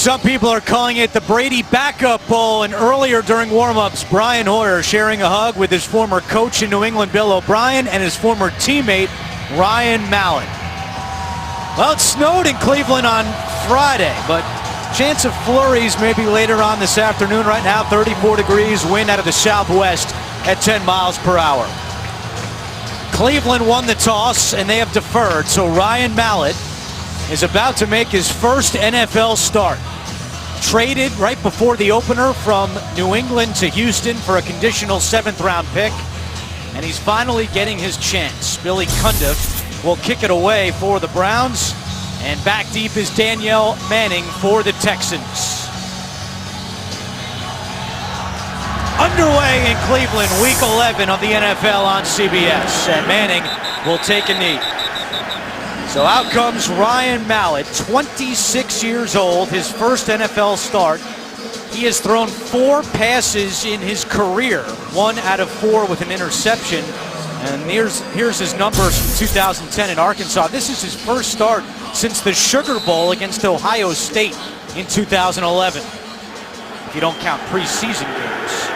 some people are calling it the Brady Backup Bowl, and earlier during warm-ups, Brian Hoyer sharing a hug with his former coach in New England, Bill O'Brien, and his former teammate, Ryan Mallett. Well, it snowed in Cleveland on Friday, but chance of flurries maybe later on this afternoon. Right now, 34 degrees, wind out of the southwest at 10 miles per hour. Cleveland won the toss, and they have deferred, so Ryan Mallett is about to make his first NFL start. Traded right before the opener from New England to Houston for a conditional 7th-round pick, and he's finally getting his chance. Billy Cundiff will kick it away for the Browns, and back deep is Danielle Manning for the Texans. Underway in Cleveland, Week 11 of the NFL on CBS, and Manning will take a knee. So out comes Ryan Mallett, 26 years old, his first NFL start. He has thrown 4 passes in his career, 1 out of 4 with an interception. And here's his numbers from 2010 in Arkansas. This is his first start since the Sugar Bowl against Ohio State in 2011, if you don't count preseason games.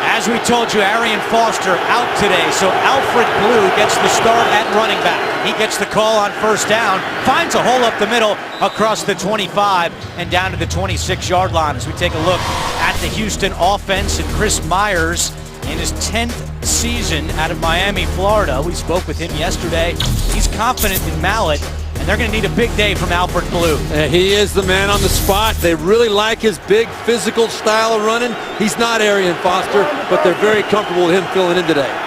As we told you, Arian Foster out today, so Alfred Blue gets the start at running back. He gets the call on first down, finds a hole up the middle across the 25 and down to the 26-yard line. As we take a look at the Houston offense and Chris Myers in his 10th season out of Miami, Florida. We spoke with him yesterday. He's confident in Mallett, and they're going to need a big day from Alfred Blue. He is the man on the spot. They really like his big physical style of running. He's not Arian Foster, but they're very comfortable with him filling in today.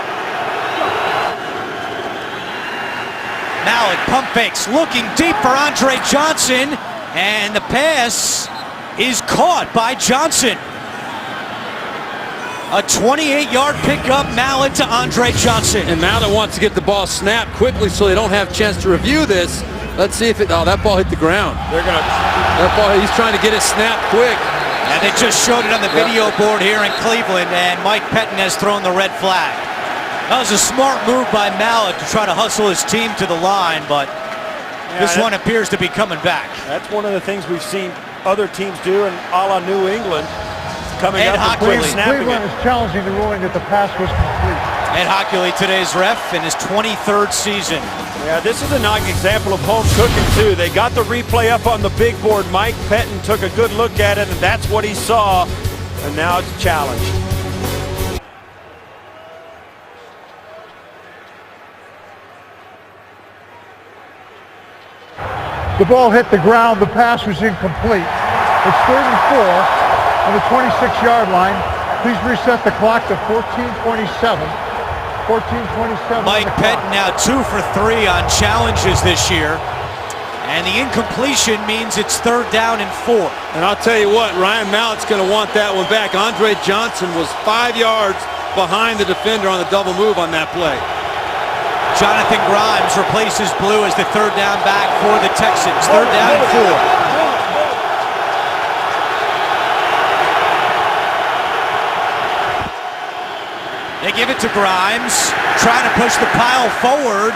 Mallett pump fakes, looking deep for Andre Johnson, and the pass is caught by Johnson. A 28-yard pickup, Mallett to Andre Johnson. And Mallett wants to get the ball snapped quickly so they don't have a chance to review this. Let's see if that ball hit the ground. He's trying to get it snapped quick. And they just showed it on the video board here in Cleveland, and Mike Pettin has thrown the red flag. That was a smart move by Mallett to try to hustle his team to the line, but this one appears to be coming back. That's one of the things we've seen other teams do, and a la New England, coming Ed up and snapping Cleveland it. is challenging the ruling that the pass was complete. Ed Hockley, today's ref, in his 23rd season. Yeah, this is a nice example of home cooking, too. They got the replay up on the big board. Mike Pettin took a good look at it, and that's what he saw, and now it's challenged. The ball hit the ground. The pass was incomplete. It's 3rd and 4 on the 26-yard line. Please reset the clock to 14:27. 14:27. Mike Pettin now 2 for 3 on challenges this year. And the incompletion means it's 3rd down and 4. And I'll tell you what, Ryan Mallett's going to want that one back. Andre Johnson was 5 yards behind the defender on the double move on that play. Jonathan Grimes replaces Blue as the 3rd down back for the Texans. 3rd down and 4. They give it to Grimes, trying to push the pile forward,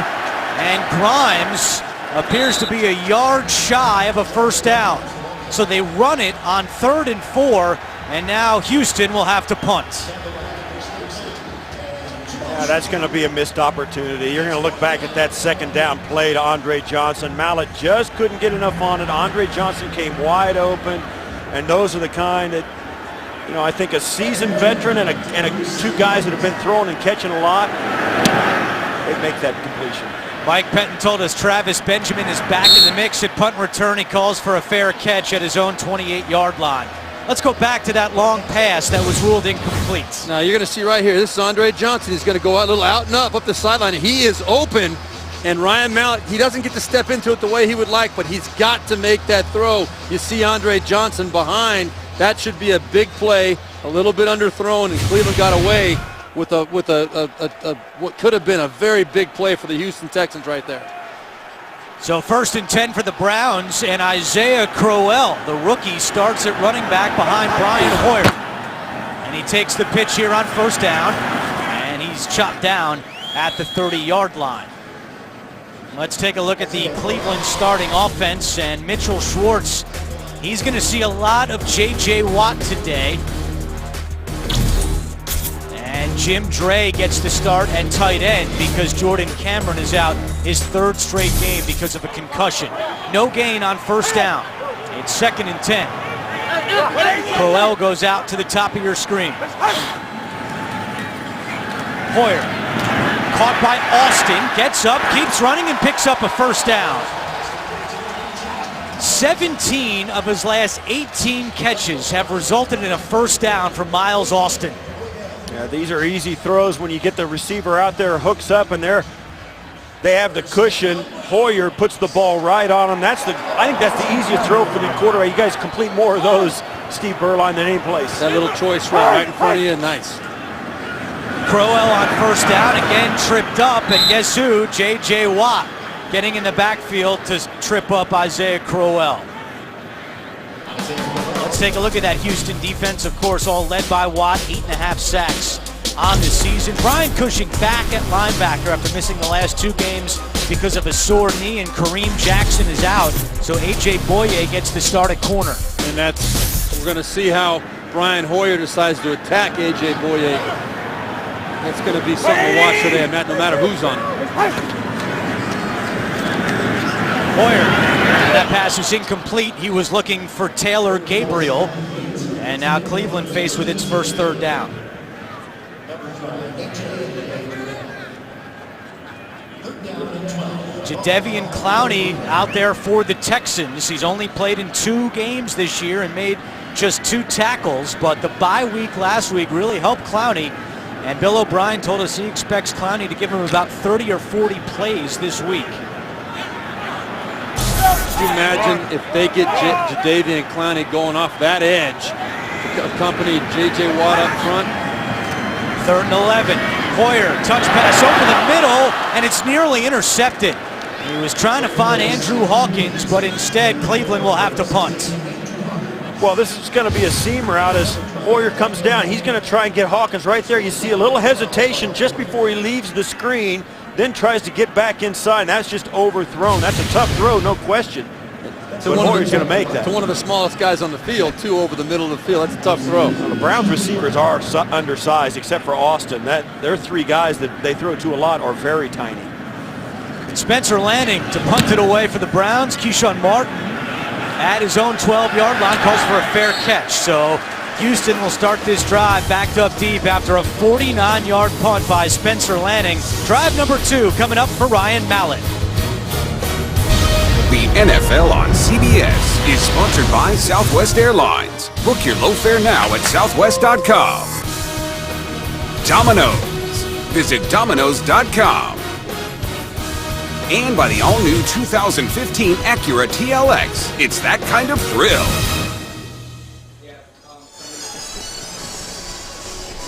and Grimes appears to be a yard shy of a first down. So they run it on 3rd and 4, and now Houston will have to punt. Yeah, that's going to be a missed opportunity. You're going to look back at that 2nd down play to Andre Johnson. Mallett just couldn't get enough on it. Andre Johnson came wide open, and those are the kind that, you know, I think a seasoned veteran and 2 guys that have been throwing and catching a lot, they make that completion. Mike Pettin told us Travis Benjamin is back in the mix at punt return. He calls for a fair catch at his own 28-yard line. Let's go back to that long pass that was ruled incomplete. Now you're going to see right here, this is Andre Johnson. He's going to go out a little out and up the sideline. He is open, and Ryan Mallett, he doesn't get to step into it the way he would like, but he's got to make that throw. You see Andre Johnson behind. That should be a big play, a little bit underthrown, and Cleveland got away with what could have been a very big play for the Houston Texans right there. So 1st and 10 for the Browns, and Isaiah Crowell, the rookie, starts at running back behind Brian Hoyer. And he takes the pitch here on 1st down, and he's chopped down at the 30-yard line. Let's take a look at the Cleveland starting offense, and Mitchell Schwartz He's going to see a lot of J.J. Watt today. And Jim Dre gets the start at tight end because Jordan Cameron is out his 3rd straight game because of a concussion. No gain on first down. It's 2nd and 10. Crowell goes out to the top of your screen. Hoyer, caught by Austin, gets up, keeps running, and picks up a first down. 17 of his last 18 catches have resulted in a first down from Miles Austin. Yeah, these are easy throws when you get the receiver out there, hooks up, and they have the cushion. Hoyer puts the ball right on him. I think that's the easiest throw for the quarterback. You guys complete more of those, Steve Berline, than any place. That little choice right in front of you, nice. Crowell on first down, again tripped up, and guess who? J.J. Watt getting in the backfield to trip up Isaiah Crowell. Let's take a look at that Houston defense, of course, all led by Watt, 8.5 sacks on the season. Brian Cushing back at linebacker after missing the last 2 games because of a sore knee, and Kareem Jackson is out, so A.J. Boye gets the start at corner. And we're going to see how Brian Hoyer decides to attack A.J. Boye. That's going to be something to watch today, no matter who's on it. Hoyer, that pass is incomplete. He was looking for Taylor Gabriel, and now Cleveland faced with its first 3rd down. Jadeveon Clowney out there for the Texans. He's only played in 2 games this year and made just 2 tackles, but the bye week last week really helped Clowney. And Bill O'Brien told us he expects Clowney to give him about 30 or 40 plays this week. Could you imagine if they get Jadeveon Clowney going off that edge, accompany J.J. Watt up front? 3rd and 11. Hoyer, touch pass over the middle, and it's nearly intercepted. He was trying to find Andrew Hawkins, but instead Cleveland will have to punt. Well, this is going to be a seam route as Hoyer comes down. He's going to try and get Hawkins right there. You see a little hesitation just before he leaves the screen, then tries to get back inside, and that's just overthrown. That's a tough throw, no question. But Hoyer's going to make that. To one of the smallest guys on the field, too, over the middle of the field. That's a tough throw. Well, the Browns receivers are undersized, except for Austin. Their 3 guys that they throw to a lot are very tiny. Spencer Lanning to punt it away for the Browns. Keyshawn Martin at his own 12-yard line calls for a fair catch. So Houston will start this drive backed up deep after a 49-yard punt by Spencer Lanning. Drive number 2 coming up for Ryan Mallett. The NFL on CBS is sponsored by Southwest Airlines. Book your low fare now at southwest.com. Domino's. Visit domino's.com. And by the all-new 2015 Acura TLX. It's that kind of thrill.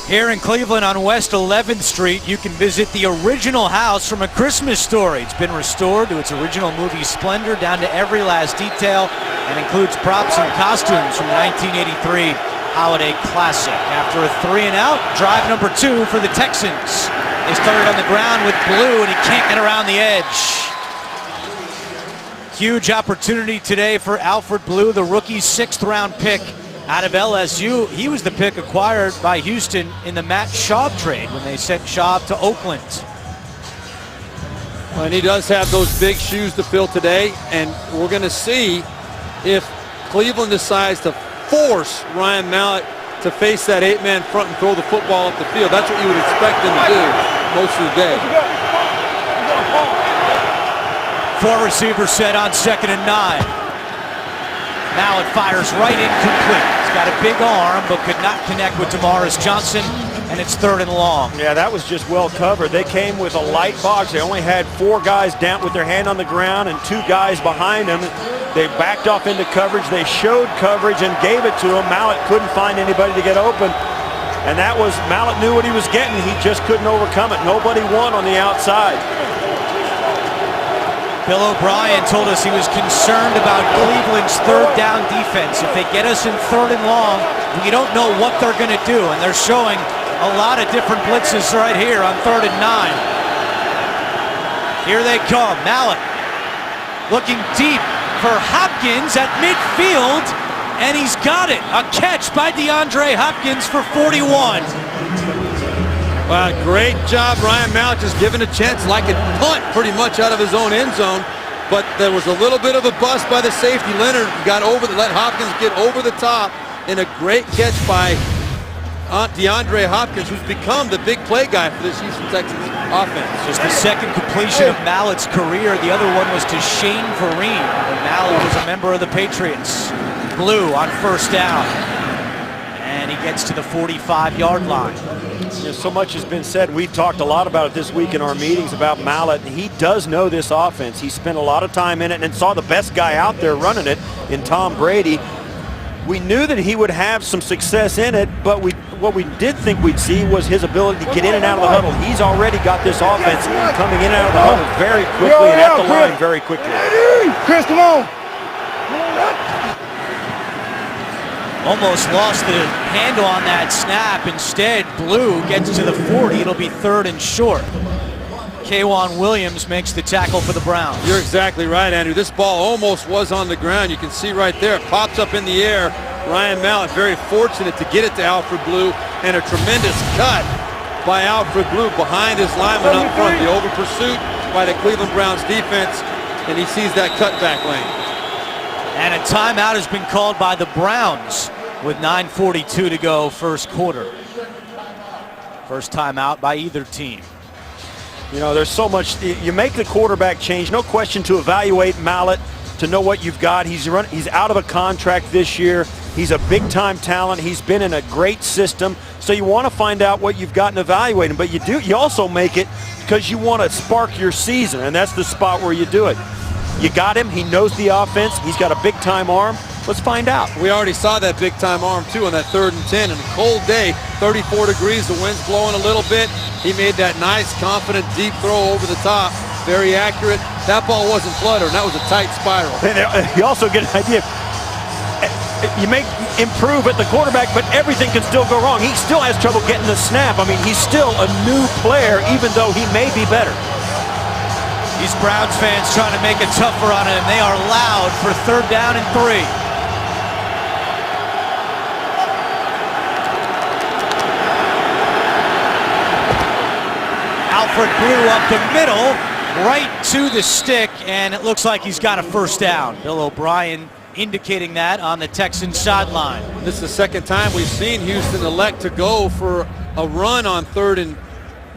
Here in Cleveland on West 11th Street, you can visit the original house from A Christmas Story. It's been restored to its original movie splendor down to every last detail and includes props and costumes from the 1983 holiday classic. After a 3-and-out, drive number 2 for the Texans. They started on the ground with Blue, and he can't get around the edge. Huge opportunity today for Alfred Blue, the rookie 6th-round pick out of LSU. He was the pick acquired by Houston in the Matt Schaub trade when they sent Schaub to Oakland. Well, and he does have those big shoes to fill today, and we're going to see if Cleveland decides to force Ryan Mallett to face that 8-man front and throw the football up the field. That's what you would expect them to do most of the day. 4 receivers set on 2nd and 9. Mallett fires right incomplete. He's got a big arm, but could not connect with Demarcus Johnson, and it's 3rd and long. Yeah, that was just well covered. They came with a light box. They only had 4 guys down with their hand on the ground and 2 guys behind them. They backed off into coverage. They showed coverage and gave it to him. Mallett couldn't find anybody to get open. And that was, Mallett knew what he was getting. He just couldn't overcome it. Nobody won on the outside. Bill O'Brien told us he was concerned about Cleveland's 3rd down defense. If they get us in 3rd and long, we don't know what they're going to do. And they're showing a lot of different blitzes right here on 3rd and 9. Here they come. Mallett looking deep for Hopkins at midfield. And he's got it. A catch by DeAndre Hopkins for 41. Wow, great job, Ryan Mallett, just given a chance like a punt pretty much out of his own end zone. But there was a little bit of a bust by the safety. Leonard got over, let Hopkins get over the top, and a great catch by DeAndre Hopkins, who's become the big play guy for this Houston Texans offense. Just the second completion of Mallett's career. The other one was to Shane Vereen when Mallett was a member of the Patriots. Blue on first down. And he gets to the 45-yard line. You know, so much has been said. We've talked a lot about it this week in our meetings about Mallett. He does know this offense. He spent a lot of time in it and saw the best guy out there running it in Tom Brady. We knew that he would have some success in it, but what we did think we'd see was his ability to get in and out of the huddle. He's already got this offense coming in and out of the huddle very quickly and at the line very quickly. Chris, come on. Almost lost the handle on that snap. Instead, Blue gets to the 40. It'll be third and short. K'Wan Williams makes the tackle for the Browns. You're exactly right, Andrew. This ball almost was on the ground. You can see right there, it pops up in the air. Ryan Mallett very fortunate to get it to Alfred Blue, and a tremendous cut by Alfred Blue behind his lineman up front. The over pursuit by the Cleveland Browns defense, and he sees that cutback lane. And a timeout has been called by the Browns with 9:42 to go first quarter. First timeout by either team. You know, there's so much. You make the quarterback change, no question, to evaluate Mallett, to know what you've got. He's out of a contract this year. He's a big-time talent. He's been in a great system. So you want to find out what you've got and evaluate him. But you also make it because you want to spark your season, and that's the spot where you do it. You got him. He knows the offense. He's got a big-time arm. Let's find out. We already saw that big-time arm, too, on that 3rd and 10. In a cold day, 34 degrees, the wind's blowing a little bit. He made that nice, confident, deep throw over the top. Very accurate. That ball wasn't flutter, and that was a tight spiral. You also get an idea. You may improve at the quarterback, but everything can still go wrong. He still has trouble getting the snap. I mean, he's still a new player, even though he may be better. These Browns fans trying to make it tougher on him. They are loud for 3rd down and 3. Alfred Blue up the middle, right to the stick, and it looks like he's got a first down. Bill O'Brien indicating that on the Texans sideline. This is the second time we've seen Houston elect to go for a run on 3rd and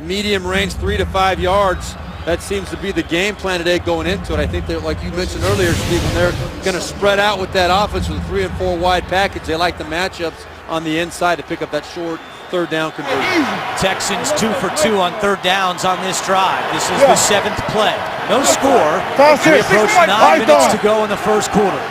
medium range, 3 to 5 yards. That seems to be the game plan today going into it. I think that, like you mentioned earlier, Stephen, they're going to spread out with that offense with a 3 and 4 wide package. They like the matchups on the inside to pick up that short 3rd down conversion. Texans 2 for 2 on 3rd downs on this drive. This is the 7th play. No score. We approach 9 minutes to go in the first quarter.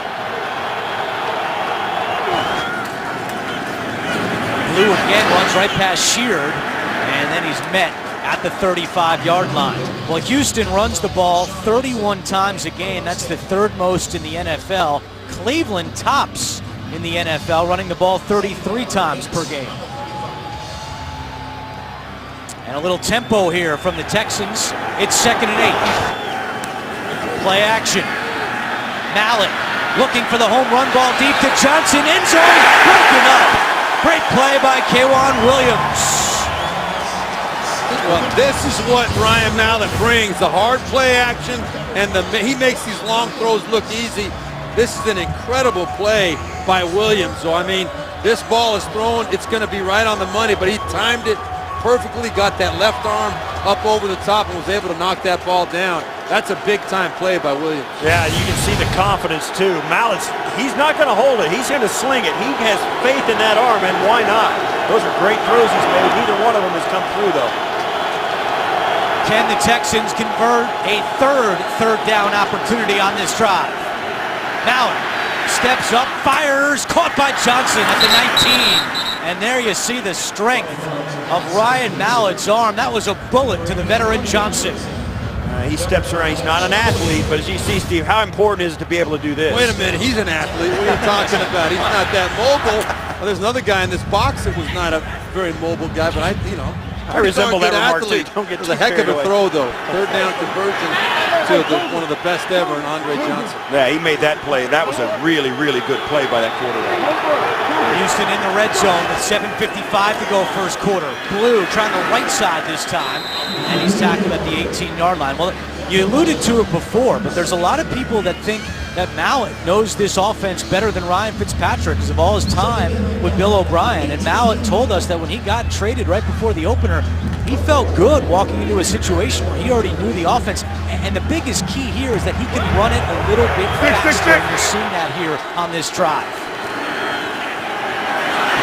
Blue again runs right past Sheard, and then he's met at the 35-yard line. Well, Houston runs the ball 31 times a game. That's the 3rd most in the NFL. Cleveland tops in the NFL, running the ball 33 times per game. And a little tempo here from the Texans. It's 2nd and 8. Play action. Mallett looking for the home run ball deep to Johnson. End zone, broken up. Great play by K'Wan Williams. Well, this is what Ryan Mallett brings, the hard play action, and he makes these long throws look easy. This is an incredible play by Williams. So, I mean, this ball is thrown, it's going to be right on the money, but he timed it perfectly, got that left arm up over the top, and was able to knock that ball down. That's a big-time play by Williams. Yeah, you can see the confidence, too. Mallett's, he's not going to hold it. He's going to sling it. He has faith in that arm, and why not? Those are great throws he's made. Neither one of them has come through, though. Can the Texans convert a third down opportunity on this drive? Mallett steps up, fires, caught by Johnson at the 19. And there you see the strength of Ryan Mallett's arm. That was a bullet to the veteran Johnson. He steps around. He's not an athlete, but as you see, Steve, how important is it to be able to do this? Wait a minute, he's an athlete. What are you talking about? He's not that mobile. Well, there's another guy in this box that was not a very mobile guy, but I resemble that remark too. athlete. Don't get It was too a heck of carried a away. throw, though. Third down conversion to one of the best ever in Andre Johnson. Yeah, he made that play. That was a really, really good play by that quarterback. Houston in the red zone with 7:55 to go first quarter. Blue trying the right side this time, and he's tackled at the 18-yard line. Well, you alluded to it before, but there's a lot of people that think that Mallett knows this offense better than Ryan Fitzpatrick because of all his time with Bill O'Brien. And Mallett told us that when he got traded right before the opener, he felt good walking into a situation where he already knew the offense. And the biggest key here is that he can run it a little bit faster. And you're seeing that here on this drive.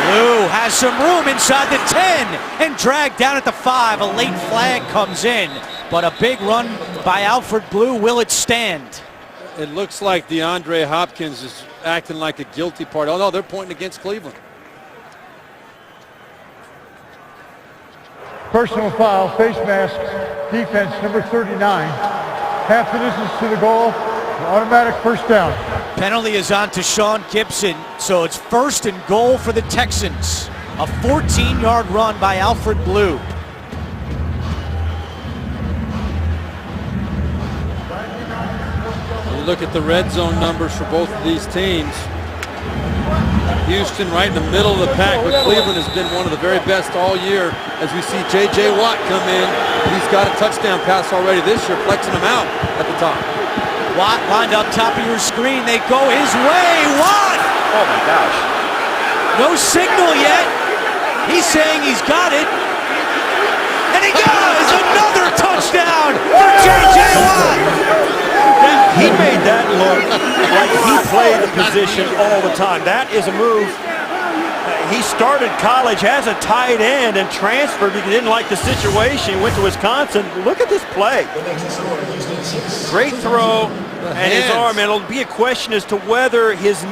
Blue has some room inside the 10 and dragged down at the 5. A late flag comes in, but a big run by Alfred Blue. Will it stand? It looks like DeAndre Hopkins is acting like a guilty party. Oh, no, they're pointing against Cleveland. Personal foul, face mask, defense, number 39. Half the distance to the goal, automatic first down. Penalty is on to Sean Gibson, so it's first and goal for the Texans. A 14-yard run by Alfred Blue. You look at the red zone numbers for both of these teams. Houston right in the middle of the pack, but Cleveland has been one of the very best all year as we see J.J. Watt come in. He's got a touchdown pass already this year, flexing him out at the top. Watt lined up top of your screen. They go his way. Watt! Oh my gosh. No signal yet. He's saying he's got it. And he does! Another touchdown for J.J. Watt! He made that look like he played the position all the time. That is a move. He started college as a tight end and transferred because he didn't like the situation. He went to Wisconsin. Look at this play. Great throw and his arm. And it'll be a question as to whether his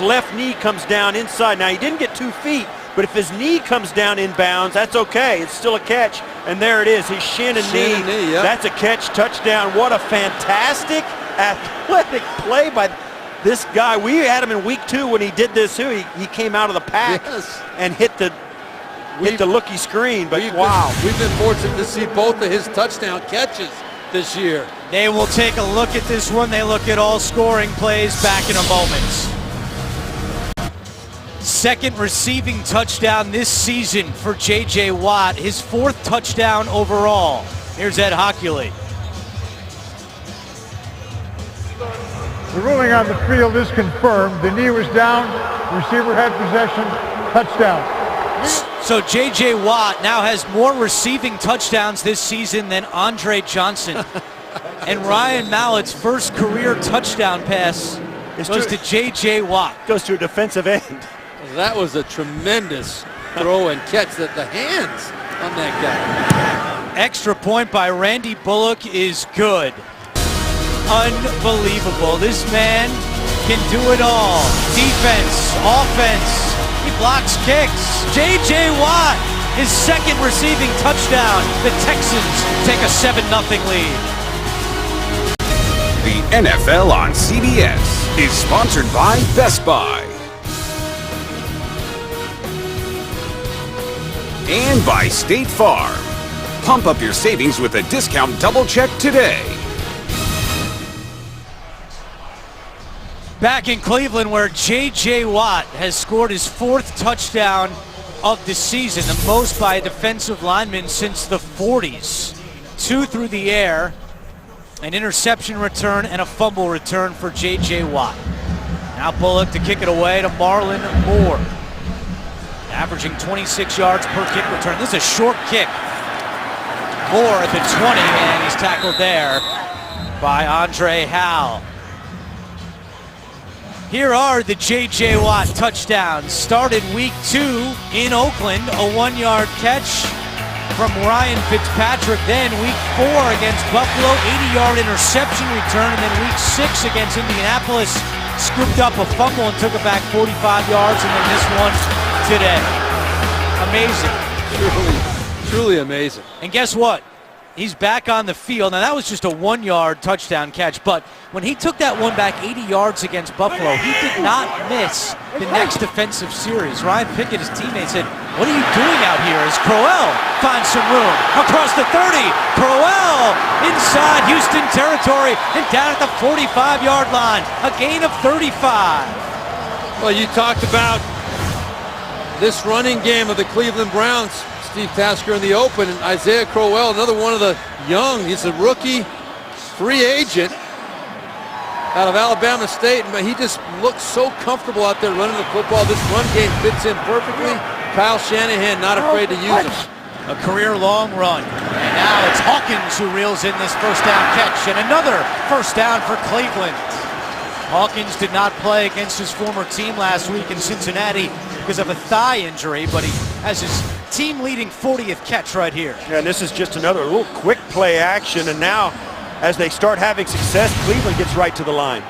left knee comes down inside. Now, he didn't get 2 feet, but if his knee comes down inbounds, that's okay. It's still a catch. And there it is. His shin and knee. Yep. That's a catch, touchdown. What a fantastic athletic play by this guy. We had him in week 2 when he did this too. He came out of the pack and hit the looky screen. But wow. We've been fortunate to see both of his touchdown catches this year. They will take a look at this one. They look at all scoring plays back in a moment. Second receiving touchdown this season for J.J. Watt. His 4th touchdown overall. Here's Ed Hockley. The ruling on the field is confirmed. The knee was down, receiver had possession, touchdown. So J.J. Watt now has more receiving touchdowns this season than Andre Johnson. And Ryan Mallett's first career touchdown pass goes to J.J. Watt. Goes to a defensive end. That was a tremendous throw and catch. That the hands on that guy. Extra point by Randy Bullock is good. Unbelievable. This man can do it all. Defense, offense, he blocks kicks. J.J. Watt, his second receiving touchdown. The Texans take a 7-0 lead. The NFL on CBS is sponsored by Best Buy. And by State Farm. Pump up your savings with a discount double check today. Back in Cleveland, where J.J. Watt has scored his 4th touchdown of the season, the most by a defensive lineman since the 40s. 2 through the air, an interception return, and a fumble return for J.J. Watt. Now Bullock to kick it away to Marlon Moore. Averaging 26 yards per kick return. This is a short kick. Moore at the 20, and he's tackled there by Andre Howell. Here are the J.J. Watt touchdowns. Started week 2 in Oakland, a 1-yard catch from Ryan Fitzpatrick. Then week 4 against Buffalo, 80-yard interception return. And then week 6 against Indianapolis, scooped up a fumble and took it back 45 yards. And then this one today. Amazing. Truly amazing. And guess what? He's back on the field. Now, that was just a 1-yard touchdown catch, but when he took that one back 80 yards against Buffalo, he did not miss the next defensive series. Ryan Pickett, his teammate, said, "What are you doing out here?" As Crowell finds some room across the 30. Crowell inside Houston territory and down at the 45-yard line. A gain of 35. Well, you talked about this running game of the Cleveland Browns. Steve Tasker in the open, and Isaiah Crowell, another one of the young. He's a rookie, free agent out of Alabama State, but he just looks so comfortable out there running the football. This run game fits in perfectly. Kyle Shanahan not afraid to use him. A career-long run. And now it's Hawkins who reels in this first down catch, and another first down for Cleveland. Hawkins did not play against his former team last week in Cincinnati because of a thigh injury, but he has his team-leading 40th catch right here. Yeah, and this is just another little quick play action, and now as they start having success, Cleveland gets right to the line.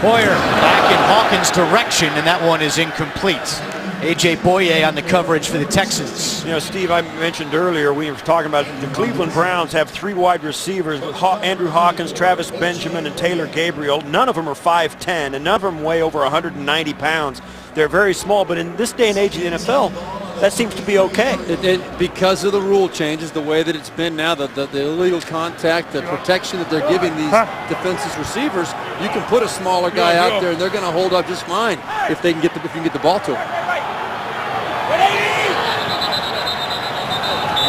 Hoyer back in Hawkins' direction, and that one is incomplete. A.J. Boye on the coverage for the Texans. You know, Steve, I mentioned earlier, we were talking about the Cleveland Browns have 3 wide receivers, Andrew Hawkins, Travis Benjamin, and Taylor Gabriel. None of them are 5'10", and none of them weigh over 190 pounds. They're very small, but in this day and age of the NFL, that seems to be okay. Because of the rule changes, the way that it's been now, the illegal contact, the protection that they're giving these defensive receivers, you can put a smaller guy out there, and they're going to hold up just fine if they can get the ball to him.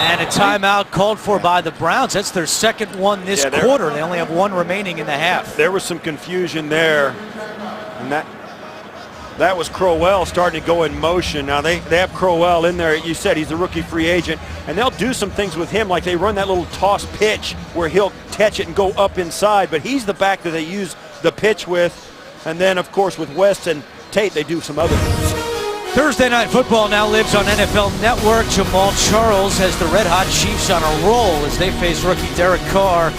And a timeout called for by the Browns. That's their second one this quarter. They only have 1 remaining in the half. There was some confusion there, and that was Crowell starting to go in motion. Now they have Crowell in there. You said he's a rookie free agent, and they'll do some things with him, like they run that little toss pitch where he'll catch it and go up inside, but he's the back that they use the pitch with. And then, of course, with West and Tate, they do some other things. Thursday Night Football now lives on NFL Network. Jamal Charles has the Red Hot Chiefs on a roll as they face rookie Derek Carr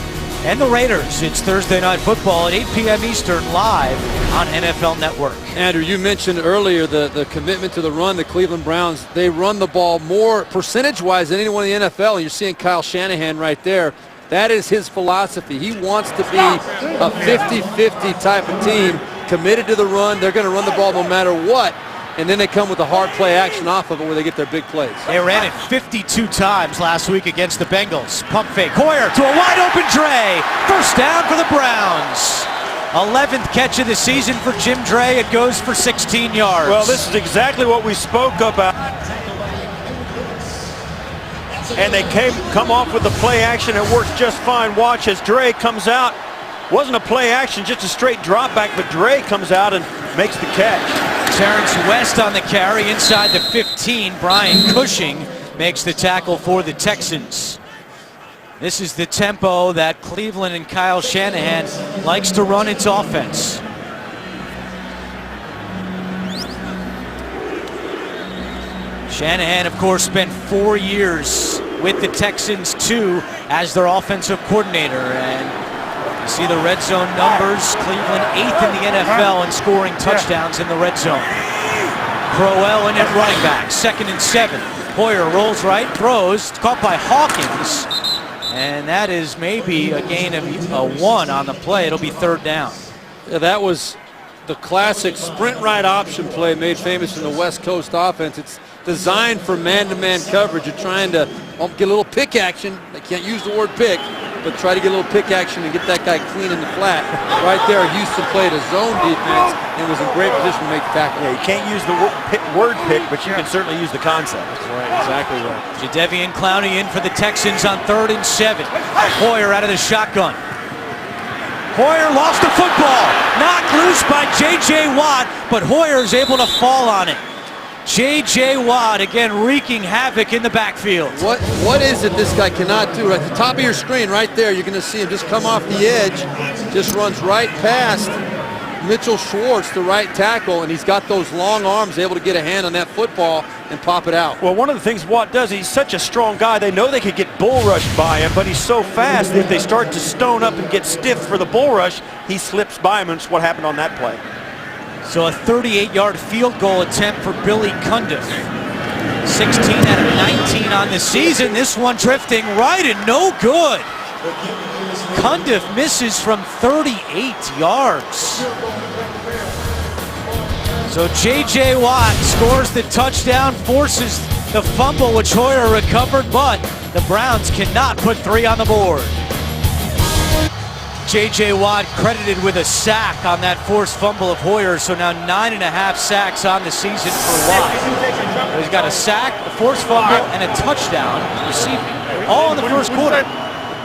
and the Raiders. It's Thursday Night Football at 8 p.m. Eastern, live on NFL Network. Andrew, you mentioned earlier the commitment to the run. The Cleveland Browns, they run the ball more percentage-wise than anyone in the NFL, and you're seeing Kyle Shanahan right there. That is his philosophy. He wants to be a 50-50 type of team, committed to the run. They're going to run the ball no matter what. And then they come with a hard play action off of it where they get their big plays. They ran it 52 times last week against the Bengals. Pump fake. Hoyer to a wide open Dre. First down for the Browns. 11th catch of the season for Jim Dre. It goes for 16 yards. Well, this is exactly what we spoke about. And they come off with the play action. It works just fine. Watch as Dre comes out. Wasn't a play action, just a straight drop back, but Dre comes out and makes the catch. Terrence West on the carry inside the 15. Brian Cushing makes the tackle for the Texans. This is the tempo that Cleveland and Kyle Shanahan likes to run its offense. Shanahan, of course, spent 4 years with the Texans, too, as their offensive coordinator. And you see the red zone numbers. Cleveland 8th in the NFL in scoring touchdowns in the red zone. Crowell in at running back, 2nd and 7. Hoyer rolls right, throws, caught by Hawkins. And that is maybe a gain of a 1 on the play. It'll be 3rd down. Yeah, that was the classic sprint right option play made famous in the West Coast offense. It's designed for man-to-man coverage. You're trying to get a little pick action. They can't use the word pick, but try to get a little pick action and get that guy clean in the flat. Right there, Houston played a zone defense and was in great position to make the tackle. Yeah, you can't use the word pick, but you can certainly use the concept. Right, exactly right. Jadeveon Clowney in for the Texans on 3rd and 7. Hoyer out of the shotgun. Hoyer lost the football. Knocked loose by J.J. Watt, but Hoyer is able to fall on it. J.J. Watt again wreaking havoc in the backfield. What is it this guy cannot do? At the top of your screen right there, you're going to see him just come off the edge, just runs right past Mitchell Schwartz, the right tackle, and he's got those long arms, able to get a hand on that football and pop it out. Well, one of the things Watt does, he's such a strong guy, they know they could get bull rushed by him, but he's so fast that if they start to stone up and get stiff for the bull rush, he slips by him, and it's what happened on that play. So a 38-yard field goal attempt for Billy Cundiff. 16 out of 19 on the season. This one drifting right and no good. Cundiff misses from 38 yards. So J.J. Watt scores the touchdown, forces the fumble, which Hoyer recovered, but the Browns cannot put 3 on the board. J.J. Watt credited with a sack on that forced fumble of Hoyer, so now 9.5 sacks on the season for Watt. So he's got a sack, a forced fumble, and a touchdown receiving, all in the first quarter.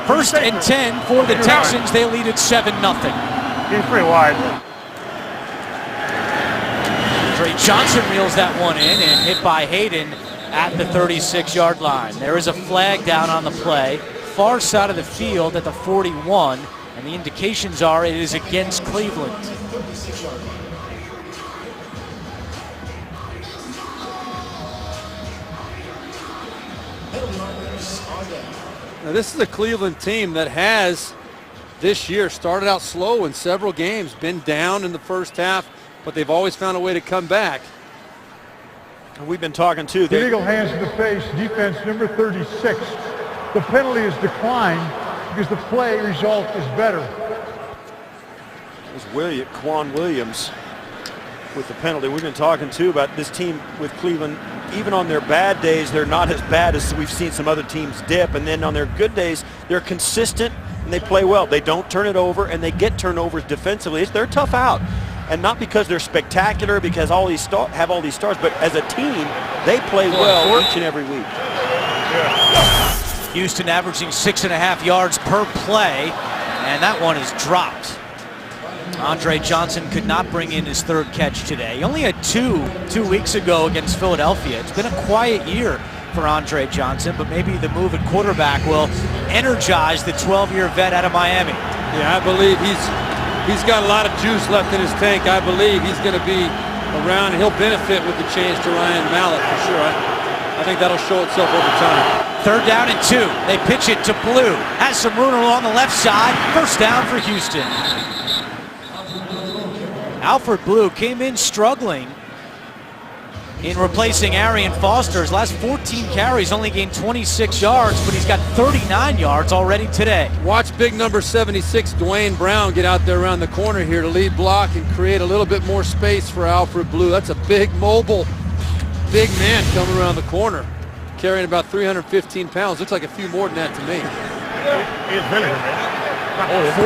First and 10 for the Texans. They lead at 7-0. He's pretty wide. Andre Johnson reels that one in and hit by Hayden at the 36-yard line. There is a flag down on the play, far side of the field at the 41, and the indications are it is against Cleveland. Now this is a Cleveland team that has this year started out slow in several games, been down in the first half, but they've always found a way to come back. And we've been talking too. Illegal hands in the face, defense number 36. The penalty is declined because the play result is better. It was Quan Williams with the penalty. We've been talking too about this team with Cleveland. Even on their bad days, they're not as bad as we've seen some other teams dip. And then on their good days, they're consistent and they play well. They don't turn it over and they get turnovers defensively. They're tough out. And not because they're spectacular, because have all these stars, but as a team, they play well each and every week. Houston averaging 6.5 yards per play, and that one is dropped. Andre Johnson could not bring in his 3rd catch today. He only had two weeks ago against Philadelphia. It's been a quiet year for Andre Johnson, but maybe the move at quarterback will energize the 12-year vet out of Miami. Yeah, I believe he's got a lot of juice left in his tank. I believe he's going to be around, and he'll benefit with the change to Ryan Mallett for sure. I think that'll show itself over time. 3rd down and 2. They pitch it to Blue. Has some room along the left side. First down for Houston. Alfred Blue came in struggling in replacing Arian Foster. His last 14 carries, only gained 26 yards, but he's got 39 yards already today. Watch big number 76, Dwayne Brown, get out there around the corner here to lead block and create a little bit more space for Alfred Blue. That's a big, mobile, big man coming around the corner, carrying about 315 pounds. Looks like a few more than that to me. He's really good, man.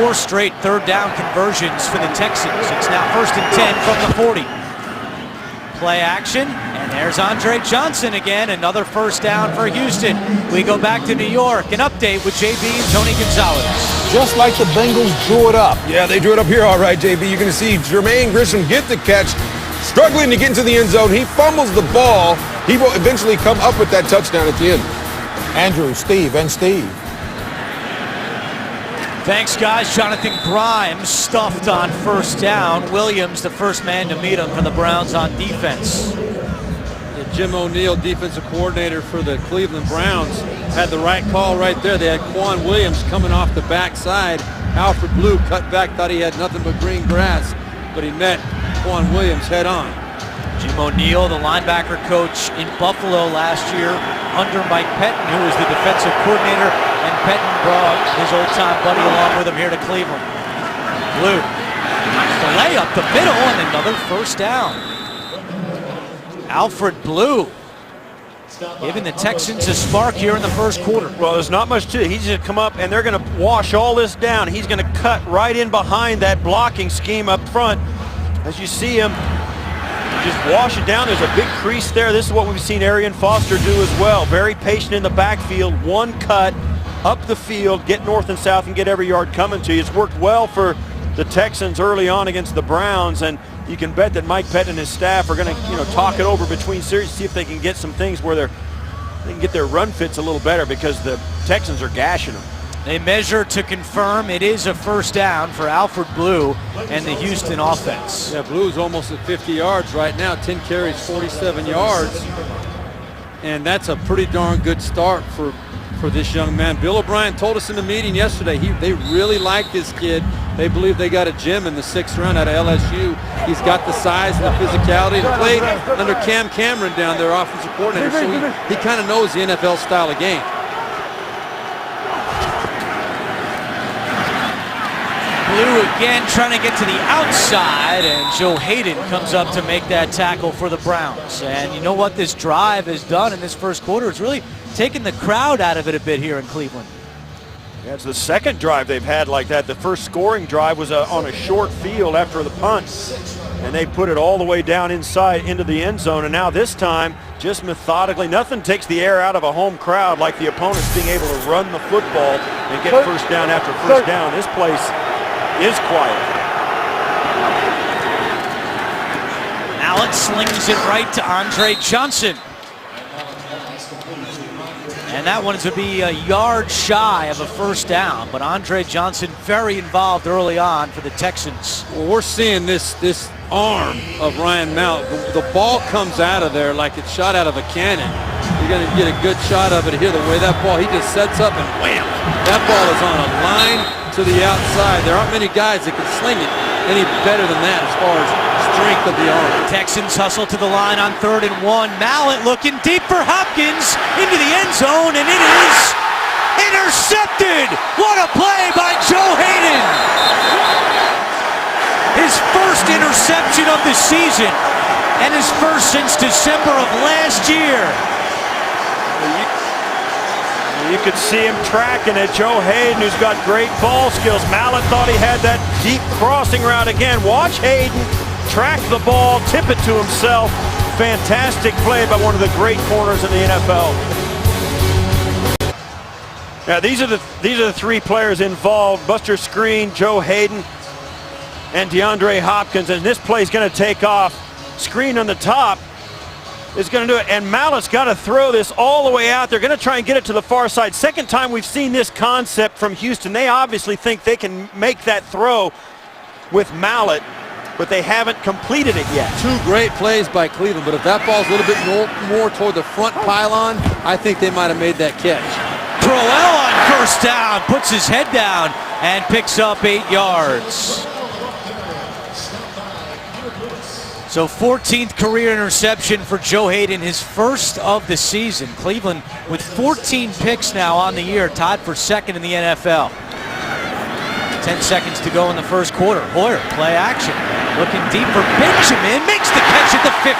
4 straight 3rd down conversions for the Texans. It's now 1st and 10 from the 40. Play action, and there's Andre Johnson again. Another 1st down for Houston. We go back to New York. An update with JB and Tony Gonzalez. Just like the Bengals drew it up. Yeah, they drew it up here all right, JB. You're going to see Jermaine Grisham get the catch, struggling to get into the end zone. He fumbles the ball. He will eventually come up with that touchdown at the end. Andrew, Steve. Thanks, guys. Jonathan Grimes stuffed on 1st down. Williams, the first man to meet him for the Browns on defense. Yeah, Jim O'Neill, defensive coordinator for the Cleveland Browns, had the right call right there. They had Quan Williams coming off the backside. Alfred Blue cut back, thought he had nothing but green grass, but he met Quan Williams head on. Jim O'Neill, the linebacker coach in Buffalo last year under Mike Pettin, who was the defensive coordinator, and Pettin brought his old-time buddy along with him here to Cleveland. Blue, delay up the middle, and another 1st down. Alfred Blue giving the Texans a spark here in the 1st quarter. Well, there's not much to it. He's going to come up, and they're going to wash all this down. He's going to cut right in behind that blocking scheme up front. As you see him, just wash it down. There's a big crease there. This is what we've seen Arian Foster do as well. Very patient in the backfield. One cut up the field, get north and south, and get every yard coming to you. It's worked well for the Texans early on against the Browns, and you can bet that Mike Pettin and his staff are going to, talk it over between series, see if they can get some things where they can get their run fits a little better, because the Texans are gashing them. They measure to confirm it is a 1st down for Alfred Blue and the Houston offense. Yeah, Blue's almost at 50 yards right now, 10 carries, 47 yards. And that's a pretty darn good start for for this young man. Bill O'Brien told us in the meeting yesterday they really like this kid. They believe they got a gem in the 6th round out of LSU. He's got the size and the physicality, and played under Cam Cameron down there, offensive coordinator, so he kind of knows the NFL style of game. Blue again trying to get to the outside, and Joe Hayden comes up to make that tackle for the Browns. And you know what this drive has done in this first quarter? It's really taken the crowd out of it a bit here in Cleveland. Yeah, it's the second drive they've had like that. The first scoring drive was on a short field after the punt, and they put it all the way down inside into the end zone. And now this time, just methodically, nothing takes the air out of a home crowd like the opponents being able to run the football and get first down after first down. This place is quiet. Mallett slings it right to Andre Johnson. And that one is to be a yard shy of a first down, but Andre Johnson very involved early on for the Texans. Well, we're seeing this arm of Ryan Mallett. The ball comes out of there like it's shot out of a cannon. You're going to get a good shot of it here. The way that ball, he just sets up and wham! That ball is on a line to the outside. There aren't many guys that can sling it any better than that as far as strength of the arm. Texans hustle to the line on 3rd and 1. Mallett looking deep for Hopkins into the end zone, and it is intercepted. What a play by Joe Hayden. His first interception of the season, and his first since December of last year. You could see him tracking it. Joe Hayden, who's got great ball skills. Mallett thought he had that deep crossing route again. Watch Hayden track the ball, tip it to himself. Fantastic play by one of the great corners in the NFL. Now these are the three players involved: Buster Screen, Joe Hayden, and DeAndre Hopkins. And this play is going to take off. Screen on the top is going to do it, and Mallett's got to throw this all the way out. They're going to try and get it to the far side. Second time we've seen this concept from Houston. They obviously think they can make that throw with Mallett, but they haven't completed it yet. Two great plays by Cleveland, but if that ball's a little bit more toward the front pylon, I think they might have made that catch. Crowell on first down, puts his head down and picks up 8 yards. So 14th career interception for Joe Hayden, his first of the season. Cleveland with 14 picks now on the year, tied for second in the NFL. 10 seconds to go in the first quarter. Hoyer, play action. Looking deep for Benjamin, makes the catch at the 50,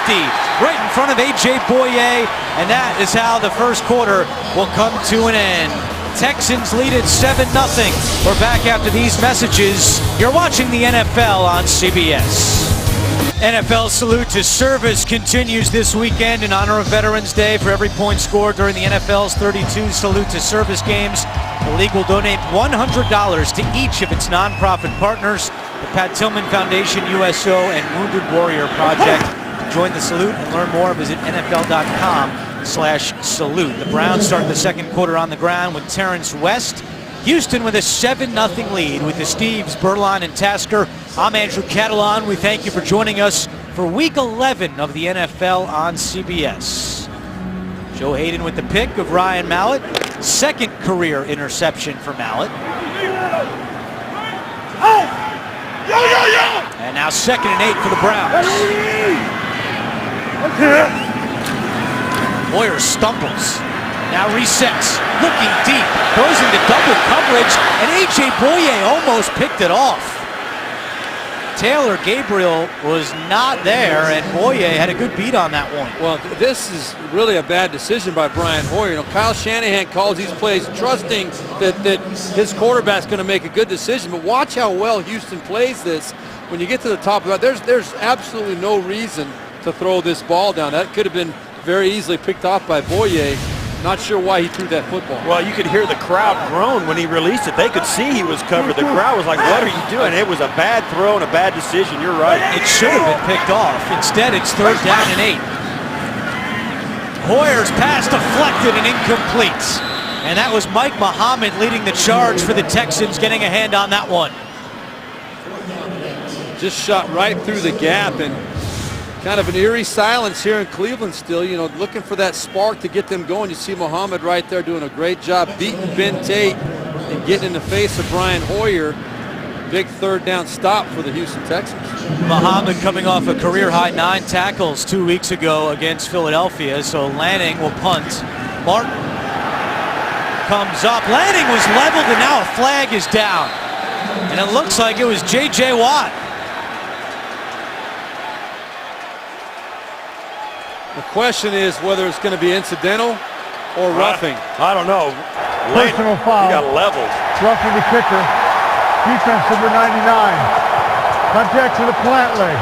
right in front of A.J. Boye, and that is how the first quarter will come to an end. Texans lead at 7-0. We're back after these messages. You're watching the NFL on CBS. NFL Salute to Service continues this weekend in honor of Veterans Day. For every point scored during the NFL's 32 Salute to Service games, the league will donate $100 to each of its nonprofit partners, the Pat Tillman Foundation, USO, and Wounded Warrior Project. To join the salute and learn more, visit NFL.com/salute. The Browns start the second quarter on the ground with Terrence West. Houston with a 7-0 lead with the Steves, Berline, and Tasker. I'm Andrew Catalan. We thank you for joining us for Week 11 of the NFL on CBS. Joe Hayden with the pick of Ryan Mallett. Second career interception for Mallett. And now 2nd and 8 for the Browns. Hoyer stumbles. Now resets, looking deep, goes into double coverage, and A.J. Boye almost picked it off. Taylor Gabriel was not there, and Boye had a good beat on that one. Well, this is really a bad decision by Brian Hoyer. You know, Kyle Shanahan calls these plays trusting that his quarterback's going to make a good decision, but watch how well Houston plays this. When you get to the top of that, there's absolutely no reason to throw this ball down. That could have been very easily picked off by Boye. Not sure why he threw that football. Well, you could hear the crowd groan when he released it. They could see he was covered. The crowd was like, what are you doing? It was a bad throw and a bad decision. You're right. It should have been picked off. Instead, it's 3rd down and 8. Hoyer's pass deflected and incomplete. And that was Mike Muhammad leading the charge for the Texans, getting a hand on that one. Just shot right through the gap, and Kind of an eerie silence here in Cleveland still, you know, looking for that spark to get them going. You see Muhammad right there doing a great job beating Ben Tate and getting in the face of Brian Hoyer. Big third down stop for the Houston Texans. Muhammad coming off a career-high 9 tackles 2 weeks ago against Philadelphia, so Lanning will punt. Martin comes up. Lanning was leveled, and now a flag is down. And it looks like it was J.J. Watt. The question is whether it's going to be incidental or roughing. I don't know. Personal foul. He got leveled. Roughing the kicker. Defense number 99. Contact to the plant leg.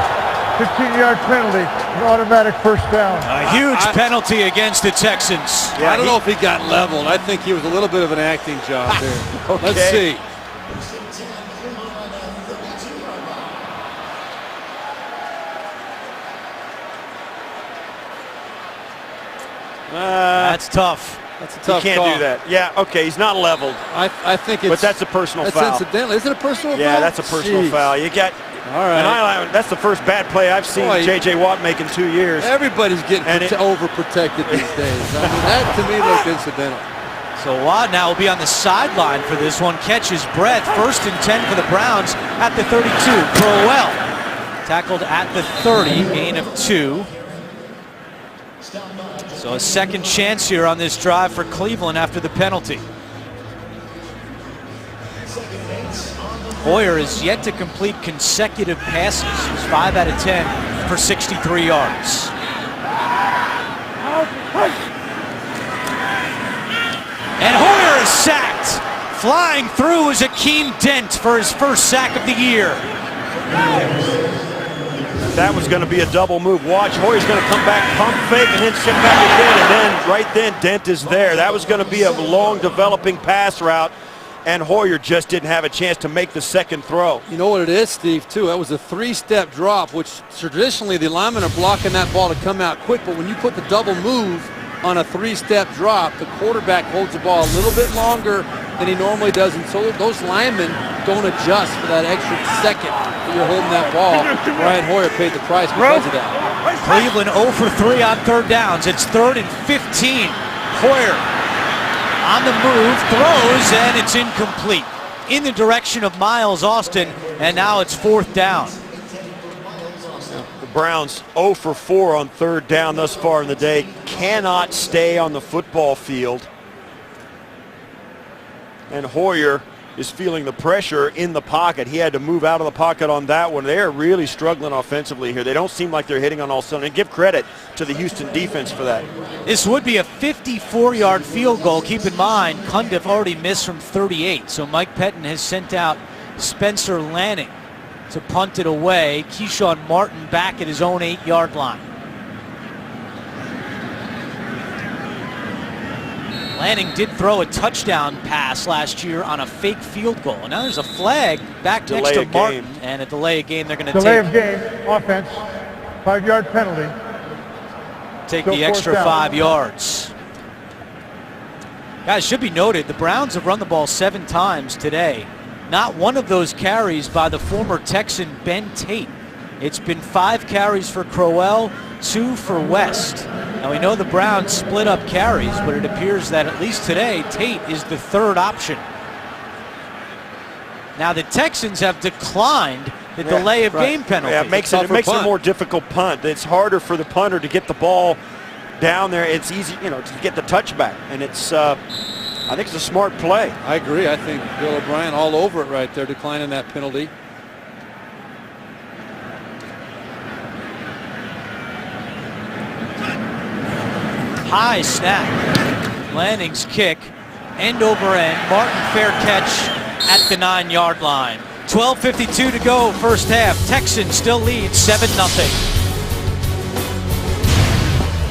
15-yard penalty. An automatic first down. A huge penalty against the Texans. Yeah, I don't know if he got leveled. I think he was a little bit of an acting job there. Okay. Let's see. That's tough. That's a tough He can't call. do that. Yeah, okay, he's not leveled. I think it's... But that's a personal that's foul. incidental. Is it a personal foul? Yeah, that's a personal Jeez. foul. You got... All right. And that's the first bad play I've seen Boy, J.J. Watt make in 2 years. Everybody's getting overprotected these days. I mean, that to me looked incidental. So Watt now will be on the sideline for this one. Catches breath. 1st and 10 for the Browns at the 32. Crowell tackled at the 30. Gain of 2. So a second chance here on this drive for Cleveland after the penalty. Hoyer is yet to complete consecutive passes. He's 5 out of 10 for 63 yards. And Hoyer is sacked. Flying through is Akeem Dent for his first sack of the year. That was going to be a double move. Watch, Hoyer's going to come back, pump fake, and then sit back again. And then right then, Dent is there. That was going to be a long developing pass route, and Hoyer just didn't have a chance to make the second throw. You know what it is, Steve, too? That was a 3-step drop, which traditionally the linemen are blocking that ball to come out quick, but when you put the double move on a 3-step drop, the quarterback holds the ball a little bit longer than he normally does, and so those linemen don't adjust for that extra second that you're holding that ball. Brian Hoyer paid the price because of that. Cleveland 0 for 3 on third downs. It's 3rd and 15. Hoyer on the move, throws, and it's incomplete. In the direction of Miles Austin, and now it's 4th down. The Browns 0 for 4 on third down thus far in the day. Cannot stay on the football field. And Hoyer is feeling the pressure in the pocket. He had to move out of the pocket on that one. They're really struggling offensively here. They don't seem like they're hitting on all cylinders. And give credit to the Houston defense for that. This would be a 54-yard field goal. Keep in mind, Cundiff already missed from 38. So Mike Pettin has sent out Spencer Lanning to punt it away. Keyshawn Martin back at his own 8-yard line. Lanning did throw a touchdown pass last year on a fake field goal. And now there's a flag back next to Martin, and a delay of game they're going to take. Delay of game, offense, 5-yard penalty. Take Still the extra 4th down. 5 yards. Guys, should be noted, the Browns have run the ball 7 times today. Not one of those carries by the former Texan Ben Tate. It's been 5 carries for Crowell, 2 for West. Now we know the Browns split up carries, but it appears that at least today, Tate is the 3rd option. Now the Texans have declined the delay of game penalty. Yeah, it makes it a more difficult punt. It's harder for the punter to get the ball down there. It's easy, you know, to get the touchback, and it's. I think it's a smart play. I agree. I think Bill O'Brien all over it right there, declining that penalty. High snap. Lanning's kick, end over end. Martin fair catch at the 9-yard line. 12:52 to go, first half. Texans still lead 7-0.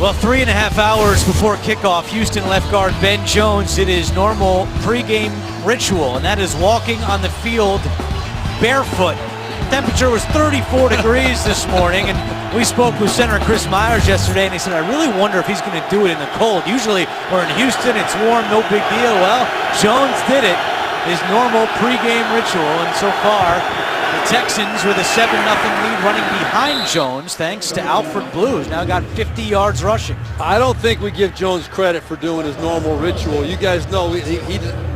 Well, 3.5 hours before kickoff, Houston left guard Ben Jones did his normal pregame ritual, and that is walking on the field barefoot. Temperature was 34 degrees this morning, and we spoke with Senator Chris Myers yesterday, and he said, I really wonder if he's going to do it in the cold. Usually we're in Houston, it's warm, no big deal. Well, Jones did it, his normal pregame ritual, and so far The Texans with a 7-0 lead running behind Jones thanks to Alfred Blue, who's now got 50 yards rushing. I don't think we give Jones credit for doing his normal ritual. You guys know,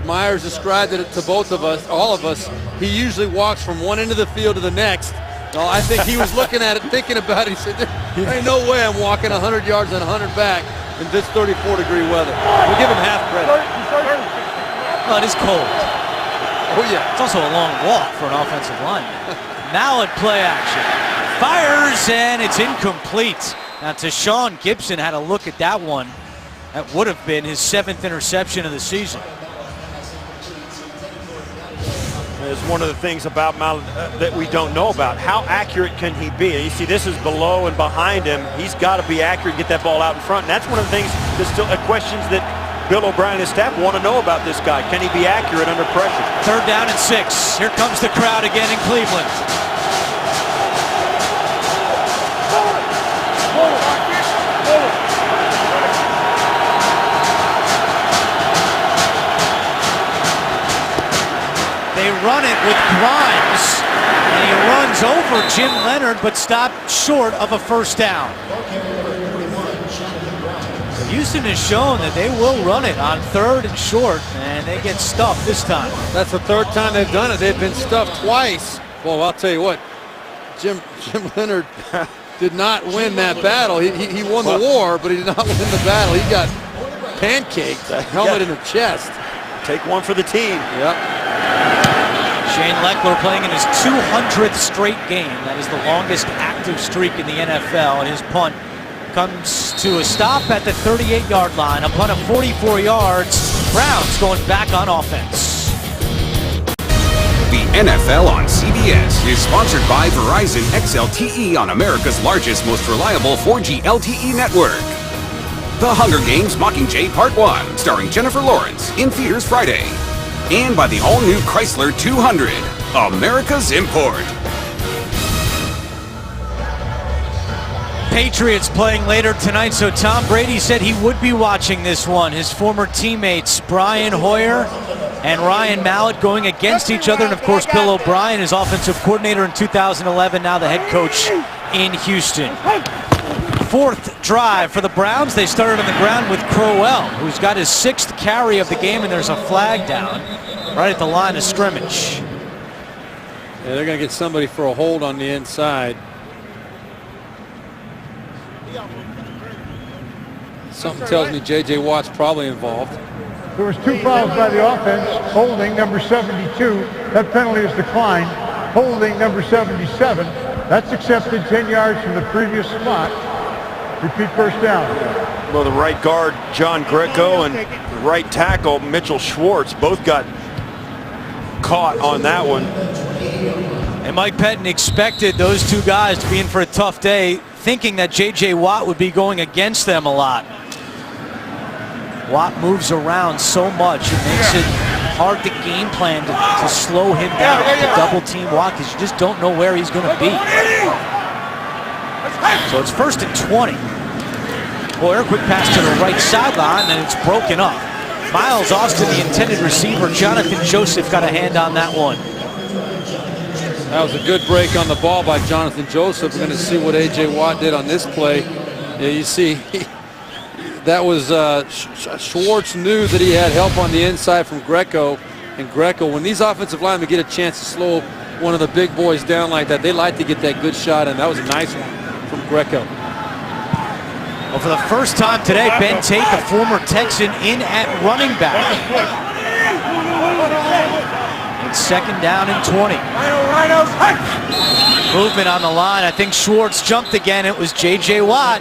Myers described it to both of us, all of us. He usually walks from one end of the field to the next. No, I think he was looking at it, thinking about it. He said, there ain't no way I'm walking 100 yards and 100 back in this 34-degree weather. We'll give him half credit. Oh, it is cold. Oh, yeah. It's also a long walk for an offensive lineman. Mallett play action. Fires, and it's incomplete. Now, Tashawn Gibson had a look at that one. That would have been his 7th interception of the season. It's one of the things about Mallett that we don't know about. How accurate can he be? And you see this is below and behind him. He's got to be accurate and get that ball out in front. And that's one of the things that's still questions that Bill O'Brien and his staff want to know about this guy. Can he be accurate under pressure? 3rd down and 6. Here comes the crowd again in Cleveland. They run it with Grimes, and he runs over Jim Leonard, but stopped short of a 1st down. Houston has shown that they will run it on 3rd and short, and they get stuffed this time. That's the 3rd time they've done it. They've been stuffed twice. Well, I'll tell you what, Jim Leonard did not win that battle. He won the war, but he did not win the battle. He got pancaked, helmet in the chest. Take one for the team. Yep. Shane Leckler playing in his 200th straight game. That is the longest active streak in the NFL, and his punt comes to a stop at the 38-yard line. A punt of 44 yards. Browns going back on offense. The NFL on CBS is sponsored by Verizon XLTE on America's largest, most reliable 4G LTE network. The Hunger Games Mockingjay Part 1, starring Jennifer Lawrence, in theaters Friday. And by the all-new Chrysler 200, America's import. Patriots playing later tonight, so Tom Brady said he would be watching this one. His former teammates Brian Hoyer and Ryan Mallett going against each other, and of course Bill O'Brien, his offensive coordinator in 2011, now the head coach in Houston. 4th drive for the Browns. They started on the ground with Crowell, who's got his 6th carry of the game, and there's a flag down right at the line of scrimmage. Yeah, they're going to get somebody for a hold on the inside. Something tells me J.J. Watt's probably involved. There was 2 fouls by the offense. Holding number 72. That penalty is declined. Holding number 77. That's accepted 10 yards from the previous spot. Repeat 1st down. Well, the right guard, John Greco, and the right tackle, Mitchell Schwartz, both got caught on that one. And Mike Pettin expected those 2 guys to be in for a tough day, thinking that J.J. Watt would be going against them a lot. Watt moves around so much, it makes it hard to game plan to slow him down, to double team Watt, because you just don't know where he's going to be. So it's 1st and 20. Hoyer, quick pass to the right sideline, and it's broken up. Miles Austin, the intended receiver. Jonathan Joseph got a hand on that one. That was a good break on the ball by Jonathan Joseph. We're going to see what A.J. Watt did on this play. Yeah, you see, that was Schwartz knew that he had help on the inside from Greco. And Greco, when these offensive linemen get a chance to slow one of the big boys down like that, they like to get that good shot, and that was a nice one from Greco. Well, for the first time today, Ben Tate, the former Texan, in at running back. It's 2nd down and 20. Movement on the line. I think Schwartz jumped again. It was J.J. Watt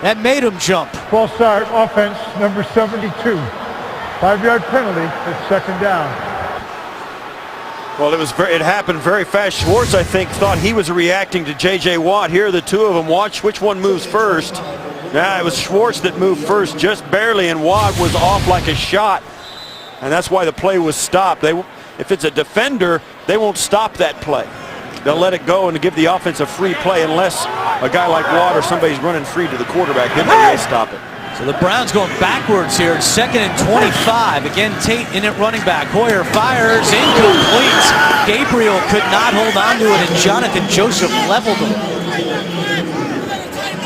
that made him jump. False start offense number 72. 5-yard penalty. It's 2nd down. Well, it happened very fast. Schwartz, I think, thought he was reacting to J.J. Watt. Here are the 2 of them. Watch which one moves first. Yeah, it was Schwartz that moved first, just barely, and Watt was off like a shot. And that's why the play was stopped. If it's a defender, they won't stop that play. They'll let it go and give the offense a free play unless a guy like Watt or somebody's running free to the quarterback. Then they may stop it. So the Browns going backwards here. 2nd and 25. Again, Tate in at running back. Hoyer fires, incomplete. Gabriel could not hold on to it, and Jonathan Joseph leveled him.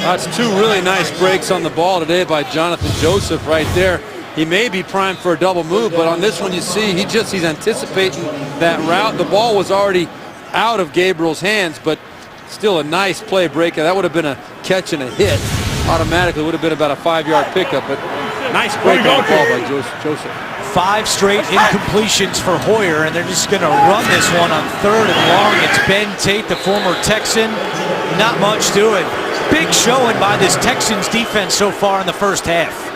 That's two really nice breaks on the ball today by Jonathan Joseph right there. He may be primed for a double move, but on this one you see he's anticipating that route. The ball was already out of Gabriel's hands, but still a nice play break. That would have been a catch and a hit. Automatically would have been about a 5-yard pickup, but nice break on the ball by Joseph. 5 straight incompletions for Hoyer, and they're just going to run this one on 3rd and long. It's Ben Tate, the former Texan. Not much to it. Big showing by this Texans defense so far in the first half.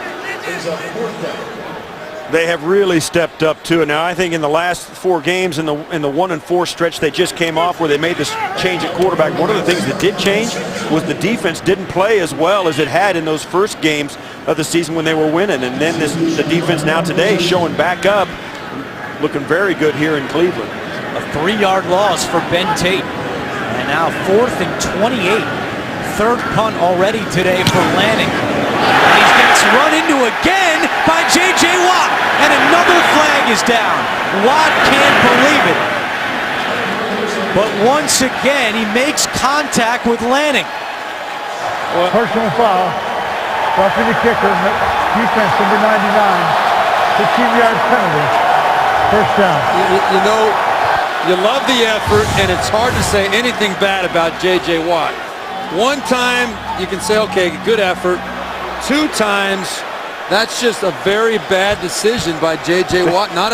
They have really stepped up to it. Now I think in the last 4 games in the 1-4 stretch they just came off where they made this change at quarterback, one of the things that did change was the defense didn't play as well as it had in those first games of the season when they were winning. And then the defense now today showing back up, looking very good here in Cleveland. A 3-yard loss for Ben Tate. And now 4th and 28. 3rd punt already today for Lanning. And he gets run into again by J.J. Watt. And another flag is down. Watt can't believe it. But once again, he makes contact with Lanning. Personal foul. Roughing the kicker. Defense number 99. 15-yard penalty. First down. You know, you love the effort, and it's hard to say anything bad about J.J. Watt. One time, you can say, okay, good effort. 2 times, that's just a very bad decision by J.J. Watt. Not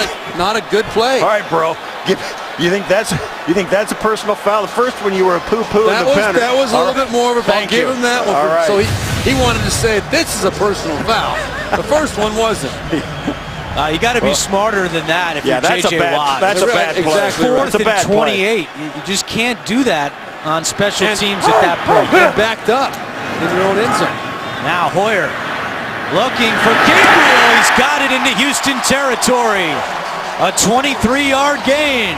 a good play. All right, bro. You think that's a personal foul? The first one you were a poo-poo in the penalty. That was a little bit more of a foul. Thank you. Give him that one. All right. So he wanted to say this is a personal foul. The first one wasn't. You got to be smarter than that if you're that's J.J. Watt. That's a bad play. Exactly. 4th That's a bad and 28. You just can't do that on special teams at that point. You're backed up in your own end zone. Now Hoyer looking for Gabriel. He's got it into Houston territory. A 23-yard gain.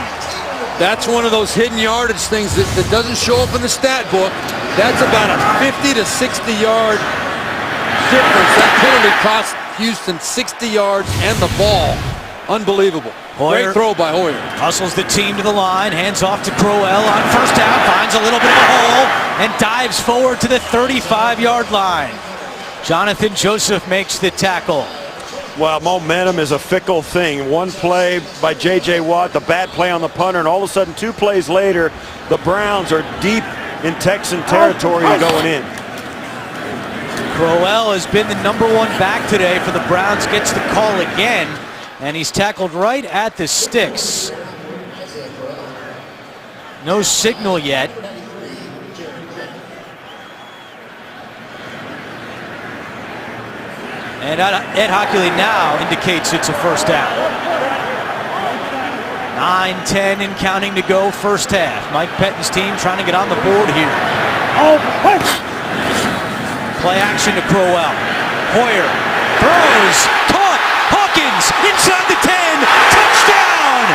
That's one of those hidden yardage things that doesn't show up in the stat book. That's about a 50 to 60-yard difference. That penalty cost Houston 60 yards and the ball. Unbelievable. Hoyer, great throw by Hoyer. Hustles the team to the line, hands off to Crowell on 1st down, finds a little bit of a hole, and dives forward to the 35-yard line. Jonathan Joseph makes the tackle. Well, momentum is a fickle thing. One play by J.J. Watt, the bad play on the punter, and all of a sudden 2 plays later, the Browns are deep in Texan territory and going in. Crowell has been the #1 back today for the Browns, gets the call again, and he's tackled right at the sticks. No signal yet. And Ed Hockley now indicates it's a first down. 9-10 and counting to go first half. Mike Pettine's team trying to get on the board here. Play action to Crowell. Hoyer throws, caught, Hawkins inside the 10, touchdown!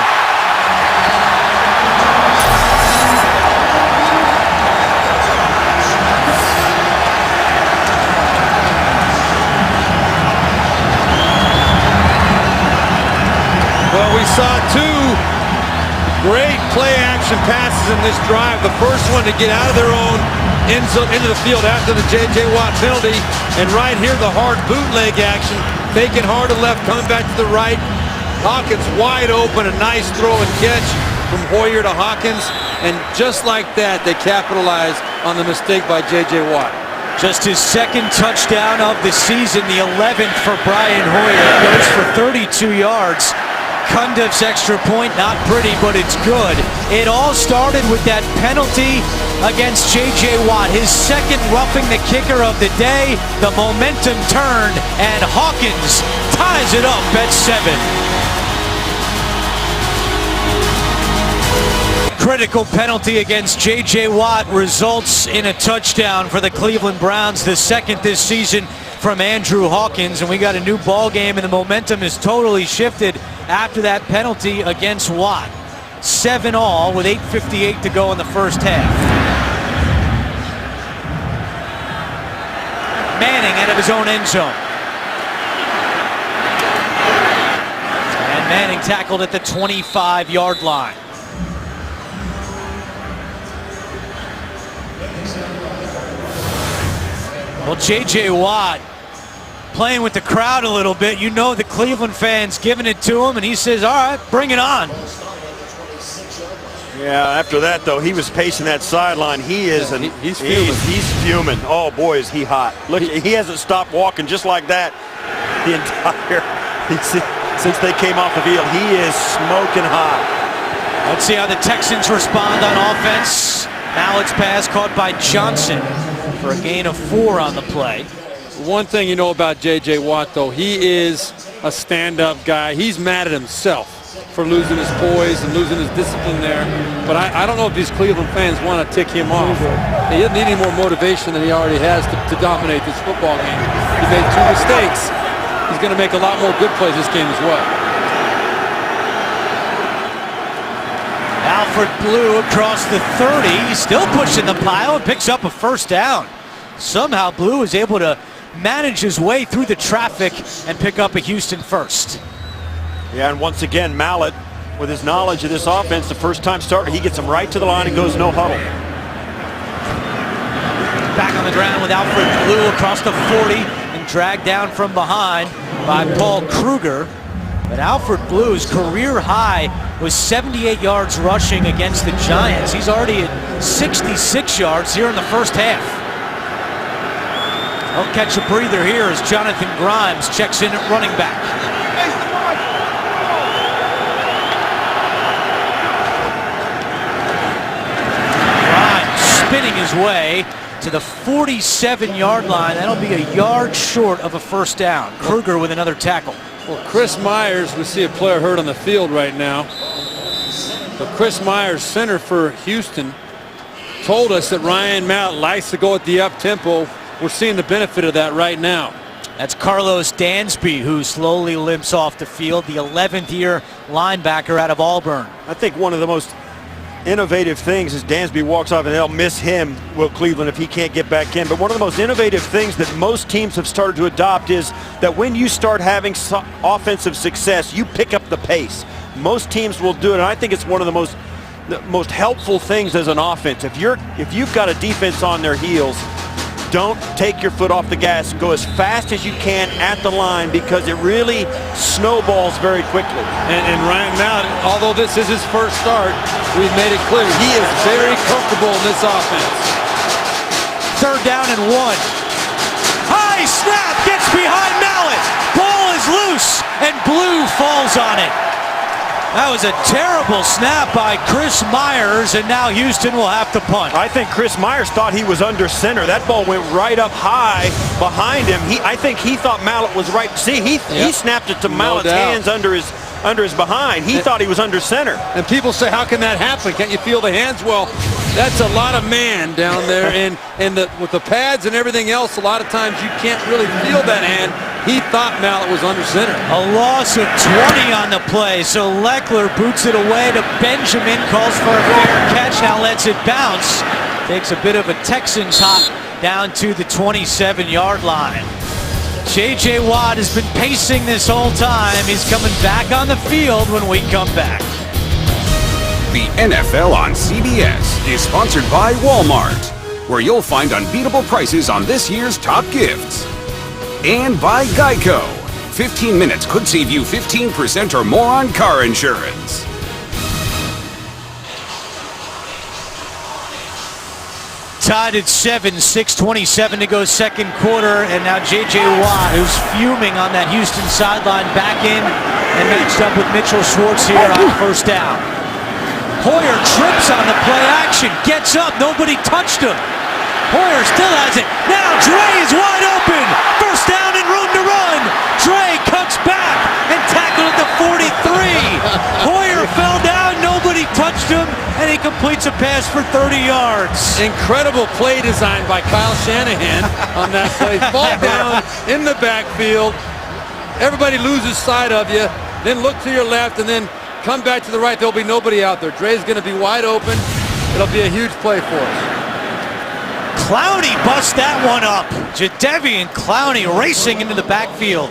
Well, we saw 2 great play action passes in this drive. The first one to get out of their own end zone into the field after the J.J. Watt penalty. And right here, the hard bootleg action. Faking hard to left, coming back to the right. Hawkins wide open, a nice throw and catch from Hoyer to Hawkins. And just like that, they capitalized on the mistake by J.J. Watt. Just his 2nd touchdown of the season, the 11th for Brian Hoyer. Goes for 32 yards. Cundiff's extra point, not pretty, but it's good. It all started with that penalty against J.J. Watt, his 2nd roughing the kicker of the day. The momentum turned, and Hawkins ties it up at 7. Critical penalty against J.J. Watt results in a touchdown for the Cleveland Browns, the 2nd this season from Andrew Hawkins, and we got a new ball game, and the momentum is totally shifted after that penalty against Watt. 7-all with 8:58 to go in the first half. Manning out of his own end zone. Manning tackled at the 25-yard line. Well, J.J. Watt playing with the crowd a little bit. You know the Cleveland fans giving it to him, and he says, all right, bring it on. Yeah, after that, though, he was pacing that sideline. He's fuming. He's fuming. Oh, boy, is he hot. Look, he hasn't stopped walking just like that the entire since they came off the field. He is smoking hot. Let's see how the Texans respond on offense. Mallett's pass caught by Johnson for a gain of 4 on the play. One thing you know about J.J. Watt, though, he is a stand-up guy. He's mad at himself for losing his poise and losing his discipline there. But I don't know if these Cleveland fans want to tick him off. He doesn't need any more motivation than he already has to dominate this football game. He made 2 mistakes. He's going to make a lot more good plays this game as well. Alfred Blue across the 30. He's still pushing the pile and picks up a first down. Somehow Blue is able to manage his way through the traffic and pick up a Houston first. Yeah, and once again, Mallett, with his knowledge of this offense, the first-time starter, he gets him right to the line and goes no huddle. Back on the ground with Alfred Blue across the 40 and dragged down from behind by Paul Kruger. But Alfred Blue's career high was 78 yards rushing against the Giants. He's already at 66 yards here in the first half. He'll catch a breather here as Jonathan Grimes checks in at running back. Spinning his way to the 47-yard line. That'll be a yard short of a first down. Kruger with another tackle. Well, Chris Myers, we see a player hurt on the field right now. But Chris Myers, center for Houston, told us that Ryan Mallett likes to go at the up-tempo. We're seeing the benefit of that right now. That's Carlos Dansby, who slowly limps off the field, the 11th-year linebacker out of Auburn. I think one of the most innovative things is Dansby walks off and they'll miss him, Will Cleveland, if he can't get back in. But one of the most innovative things that most teams have started to adopt is that when you start having offensive success, you pick up the pace. Most teams will do it, and I think it's one of the most helpful things as an offense. If you've got a defense on their heels, don't take your foot off the gas. Go as fast as you can at the line because it really snowballs very quickly. And Ryan Mallett, although this is his first start, we've made it clear he is very comfortable in this offense. 3rd down and 1. High snap, gets behind Mallett. Ball is loose, and Blue falls on it. That was a terrible snap by Chris Myers, and now Houston will have to punt. I think Chris Myers thought he was under center. That ball went right up high behind him. I think he thought Mallett was right. See, he snapped it to Mallett's hands under his behind. He thought he was under center. And people say, how can that happen? Can't you feel the hands? Well, that's a lot of man down there, and with the pads and everything else, a lot of times you can't really feel that hand. He thought Mallett was under center. A loss of 20 on the play, so Leckler boots it away to Benjamin, calls for a fair catch, now lets it bounce. Takes a bit of a Texans hop down to the 27-yard line. J.J. Watt has been pacing this whole time. He's coming back on the field when we come back. The NFL on CBS is sponsored by Walmart, where you'll find unbeatable prices on this year's top gifts. And by Geico. 15 minutes could save you 15% or more on car insurance. Tied at 7, 6:27 to go second quarter, and now J.J. Watt, who's fuming on that Houston sideline, back in and matched up with Mitchell Schwartz here on first down. Hoyer trips on the play action, gets up, nobody touched him. Hoyer still has it. Now Dre is wide open. First down and room to run. Dre cuts back and tackled at the 43. Hoyer fell down. Nobody touched him, and he completes a pass for 30 yards. Incredible play design by Kyle Shanahan on that play. Fall down in the backfield. Everybody loses sight of you. Then look to your left, and then come back to the right. There'll be nobody out there. Dre's going to be wide open. It'll be a huge play for us. Clowney busts that one up. Jadeveon Clowney racing into the backfield.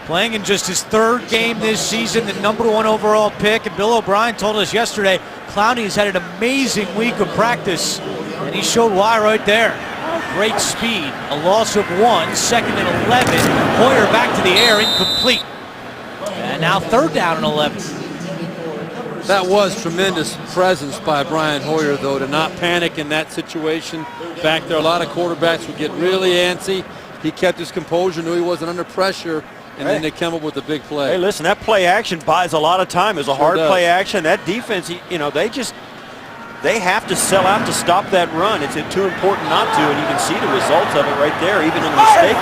Playing in just his 3rd game this season, the #1 overall pick. And Bill O'Brien told us yesterday, Clowney's had an amazing week of practice, and he showed why right there. Great speed, a loss of 1, 2nd and 11. Hoyer back to the air, incomplete. And now 3rd down and 11. That was tremendous presence by Brian Hoyer, though, to not panic in that situation. Back there, a lot of quarterbacks would get really antsy. He kept his composure, knew he wasn't under pressure, and then they come up with a big play. Hey, listen, that play action buys a lot of time. It's a hard does. play action. That defense, they have to sell out to stop that run. It's too important not to, and you can see the results of it right there, even in the mistake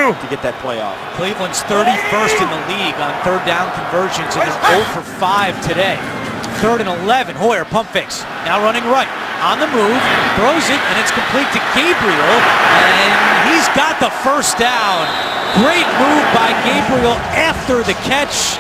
to get that play off. Cleveland's 31st in the league on 3rd down conversions, and they're 0 for 5 today. 3rd and 11, Hoyer, pump fakes, now running right, on the move, throws it, and it's complete to Gabriel, and he's got the 1st down. Great move by Gabriel after the catch,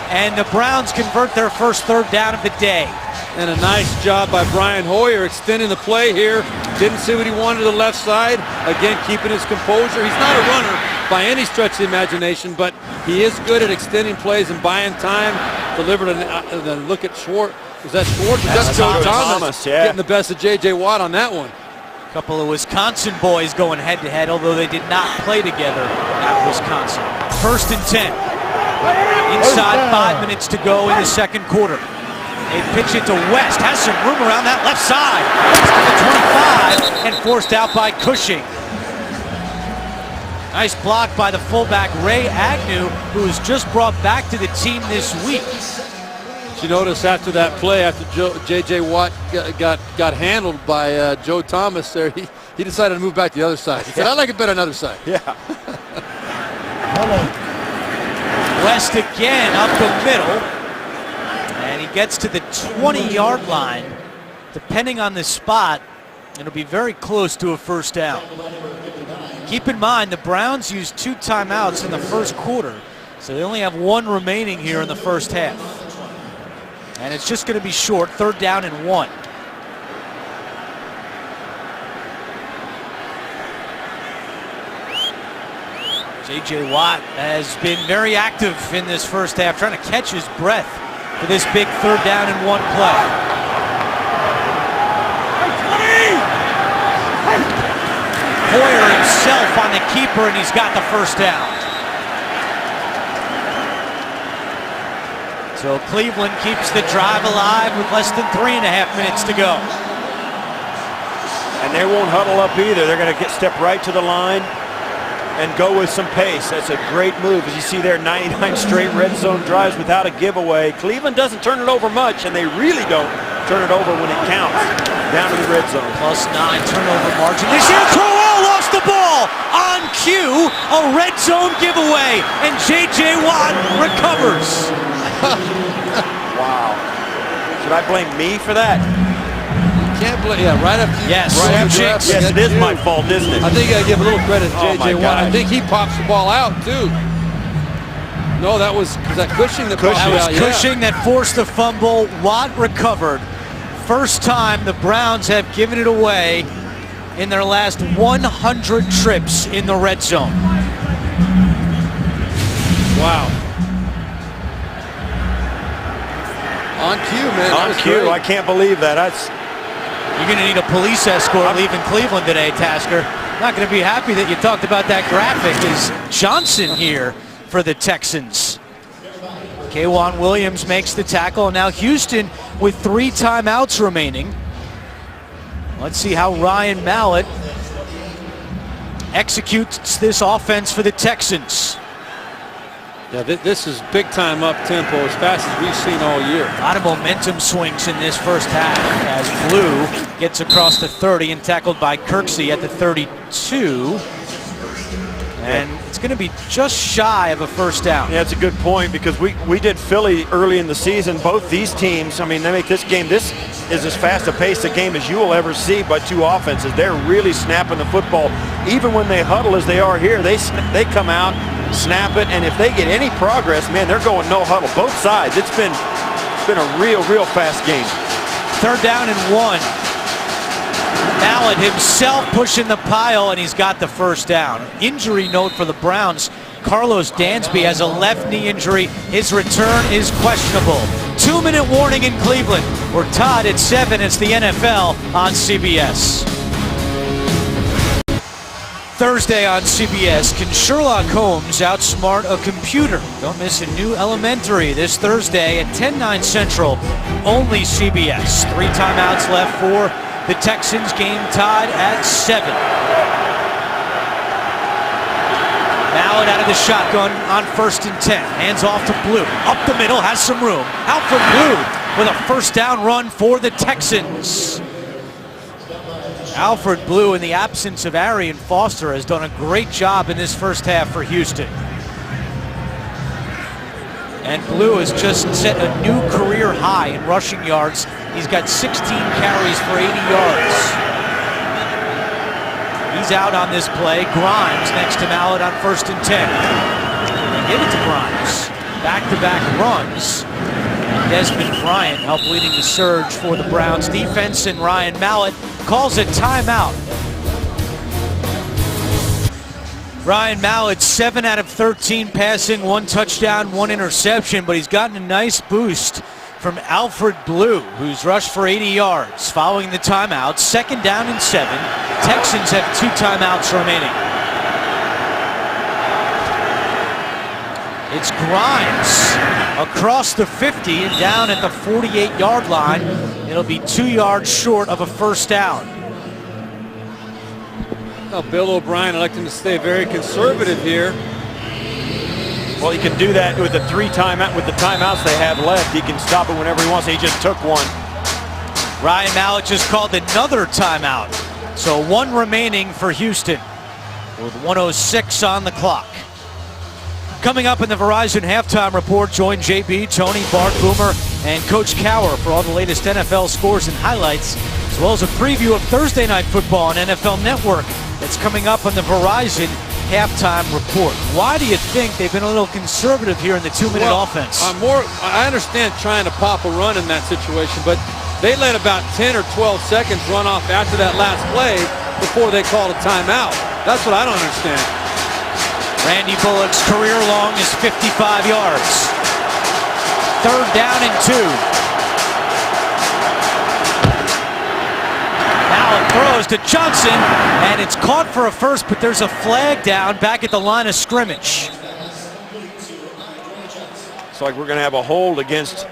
and the Browns convert their first 3rd down of the day. And a nice job by Brian Hoyer extending the play here. Didn't see what he wanted to the left side. Again, keeping his composure. He's not a runner by any stretch of the imagination, but he is good at extending plays and buying time. Delivered a look at Schwartz. Was that Schwartz? That's Joe Thomas yeah. Getting the best of J.J. Watt on that one. A couple of Wisconsin boys going head-to-head, although they did not play together at Wisconsin. 1st and 10. Inside 5 minutes to go in the 2nd quarter. They pitch it to West, has some room around that left side. West to the 25 and forced out by Cushing. Nice block by the fullback Ray Agnew, who was just brought back to the team this week. Did you notice after that play, after J.J. Watt got handled by Joe Thomas there, he decided to move back to the other side. He said, I like it better on the other side. Yeah. West again up the middle. And he gets to the 20-yard line. Depending on the spot, it'll be very close to a 1st down. Keep in mind, the Browns used 2 timeouts in the 1st quarter, so they only have 1 remaining here in the 1st half. And it's just going to be short, 3rd down and 1. J.J. Watt has been very active in this 1st half, trying to catch his breath for this big 3rd down and 1 play. Hoyer himself on the keeper, and he's got the 1st down. So Cleveland keeps the drive alive with less than 3.5 minutes to go. And they won't huddle up either. They're going to step right to the line and go with some pace. That's a great move. As you see there, 99 straight red zone drives without a giveaway. Cleveland doesn't turn it over much, and they really don't turn it over when it counts. Down to the red zone. +9 turnover margin this year. Crowell lost the ball on cue. A red zone giveaway, and J.J. Watt recovers. Wow. Should I blame me for that? Can't blame, right after. Yes, right after Jinx. Yes, it is my fault, isn't it? I think I give a little credit to Oh, J.J. my Watt. I gosh. think he pops the ball out too. No, that was that Cushing that popped That it was out. Cushing that forced the fumble. Watt recovered. First time the Browns have given it away in their last 100 trips in the red zone. Wow. On cue, man. That On was cue. great. I can't believe that. You're going to need a police escort leaving Cleveland today, Tasker. Not going to be happy that you talked about that graphic. Is Johnson here for the Texans? K'Wan Williams makes the tackle. Now Houston with 3 timeouts remaining. Let's see how Ryan Mallett executes this offense for the Texans. Yeah, this is big time up tempo, as fast as we've seen all year. A lot of momentum swings in this 1st half as Blue gets across the 30 and tackled by Kirksey at the 32. And it's going to be just shy of a 1st down. Yeah, that's a good point, because we did Philly early in the season. Both these teams, I mean, they make this game, this is as fast a pace a game as you will ever see by 2 offenses. They're really snapping the football. Even when they huddle as they are here, they come out, snap it, and if they get any progress, man, they're going no huddle. Both sides. It's been a real fast game. 3rd down and 1. Mallett himself pushing the pile, and he's got the 1st down. Injury note for the Browns. Carlos Dansby has a left knee injury. His return is questionable. 2-minute warning in Cleveland. We're tied at 7. It's the NFL on CBS. Thursday on CBS, can Sherlock Holmes outsmart a computer? Don't miss a new Elementary this Thursday at 10/9 Central, only CBS. 3 timeouts left for the Texans, game tied at 7. Mallett out of the shotgun on 1st and 10. Hands off to Blue. Up the middle, has some room. Alfred Blue with a first down run for the Texans. Alfred Blue, in the absence of Arian Foster, has done a great job in this first half for Houston. And Blue has just set a new career high in rushing yards. He's got 16 carries for 80 yards. He's out on this play. Grimes next to Mallett on 1st and 10. They give it to Grimes. Back-to-back runs. Desmond Bryant helped leading the surge for the Browns defense, and Ryan Mallett calls a timeout. Ryan Mallett, 7 out of 13 passing, 1 touchdown, 1 interception, but he's gotten a nice boost from Alfred Blue, who's rushed for 80 yards. Following the timeout, 2nd down and 7. Texans have 2 timeouts remaining. It's Grimes across the 50 and down at the 48-yard line. It'll be 2 yards short of a first down. Now, Bill O'Brien electing to stay very conservative here. Well, he can do that with the timeouts they have left. He can stop it whenever he wants. He just took one. Ryan Mallett just called another timeout. So 1 remaining for Houston with 1:06 on the clock. Coming up in the Verizon Halftime Report, join JB, Tony, Bart, Boomer, and Coach Cower for all the latest NFL scores and highlights, as well as a preview of Thursday Night Football on NFL Network that's coming up on the Verizon Halftime Report. Why do you think they've been a little conservative here in the 2-minute offense? I understand trying to pop a run in that situation, but they let about 10 or 12 seconds run off after that last play before they called a timeout. That's what I don't understand. Randy Bullock's career long is 55 yards. 3rd down and 2. Mallett throws to Johnson, and it's caught for a first, but there's a flag down back at the line of scrimmage. It's like we're going to have a hold against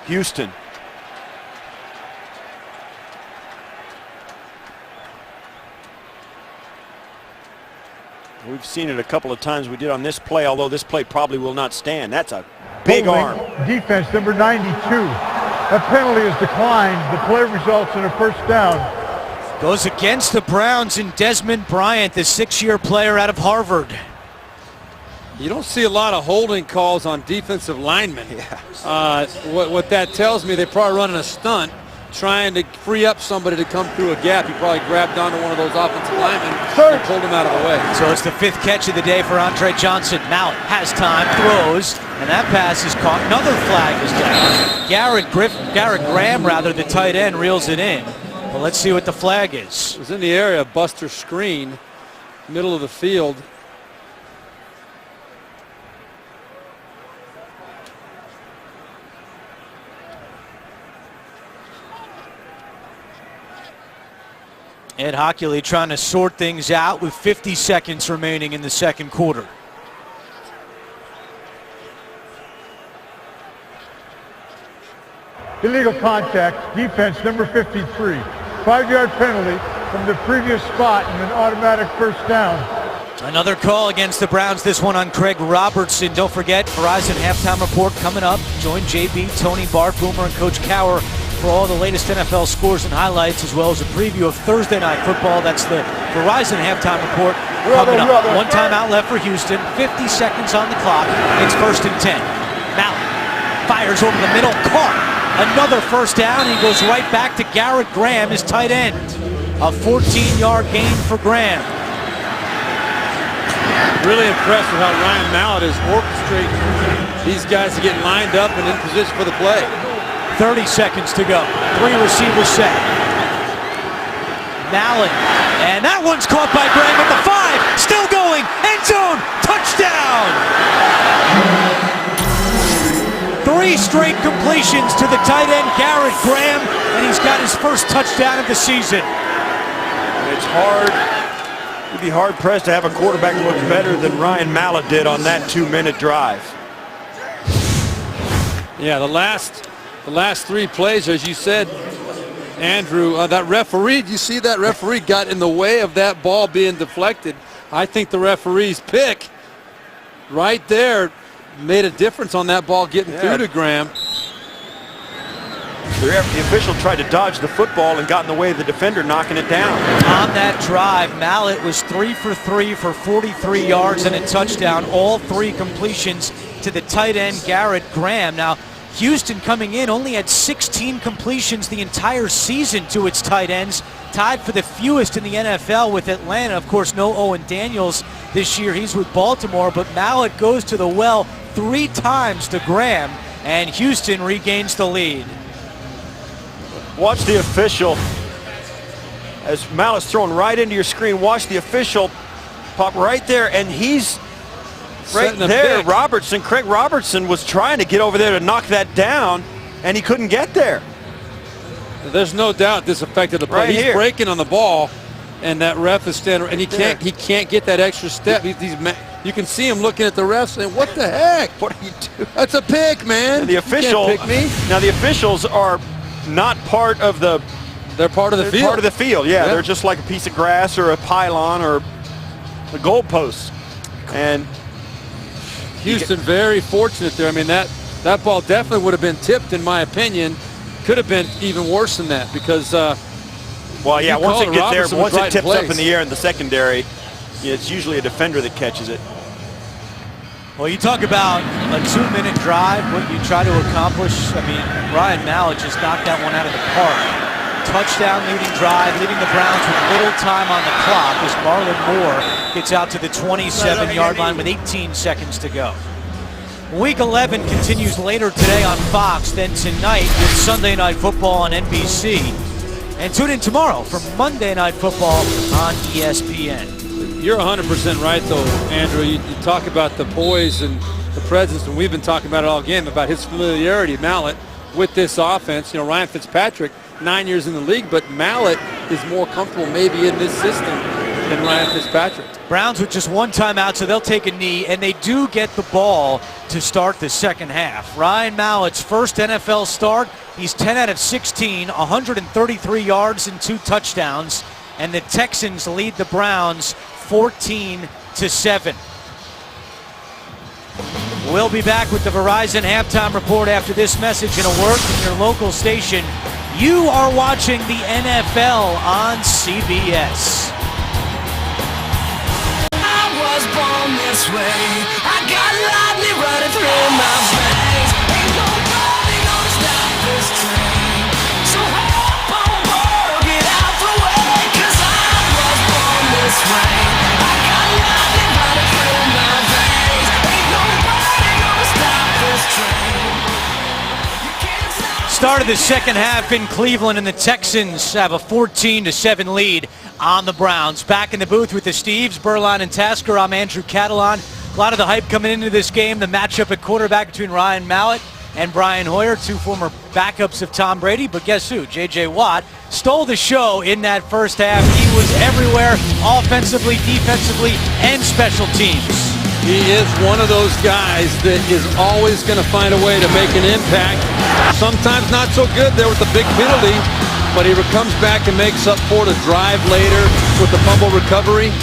Houston. We've seen it a couple of times. We did on this play, although this play probably will not stand. That's a big arm. Defense number 92. That penalty is declined. The play results in a first down. Goes against the Browns and Desmond Bryant, the 6-year player out of Harvard. You don't see a lot of holding calls on defensive linemen. Yeah. What that tells me, they're probably running a stunt, trying to free up somebody to come through a gap. He probably grabbed onto one of those offensive linemen and pulled him out of the way. So it's the 5th catch of the day for Andre Johnson. Mallett has time, throws, and that pass is caught. Another flag is down. Garrett Graham, the tight end, reels it in. Well, let's see what the flag is. It was in the area of Buster Screen, middle of the field. Ed Hockley trying to sort things out with 50 seconds remaining in the second quarter. Illegal contact, defense number 53. 5-yard penalty from the previous spot and an automatic first down. Another call against the Browns, this one on Craig Robertson. Don't forget, Verizon Halftime Report coming up. Join JB, Tony, Bart, Boomer, and Coach Cower for all the latest NFL scores and highlights, as well as a preview of Thursday Night Football. That's the Verizon Halftime Report coming up. 1 timeout left for Houston, 50 seconds on the clock. It's 1st and 10. Mallett fires over the middle, caught. Another first down. He goes right back to Garrett Graham, his tight end. A 14-yard gain for Graham. Really impressed with how Ryan Mallett is orchestrating these guys to get lined up and in position for the play. 30 seconds to go. 3 receivers set. Mallett, and that one's caught by Graham at the 5. Still going. end zone, touchdown! 3 straight completions to the tight end, Garrett Graham, and he's got his first touchdown of the season. It's hard. You'd be hard-pressed to have a quarterback look better than Ryan Mallett did on that 2-minute drive. Yeah, the last 3 plays, as you said, Andrew, that referee, you see that referee got in the way of that ball being deflected. I think the referee's pick right there made a difference on that ball getting through to Graham. The official tried to dodge the football and got in the way of the defender knocking it down. On that drive, Mallett was 3 for 3 for 43 yards and a touchdown. All 3 completions to the tight end, Garrett Graham. Now, Houston coming in only had 16 completions the entire season to its tight ends, tied for the fewest in the NFL with Atlanta. Of course, no Owen Daniels this year. He's with Baltimore, but Mallett goes to the well 3 times to Graham, and Houston regains the lead. Watch the official. As Mallett's thrown right into your screen, watch the official pop right there, and he's right there. Craig Robertson was trying to get over there to knock that down, and he couldn't get there. There's no doubt this affected the play. Right He's here. breaking on the ball, and that ref is standing, and he can't get that extra step. You can see him looking at the ref saying, "What the heck? What are you doing?" That's a pick, man." And the official. You can't pick me. Now the officials are not part of the. They're part of the field. Part of the field. Yeah, they're just like a piece of grass or a pylon or a goalpost. And Houston very fortunate there. I mean, that ball definitely would have been tipped, in my opinion. Could have been even worse than that because. Well, yeah, once it gets there, once it tips up in place. the air in the secondary, it's usually a defender that catches it. Well, you talk about a 2-minute drive, what you try to accomplish. I mean, Ryan Mallett just knocked that one out of the park. Touchdown leading drive, leading the Browns with little time on the clock as Marlon Moore gets out to the 27-yard line with 18 seconds to go. Week 11 continues later today on Fox, then tonight with Sunday Night Football on NBC. And tune in tomorrow for Monday Night Football on ESPN. You're 100% right, though, Andrew. You talk about the poise and the presence, and we've been talking about it all game, about his familiarity, Mallett, with this offense. You know, Ryan Fitzpatrick, 9 years in the league, but Mallett is more comfortable maybe in this system than Ryan Fitzpatrick. Browns with just 1 timeout, so they'll take a knee, and they do get the ball to start the second half. Ryan Mallett's first NFL start. He's 10 out of 16, 133 yards and 2 touchdowns, and the Texans lead the Browns 14-7. We'll be back with the Verizon halftime report after this message and a word from your local station. You are watching the NFL on CBS. I was born this way. I got lightning running through my veins. Ain't nobody gonna stop this train. So hop on board or get out the way. 'Cause I was born this way. I got lightning running through my veins. Ain't nobody gonna stop this train. You can't stop. Start of the second half in Cleveland, and the Texans have a 14-7 lead on the Browns. Back in the booth with the Steves, Berline and Tasker. I'm Andrew Catalan. A lot of the hype coming into this game, the matchup at quarterback between Ryan Mallett and Brian Hoyer, 2 former backups of Tom Brady. But guess who? J.J. Watt stole the show in that first half. He was everywhere, offensively, defensively, and special teams. He is one of those guys that is always going to find a way to make an impact. Sometimes not so good there with the big penalty, but he comes back and makes up for the drive later with the fumble recovery.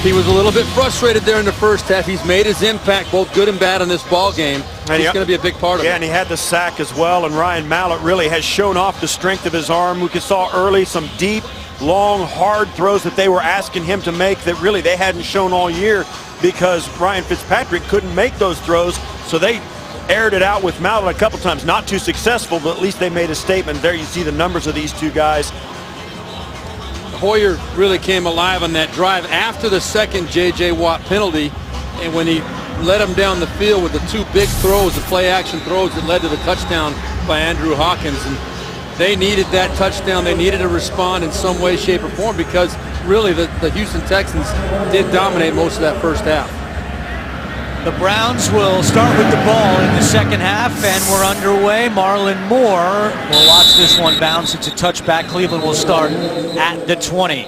He was a little bit frustrated there in the first half. He's made his impact, both good and bad, in this ball game. He's going to be a big part of it. Yeah, and he had the sack as well, and Ryan Mallett really has shown off the strength of his arm. We saw early some deep, long, hard throws that they were asking him to make that really they hadn't shown all year because Ryan Fitzpatrick couldn't make those throws, so they aired it out with Mallett a couple times. Not too successful, but at least they made a statement. There you see the numbers of these two guys. Hoyer really came alive on that drive after the second J.J. Watt penalty, and when he led him down the field with the 2 big throws, the play-action throws that led to the touchdown by Andrew Hawkins. And They needed that touchdown. They needed to respond in some way, shape, or form because really the Houston Texans did dominate most of that first half. The Browns will start with the ball in the second half, and we're underway. Marlon Moore will watch this one bounce. It's a touchback. Cleveland will start at the 20.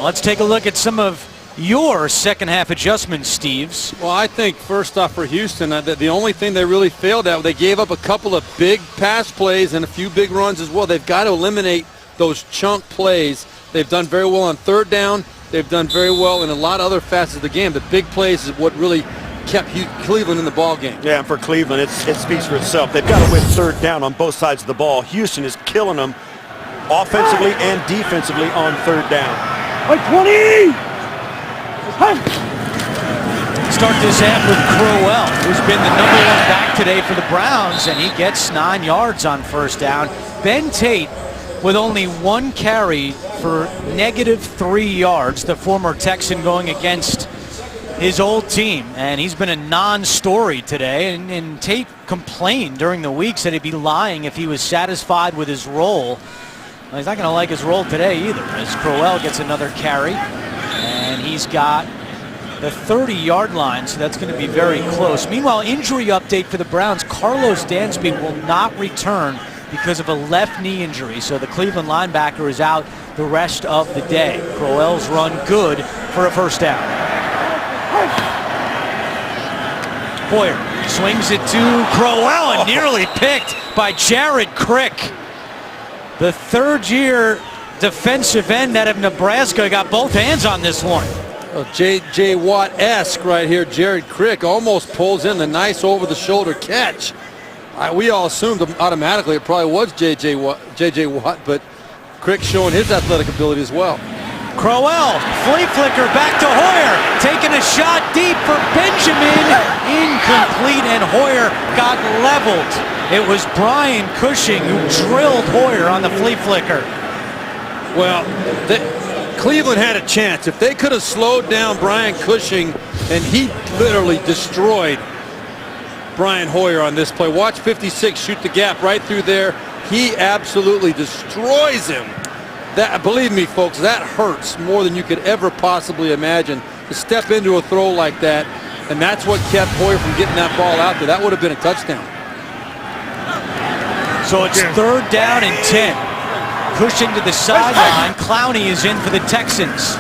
Let's take a look at some of your second half adjustments, Steves. Well, I think first off for Houston, the only thing they really failed at, they gave up a couple of big pass plays and a few big runs as well. They've got to eliminate those chunk plays. They've done very well on third down. They've done very well in a lot of other facets of the game. The big plays is what really kept Cleveland in the ball game. Yeah, and for Cleveland, it speaks for itself. They've got to win third down on both sides of the ball. Houston is killing them offensively and defensively on third down. 20! Start this half with Crowell, who's been the #1 back today for the Browns, and he gets 9 yards on first down. Ben Tate with only 1 carry for -3 yards, the former Texan going against his old team, and he's been a non-story today. And Tate complained during the week, said he'd be lying if he was satisfied with his role. Well, he's not going to like his role today either, as Crowell gets another carry, and he's got the 30-yard line, so that's going to be very close. Meanwhile, injury update for the Browns. Carlos Dansby will not return because of a left knee injury, so the Cleveland linebacker is out the rest of the day. Crowell's run good for a first down. Hoyer swings it to Crowell and nearly picked by Jared Crick. The third-year defensive end out of Nebraska got both hands on this one. J.J. Watt-esque right here. Jared Crick almost pulls in the nice over-the-shoulder catch. We all assumed automatically it probably was J.J. Watt, but Crick showing his athletic ability as well. Crowell, flea flicker back to Hoyer, taking a shot deep for Benjamin. Incomplete, and Hoyer got leveled. It was Brian Cushing who drilled Hoyer on the flea flicker. Well, Cleveland had a chance. If they could have slowed down Brian Cushing, and he literally destroyed Brian Hoyer on this play. Watch 56 shoot the gap right through there. He absolutely destroys him. That, believe me, folks, that hurts more than you could ever possibly imagine to step into a throw like that, and that's what kept Hoyer from getting that ball out there. That would have been a touchdown. So it's third down and 10. Cushing to the sideline. Clowney is in for the Texans.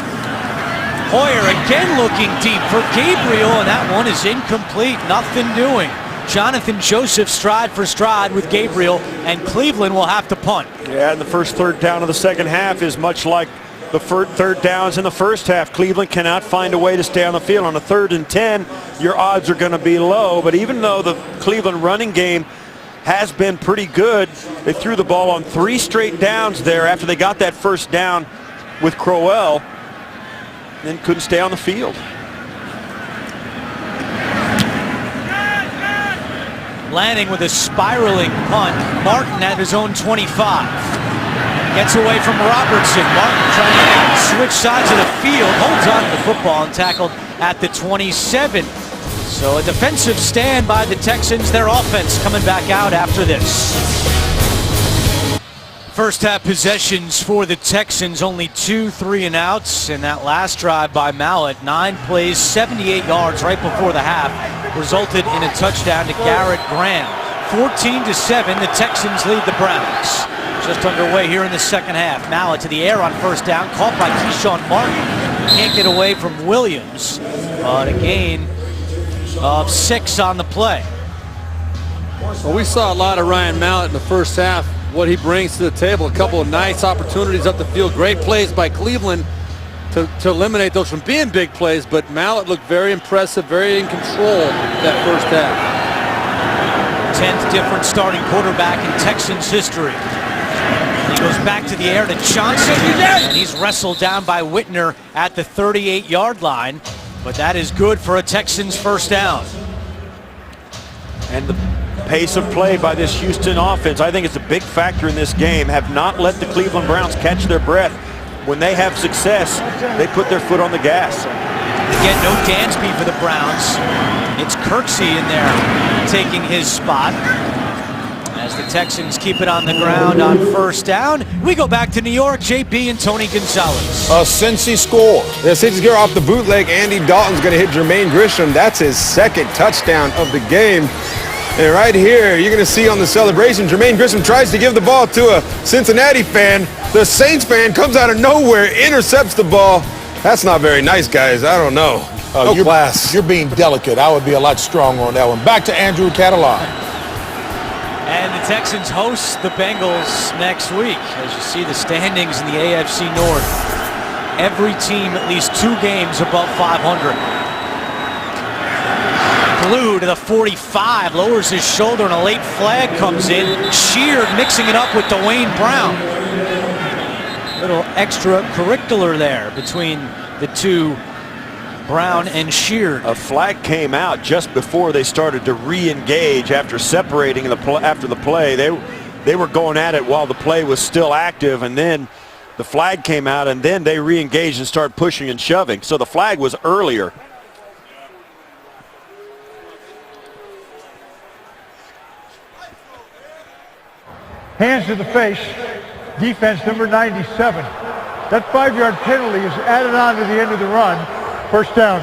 Hoyer again looking deep for Gabriel, and that one is incomplete. Nothing doing. Jonathan Joseph stride for stride with Gabriel, and Cleveland will have to punt. Yeah, and the first third down of the second half is much like the third downs in the first half. Cleveland cannot find a way to stay on the field. On a 3rd and 10, your odds are going to be low, but even though the Cleveland running game has been pretty good, they threw the ball on 3 straight downs there after they got that first down with Crowell, then couldn't stay on the field. Lanning with a spiraling punt. Martin at his own 25. Gets away from Robertson. Martin trying to switch sides of the field. Holds on to the football and tackled at the 27. So a defensive stand by the Texans. Their offense coming back out after this. First half possessions for the Texans, only 2 3-and-outs, and that last drive by Mallett, 9 plays, 78 yards right before the half, resulted in a touchdown to Garrett Graham. 14-7, the Texans lead the Browns. Just underway here in the second half. Mallett to the air on first down, caught by Keyshawn Martin. Can't get away from Williams, but a gain of 6 on the play. Well, we saw a lot of Ryan Mallett in the first half. What he brings to the table, a couple of nice opportunities up the field, great plays by Cleveland to eliminate those from being big plays, but Mallett looked very impressive, very in control that first half. 10th different starting quarterback in Texans history. He goes back to the air to Johnson, and he's wrestled down by Whitner at the 38-yard line, but that is good for a Texans first down. And the pace of play by this Houston offense, I think it's a big factor in this game. Have not let the Cleveland Browns catch their breath. When they have success, they put their foot on the gas. Again, no Dansby for the Browns. It's Kirksey in there taking his spot as the Texans keep it on the ground on first down. We go back to New York, JB and Tony Gonzalez. A Cincy score. The Cincy's gear off the bootleg. Andy Dalton's going to hit Jermaine Grisham. That's his second touchdown of the game. And right here, you're going to see on the celebration, Jermaine Grisham tries to give the ball to a Cincinnati fan. The Saints fan comes out of nowhere, intercepts the ball. That's not very nice, guys. I don't know. No class. You're being delicate. I would be a lot stronger on that one. Back to Andrew Catalan. And the Texans host the Bengals next week. As you see the standings in the AFC North, every team at least 2 games above 500. Blue to the 45, lowers his shoulder, and a late flag comes in. Sheard mixing it up with Dwayne Brown. Little extracurricular there between the two, Brown and Sheard. A flag came out just before they started to re-engage after separating after the play. They were going at it while the play was still active, and then the flag came out, and then they re-engaged and started pushing and shoving. So the flag was earlier. Hands to the face, defense number 97. That 5-yard penalty is added on to the end of the run. First down.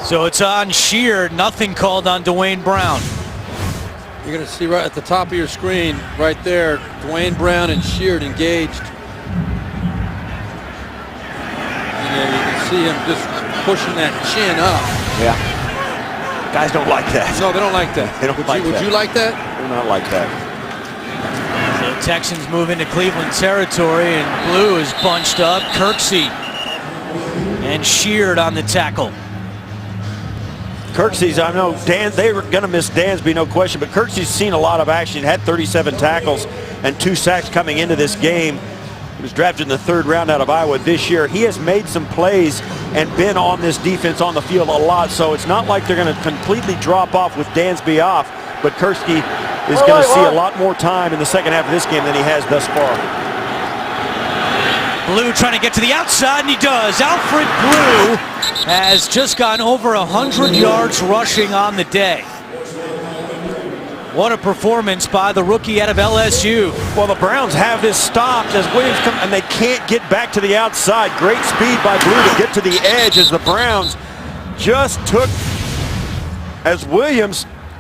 So it's on Sheard, nothing called on Dwayne Brown. You're going to see right at the top of your screen, right there, Dwayne Brown and Sheard engaged. And you can see him just pushing that chin up. Yeah. Guys don't like that. No, they don't like that. They don't like that. Would you like that? Do not like that. So Texans move into Cleveland territory, and Blue is bunched up. Kirksey and Sheard on the tackle. Kirksey's, I know they were going to miss Dansby, no question, but Kirksey's seen a lot of action. Had 37 tackles and 2 sacks coming into this game. He was drafted in the 3rd round out of Iowa this year. He has made some plays and been on this defense on the field a lot, so it's not like they're going to completely drop off with Dansby off, but Kirksey is going to see a lot more time in the second half of this game than he has thus far. Blue trying to get to the outside, and he does. Alfred Blue has just gone over 100 yards rushing on the day. What a performance by the rookie out of LSU. Well, the Browns have this stopped as Williams comes, and they can't get back to the outside. Great speed by Blue to get to the edge as the Browns just took, as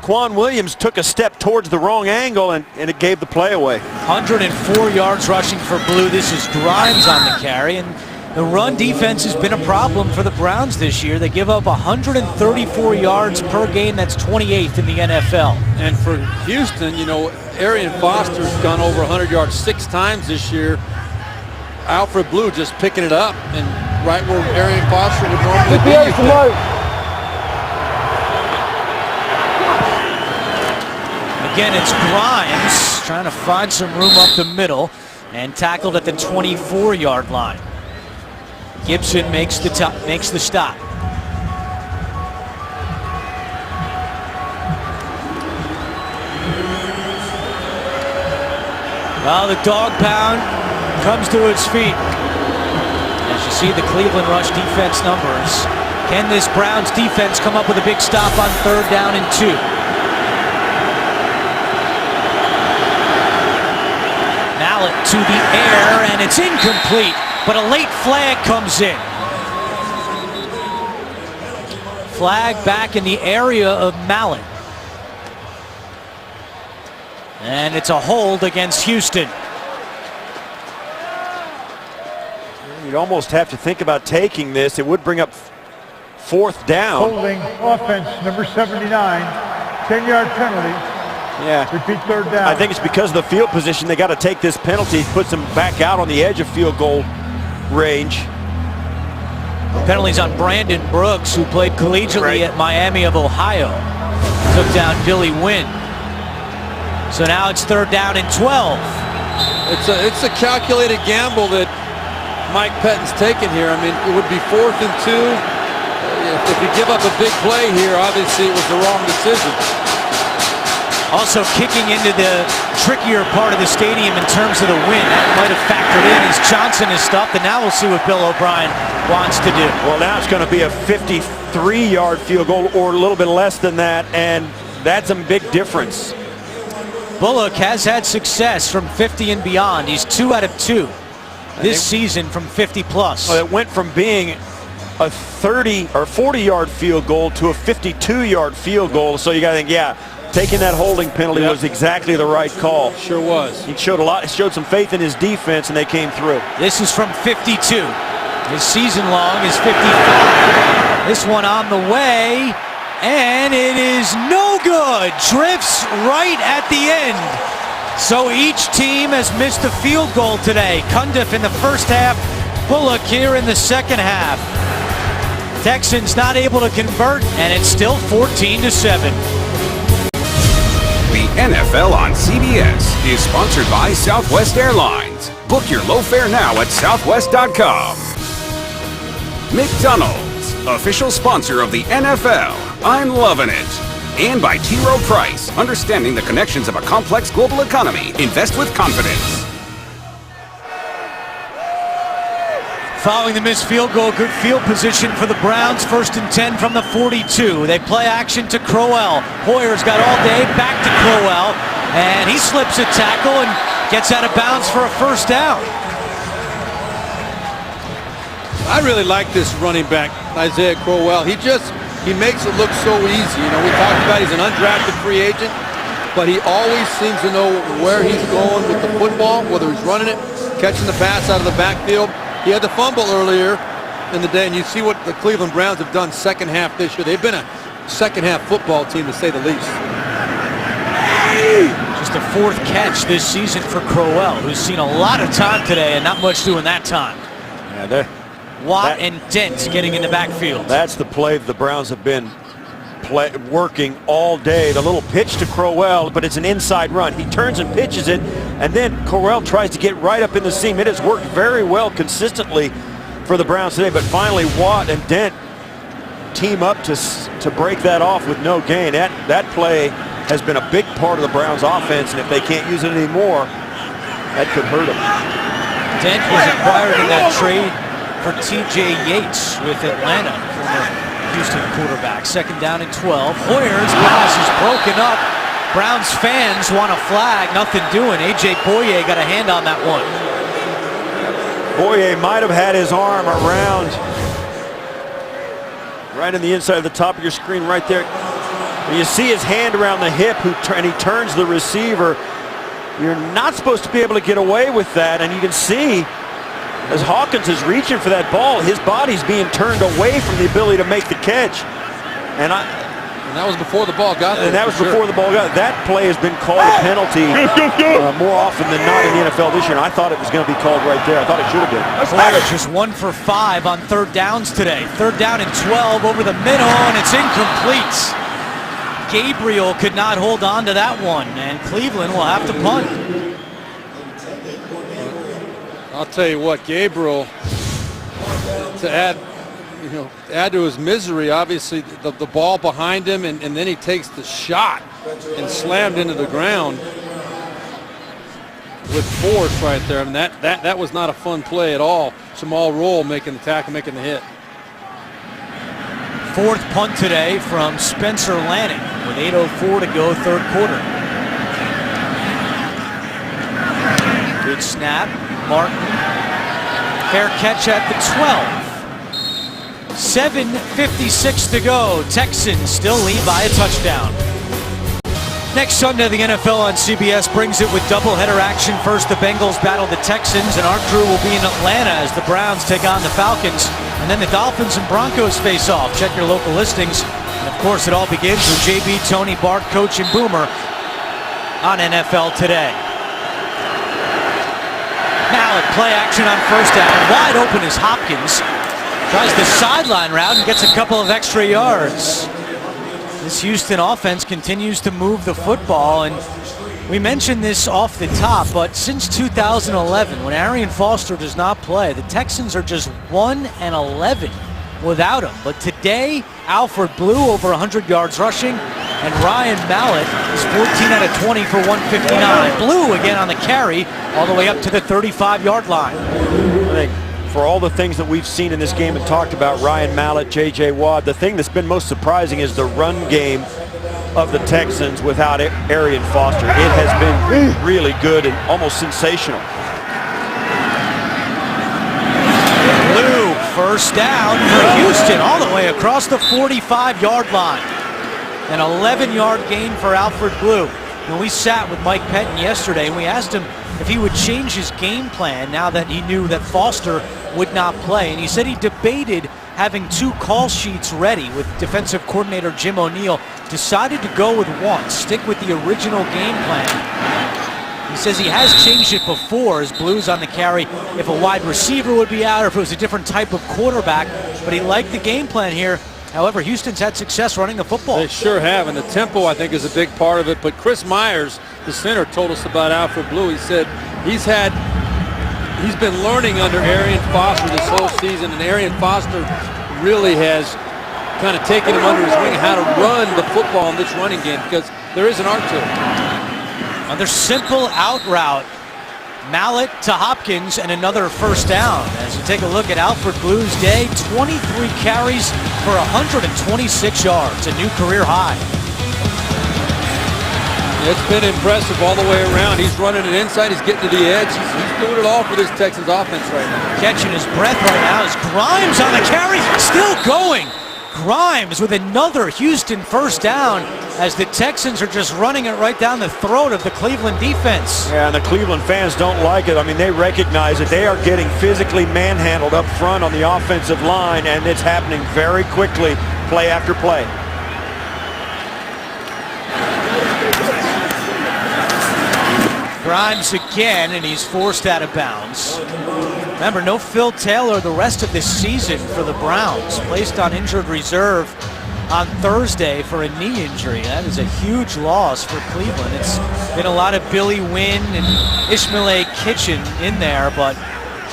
Quan Williams took a step towards the wrong angle, and it gave the play away. 104 yards rushing for Blue. This is Grimes on the carry, and the run defense has been a problem for the Browns this year. They give up 134 yards per game. That's 28th in the NFL. And for Houston, you know, Arian Foster's gone over 100 yards 6 times this year. Alfred Blue just picking it up, and right where Arian Foster would normally be. Again, it's Grimes trying to find some room up the middle and tackled at the 24-yard line. Gibson makes the stop. Well, the dog pound comes to its feet. As you see the Cleveland rush defense numbers, can this Browns defense come up with a big stop on 3rd down and 2? Mallet to the air, and it's incomplete, but a late flag comes in. Flag back in the area of Mallet. And it's a hold against Houston. You'd almost have to think about taking this. It would bring up 4th down. Holding offense number 79, 10-yard penalty. Yeah. Repeat 3rd down. I think it's because of the field position. They got to take this penalty, puts them back out on the edge of field goal range. Penalties on Brandon Brooks, who played collegiately at Miami of Ohio. Took down Billy Wynn. So now it's 3rd down and 12. It's a calculated gamble that Mike Pettin's taken here. I mean, it would be 4th and 2. If you give up a big play here, obviously it was the wrong decision. Also kicking into the trickier part of the stadium in terms of the wind. That might have factored in as Johnson is stopped, and now we'll see what Bill O'Brien wants to do. Well, now it's going to be a 53-yard field goal or a little bit less than that, and that's a big difference. Bullock has had success from 50 and beyond. He's 2 out of 2 this season from 50 plus. It went from being a 30 or 40-yard field goal to a 52-yard field goal. So you got to think, yeah, taking that holding penalty was exactly the right call. Sure was. He showed some faith in his defense, and they came through. This is from 52. His season long is 55. This one on the way, and it is no good. Drifts right at the end. So each team has missed a field goal today. Cundiff in the first half, Bullock here in the second half. Texans not able to convert, and it's still 14-7. The NFL on CBS is sponsored by Southwest Airlines. Book your low fare now at southwest.com. McDonald's, official sponsor of the NFL. I'm loving it. And by T. Rowe Price, understanding the connections of a complex global economy. Invest with confidence. Following the missed field goal, good field position for the Browns. 1st and 10 from the 42. They play action to Crowell. Hoyer's got all day, back to Crowell, and he slips a tackle and gets out of bounds for a first down. I really like this running back, Isaiah Crowell. He makes it look so easy. You know, we talked about he's an undrafted free agent, but he always seems to know where he's going with the football, whether he's running it, catching the pass out of the backfield. He had the fumble earlier in the day, and you see what the Cleveland Browns have done second half this year. They've been a second half football team, to say the least. Just a 4th catch this season for Crowell, who's seen a lot of time today and not much doing that time. Yeah, Watt and Dent getting in the backfield. That's the play the Browns have been working all day. The little pitch to Crowell, but it's an inside run. He turns and pitches it, and then Crowell tries to get right up in the seam. It has worked very well consistently for the Browns today, but finally Watt and Dent team up to break that off with no gain. That play has been a big part of the Browns offense, and if they can't use it anymore, that could hurt them. Dent was acquired in that trade for T.J. Yates with Atlanta, former Houston quarterback. 2nd down and 12. Hoyer's pass is broken up. Browns fans want a flag. Nothing doing. A.J. Boye got a hand on that one. Boye might have had his arm around right in the inside of the top of your screen right there. When you see his hand around the hip and he turns the receiver, you're not supposed to be able to get away with that. And you can see as Hawkins is reaching for that ball, his body's being turned away from the ability to make the catch. And that was before the ball got there. And that was before the ball got there. That play has been called a penalty more often than not in the NFL this year. And I thought it was going to be called right there. I thought it should have been. Hoyer just 1 for 5 on 3rd downs today. 3rd down and 12 over the middle, and it's incomplete. Gabriel could not hold on to that one, and Cleveland will have to punt. I'll tell you what, Gabriel, to add to his misery, obviously the ball behind him, and then he takes the shot and slammed into the ground with force right there. I mean, that was not a fun play at all. Jamal Roll making the tackle, making the hit. 4th punt today from Spencer Lanning with 8:04 to go, 3rd quarter. Good snap. Martin, fair catch at the 12. 7:56 to go. Texans still lead by a touchdown. Next Sunday, the NFL on CBS brings it with doubleheader action. First, the Bengals battle the Texans, and our crew will be in Atlanta as the Browns take on the Falcons. And then the Dolphins and Broncos face off. Check your local listings. And of course, it all begins with JB, Tony, Bart, Coach, and Boomer on NFL Today. Mallett, play action on 1st down. Wide open is Hopkins. Tries the sideline route and gets a couple of extra yards. This Houston offense continues to move the football, and we mentioned this off the top, but since 2011, when Arian Foster does not play, the Texans are just 1-11 without him. But today, Alfred Blue over 100 yards rushing, and Ryan Mallett is 14 out of 20 for 159. Blue again on the carry, all the way up to the 35-yard line. I think for all the things that we've seen in this game and talked about, Ryan Mallett, J.J. Watt, the thing that's been most surprising is the run game of the Texans without Arian Foster. It has been really good and almost sensational. Blue, first down for Houston, all the way across the 45-yard line. An 11-yard gain for Alfred Blue. And we sat with Mike Pettin yesterday and we asked him if he would change his game plan now that he knew that Foster would not play. And he said he debated having 2 call sheets ready with defensive coordinator Jim O'Neill. Decided to go with one, stick with the original game plan. He says he has changed it before as Blues on the carry if a wide receiver would be out or if it was a different type of quarterback. But he liked the game plan here. However, Houston's had success running the football. They sure have, and the tempo, I think, is a big part of it. But Chris Myers, the center, told us about Alfred Blue. He said he's been learning under Arian Foster this whole season, and Arian Foster really has kind of taken him under his wing how to run the football in this running game because there is an art to it. Another simple out route. Mallett to Hopkins and another first down. As you take a look at Alfred Blue's day, 23 carries for 126 yards, a new career high. It's been impressive all the way around. He's running it inside, he's getting to the edge. He's doing it all for this Texans offense right now. Catching his breath right now is Grimes on the carry, still going. Grimes with another Houston first down as the Texans are just running it right down the throat of the Cleveland defense. Yeah, and the Cleveland fans don't like it. I mean, they recognize that they are getting physically manhandled up front on the offensive line, and it's happening very quickly, play after play. Grimes again, and he's forced out of bounds. Remember, no Phil Taylor the rest of this season for the Browns. Placed on injured reserve on Thursday for a knee injury. That is a huge loss for Cleveland. It's been a lot of Billy Wynn and Ishmael Kitchen in there, but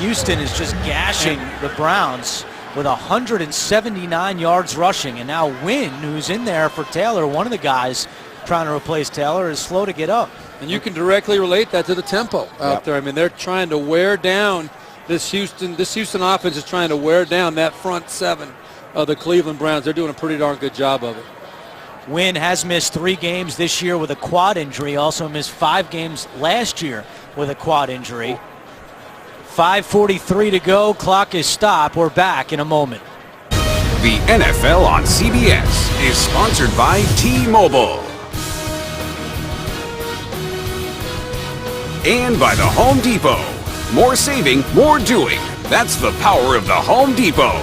Houston is just gashing the Browns with 179 yards rushing. And now Wynn, who's in there for Taylor, one of the guys trying to replace Taylor, is slow to get up. And you can directly relate that to the tempo out there. I mean, they're trying to wear down this Houston offense is trying to wear down that front seven of the Cleveland Browns. They're doing a pretty darn good job of it. Wynn has missed 3 games this year with a quad injury. Also missed 5 games last year with a quad injury. 5:43 to go. Clock is stopped. We're back in a moment. The NFL on CBS is sponsored by T-Mobile. And by the Home Depot. More saving, more doing. That's the power of the Home Depot.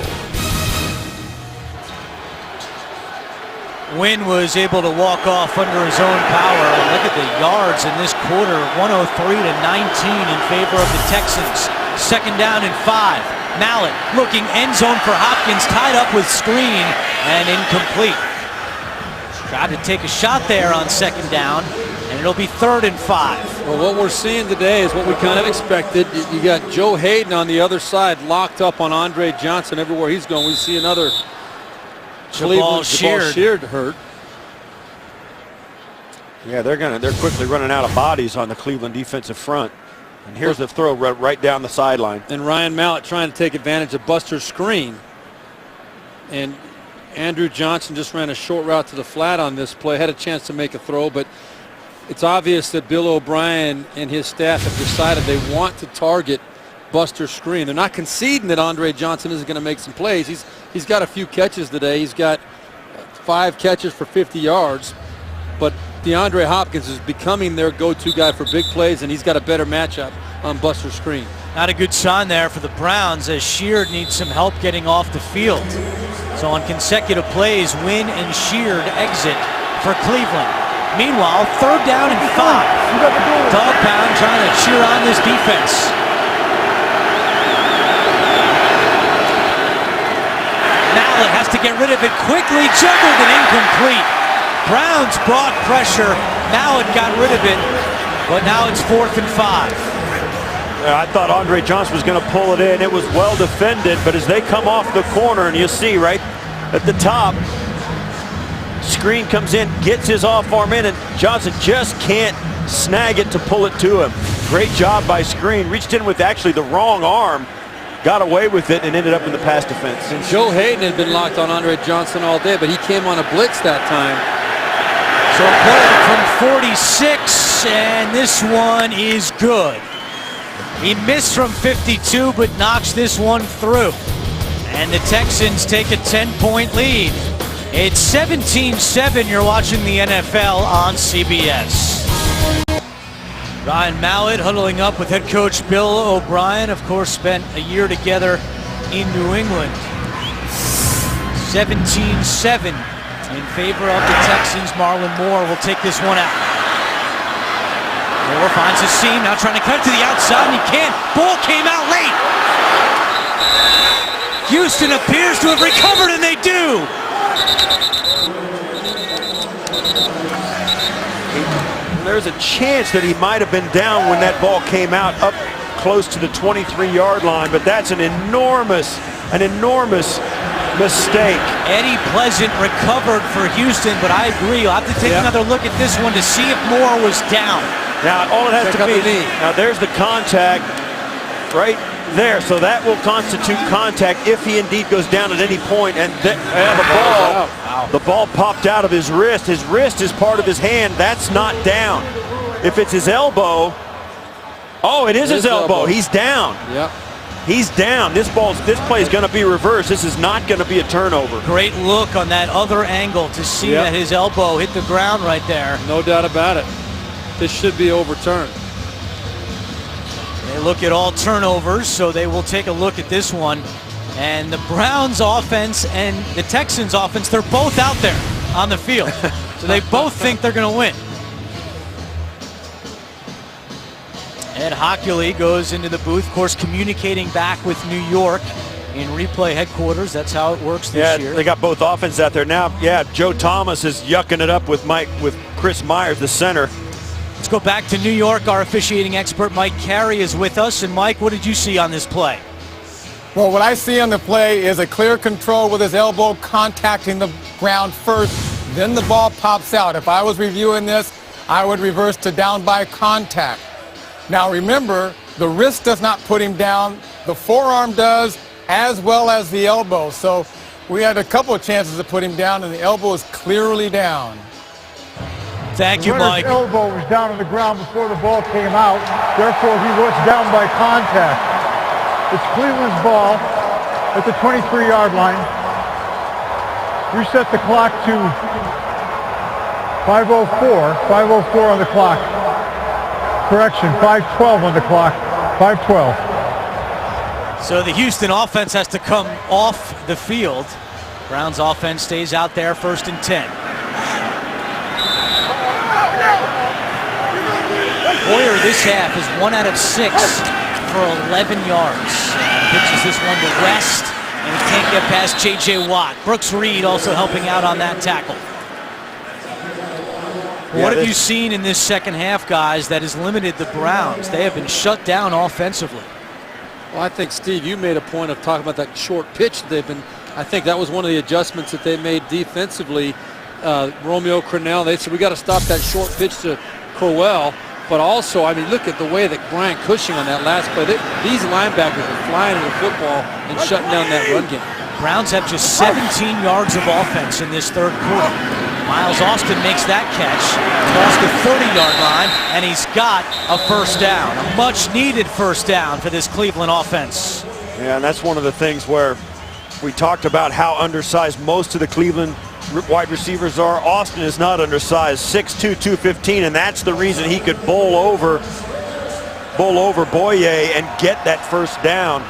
Wynn was able to walk off under his own power. Look at the yards in this quarter, 103 to 19 in favor of the Texans. Second down and 5. Mallett looking end zone for Hopkins, tied up with screen and incomplete. Tried to take a shot there on second down, and it'll be 3rd and 5. Well, what we're seeing today is what we kind of expected. You got Joe Hayden on the other side, locked up on Andre Johnson everywhere he's going. We see another Jabal Sheard hurt. Yeah, they're quickly running out of bodies on the Cleveland defensive front. And here's the throw right down the sideline. And Ryan Mallett trying to take advantage of Buster's screen. And Andrew Johnson just ran a short route to the flat on this play. Had a chance to make a throw, but it's obvious that Bill O'Brien and his staff have decided they want to target Buster's screen. They're not conceding that Andre Johnson isn't going to make some plays. He's got a few catches today. He's got 5 catches for 50 yards. But DeAndre Hopkins is becoming their go-to guy for big plays, and he's got a better matchup on Buster's screen. Not a good sign there for the Browns as Sheard needs some help getting off the field. So on consecutive plays, Wynn and Sheard exit for Cleveland. Meanwhile, 3rd down and 5. Dog pound trying to cheer on this defense. Mallett has to get rid of it quickly, juggled and incomplete. Browns brought pressure. Mallett got rid of it, but now it's 4th and 5. I thought Andre Johnson was going to pull it in. It was well defended, but as they come off the corner, and you see right at the top, screen comes in, gets his off arm in, and Johnson just can't snag it to pull it to him. Great job by Screen. Reached in with actually the wrong arm, got away with it, and ended up in the pass defense. And Joe Hayden had been locked on Andre Johnson all day, but he came on a blitz that time. So Boyle from 46, and this one is good. He missed from 52, but knocks this one through. And the Texans take a 10-point lead. It's 17-7. You're watching the NFL on CBS. Ryan Mallett huddling up with head coach Bill O'Brien. Of course, spent a year together in New England. 17-7 in favor of the Texans. Marlon Moore will take this one out. Moore finds a seam, now trying to cut to the outside, and he can't. Ball came out late. Houston appears to have recovered, and they do. There's a chance that he might have been down when that ball came out up close to the 23-yard line, but that's an enormous mistake. Eddie Pleasant recovered for Houston, but I agree. You'll have to take another look at this one to see if Moore was down. Now, all it has to be, now there's the contact right there, so that will constitute contact if he indeed goes down at any point. And the ball popped out of his wrist. His wrist is part of his hand. That's not down. If it's his elbow, oh, it is his elbow. He's down. Yep. He's down. This play is going to be reversed. This is not going to be a turnover. Great look on that other angle to see that his elbow hit the ground right there. No doubt about it. This should be overturned. They look at all turnovers, so they will take a look at this one. And the Browns offense and the Texans offense, they're both out there on the field. So they both think they're going to win. Ed Hockley goes into the booth, of course, communicating back with New York in replay headquarters. That's how it works this year. They got both offenses out there now. Yeah, Joe Thomas is yucking it up with Chris Myers, the center. Let's go back to New York. Our officiating expert, Mike Carey, is with us. And Mike, what did you see on this play? Well, what I see on the play is a clear control with his elbow contacting the ground first, then the ball pops out. If I was reviewing this, I would reverse to down by contact. Now remember, the wrist does not put him down, the forearm does, as well as the elbow. So we had a couple of chances to put him down, and the elbow is clearly down. Thank you, Mike. His elbow was down on the ground before the ball came out. Therefore, he was down by contact. It's Cleveland's ball at the 23-yard line. Reset the clock to 5:04. 5:04 on the clock. Correction, 5:12 on the clock. 5:12. So the Houston offense has to come off the field. Browns offense stays out there, 1st and 10. Boyer this half is 1 out of 6 for 11 yards. Pitches this one to West, and he can't get past J.J. Watt. Brooks Reed also helping out on that tackle. What have you seen in this second half, guys, that has limited the Browns? They have been shut down offensively. Well, I think, Steve, you made a point of talking about that short pitch they've been. I think that was one of the adjustments that they made defensively. Romeo Crennel, they said we got to stop that short pitch to Crowell. But also, I mean, look at the way that Brian Cushing on that last play. These linebackers are flying in the football and shutting down that run game. Browns have just 17 yards of offense in this third quarter. Miles Austin makes that catch across the 30-yard line, and he's got a first down. A much-needed first down for this Cleveland offense. Yeah, and that's one of the things where we talked about how undersized most of the Cleveland wide receivers are. Austin is not undersized, 6'2", 215, and that's the reason he could bowl over Boye and get that first down,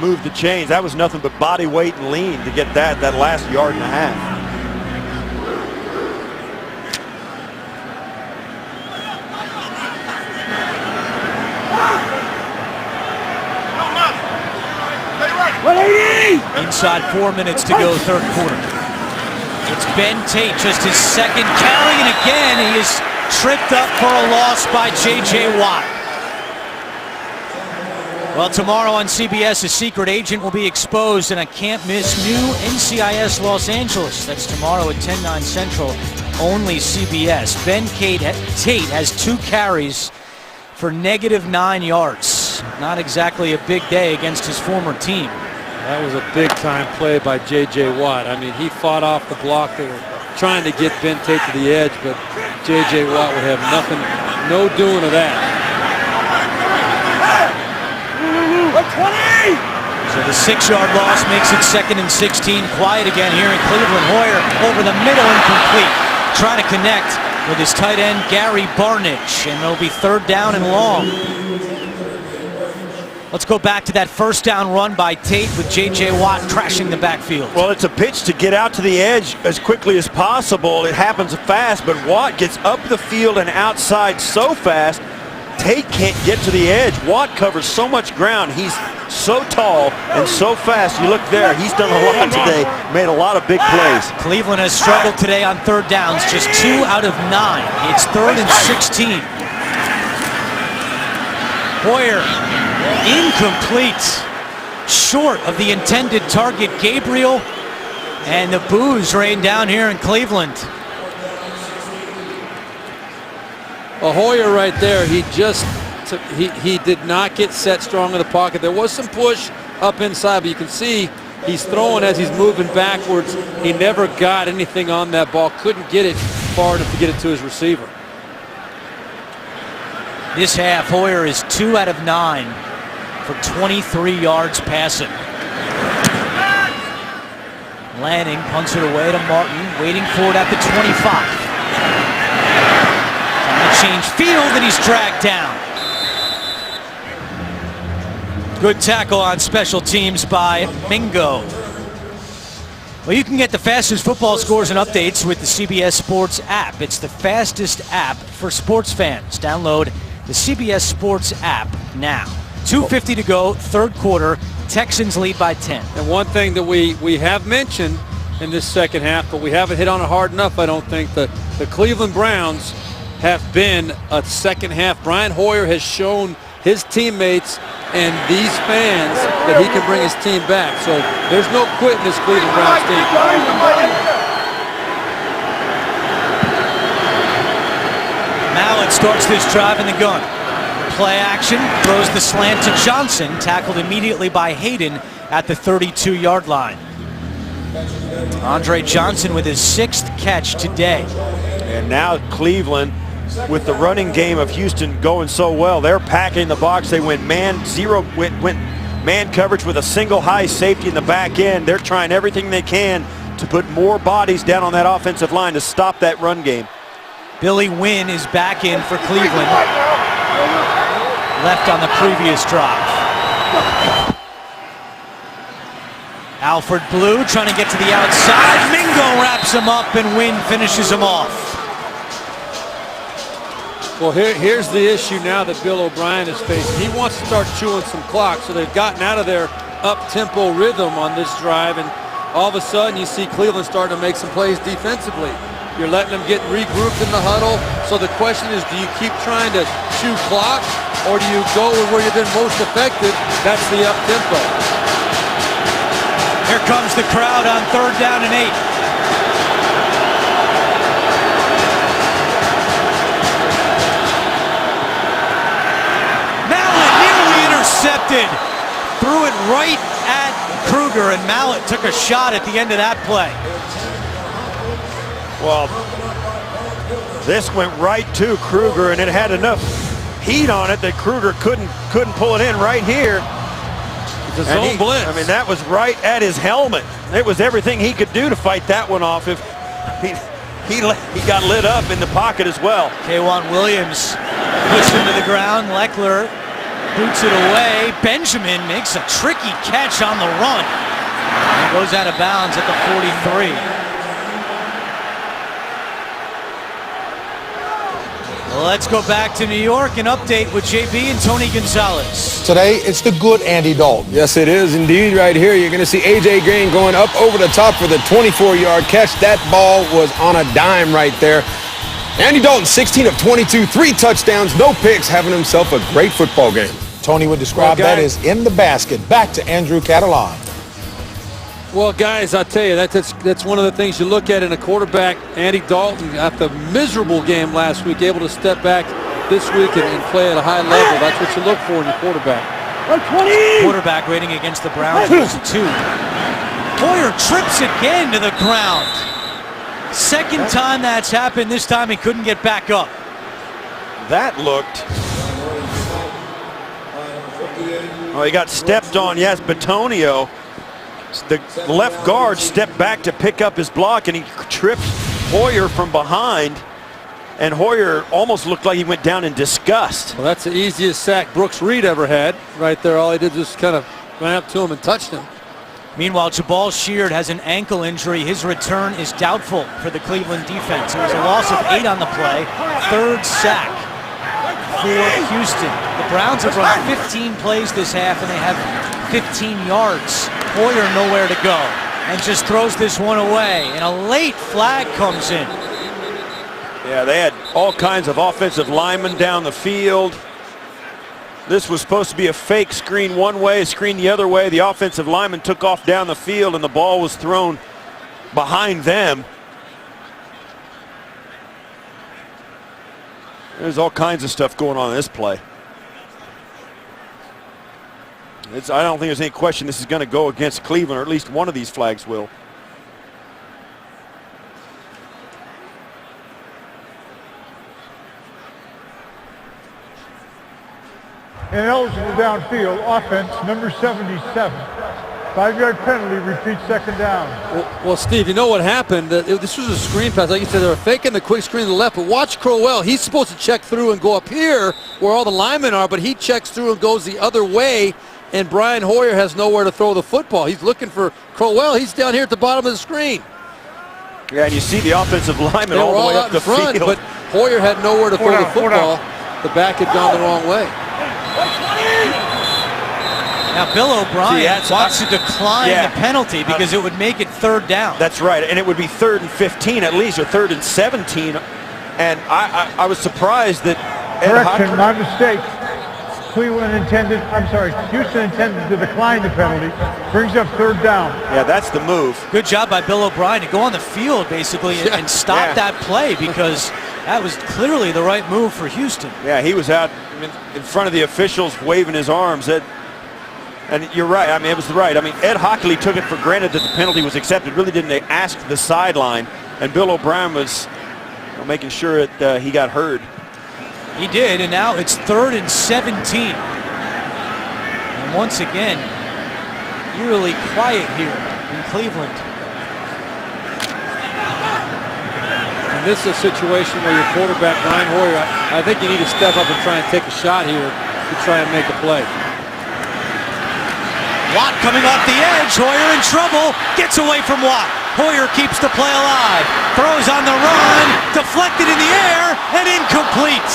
move the chains. That was nothing but body weight and lean to get that last yard and a half. Inside 4 minutes to go, third quarter. It's Ben Tate, just his second carry, and again he is tripped up for a loss by J.J. Watt. Well, tomorrow on CBS, a secret agent will be exposed, and I can't miss new NCIS Los Angeles. That's tomorrow at 10/9 Central, only CBS. Ben Tate has 2 carries for -9 yards. Not exactly a big day against his former team. That was a big-time play by J.J. Watt. I mean, he fought off the block. They were trying to get Ben Tate to the edge, but J.J. Watt would have nothing, no doing of that. So the 6-yard loss makes it 2nd and 16. Quiet again here in Cleveland. Hoyer over the middle, incomplete. Trying to connect with his tight end, Gary Barnidge. And it'll be 3rd down and long. Let's go back to that 1st down run by Tate with J.J. Watt crashing the backfield. Well, it's a pitch to get out to the edge as quickly as possible. It happens fast, but Watt gets up the field and outside so fast, Tate can't get to the edge. Watt covers so much ground. He's so tall and so fast. You look there, he's done a lot today, made a lot of big plays. Cleveland has struggled today on 3rd downs, just 2 out of 9. It's 3rd and 16. Hoyer, incomplete, short of the intended target, Gabriel, and the boos rain down here in Cleveland. Hoyer right there, he did not get set strong in the pocket. There was some push up inside, but you can see he's throwing as he's moving backwards. He never got anything on that ball, couldn't get it far enough to get it to his receiver. This half, Hoyer is 2 out of 9 for 23 yards passing. Lanning punts it away to Martin, waiting for it at the 25. Change field, and he's dragged down. Good tackle on special teams by Mingo. Well, you can get the fastest football scores and updates with the CBS Sports app. It's the fastest app for sports fans. Download the CBS Sports app now. 2:50 to go, 3rd quarter. Texans lead by 10. And one thing that we have mentioned in this 2nd half, but we haven't hit on it hard enough, I don't think, the Cleveland Browns have been a 2nd half. Brian Hoyer has shown his teammates and these fans that he can bring his team back. So there's no quitting this Cleveland Browns team. Mallett starts this drive in the gun. Play action, throws the slant to Johnson, tackled immediately by Hayden at the 32-yard line. Andre Johnson with his 6th catch today. And now Cleveland, with the running game of Houston going so well, they're packing the box. They went man coverage with a single high safety in the back end. They're trying everything they can to put more bodies down on that offensive line to stop that run game. Billy Wynn is back in for Cleveland. Left on the previous drive. Alfred Blue trying to get to the outside. Mingo wraps him up and Wynn finishes him off. Well, here's the issue now that Bill O'Brien is facing. He wants to start chewing some clock, so they've gotten out of their up-tempo rhythm on this drive, and all of a sudden you see Cleveland starting to make some plays defensively. You're letting them get regrouped in the huddle. So the question is, do you keep trying to chew clock, or do you go with where you've been most effective? That's the up-tempo. Here comes the crowd on 3rd down and 8. Intercepted, threw it right at Kruger, and Mallett took a shot at the end of that play. Well, this went right to Kruger, and it had enough heat on it that Kruger couldn't pull it in right here. It's a zone blitz. I mean, that was right at his helmet. It was everything he could do to fight that one off. If he got lit up in the pocket as well. K'Wan Williams pushed him to the ground. Leckler boots it away. Benjamin makes a tricky catch on the run. And goes out of bounds at the 43. Well, let's go back to New York and update with JB and Tony Gonzalez. Today, it's the good Andy Dalton. Yes, it is indeed right here. You're going to see A.J. Green going up over the top for the 24-yard catch. That ball was on a dime right there. Andy Dalton, 16 of 22, 3 touchdowns, no picks, having himself a great football game. Tony would describe that as in the basket. Back to Andrew Catalan. Well, guys, I tell you, that's one of the things you look at in a quarterback. Andy Dalton, after a miserable game last week, able to step back this week and play at a high level. That's what you look for in your quarterback. Quarterback rating against the Browns was 2. Hoyer trips again to the ground. Second time that's happened. This time he couldn't get back up. That looked... Oh, he got stepped on. Yes, Batonio, the left guard, stepped back to pick up his block, and he tripped Hoyer from behind. And Hoyer almost looked like he went down in disgust. Well, that's the easiest sack Brooks Reed ever had. Right there, all he did was kind of ran up to him and touched him. Meanwhile, Jabal Sheard has an ankle injury. His return is doubtful for the Cleveland defense. It was a loss of 8 on the play. Third sack for Houston. The Browns have run 15 plays this half, and they have 15 yards. Hoyer nowhere to go, and just throws this one away. And a late flag comes in. Yeah, they had all kinds of offensive linemen down the field. This was supposed to be a fake screen one way, a screen the other way. The offensive lineman took off down the field, and the ball was thrown behind them. There's all kinds of stuff going on in this play. I don't think there's any question this is going to go against Cleveland, or at least one of these flags will. And eligible downfield, offense, number 77. 5-yard penalty, repeat second down. Well, Steve, you know what happened? This was a screen pass. Like you said, they were faking the quick screen to the left, but watch Crowell. He's supposed to check through and go up here where all the linemen are, but he checks through and goes the other way, and Brian Hoyer has nowhere to throw the football. He's looking for Crowell. He's down here at the bottom of the screen. Yeah, and you see the offensive linemen all the way up the front, field. but Hoyer had nowhere to throw the football. The back had gone the wrong way. Now Bill O'Brien wants to decline the penalty because it would make it third down. That's right, and it would be 3rd and 15 at least, or 3rd and 17. And I was surprised that Correction, my mistake. Houston intended to decline the penalty. Brings up third down. Yeah, that's the move. Good job by Bill O'Brien to go on the field basically and stop that play, because that was clearly the right move for Houston. Yeah, he was out in front of the officials waving his arms. And you're right. I mean, it was right. I mean, Ed Hockley took it for granted that the penalty was accepted. Really didn't ask the sideline. And Bill O'Brien was making sure that he got heard. He did, and now it's 3rd and 17. And once again, eerily quiet here in Cleveland. And this is a situation where your quarterback, Brian Hoyer, I think you need to step up and try and take a shot here to try and make a play. Watt coming off the edge. Hoyer in trouble. Gets away from Watt. Hoyer keeps the play alive. Throws on the run. Deflected in the air and incomplete.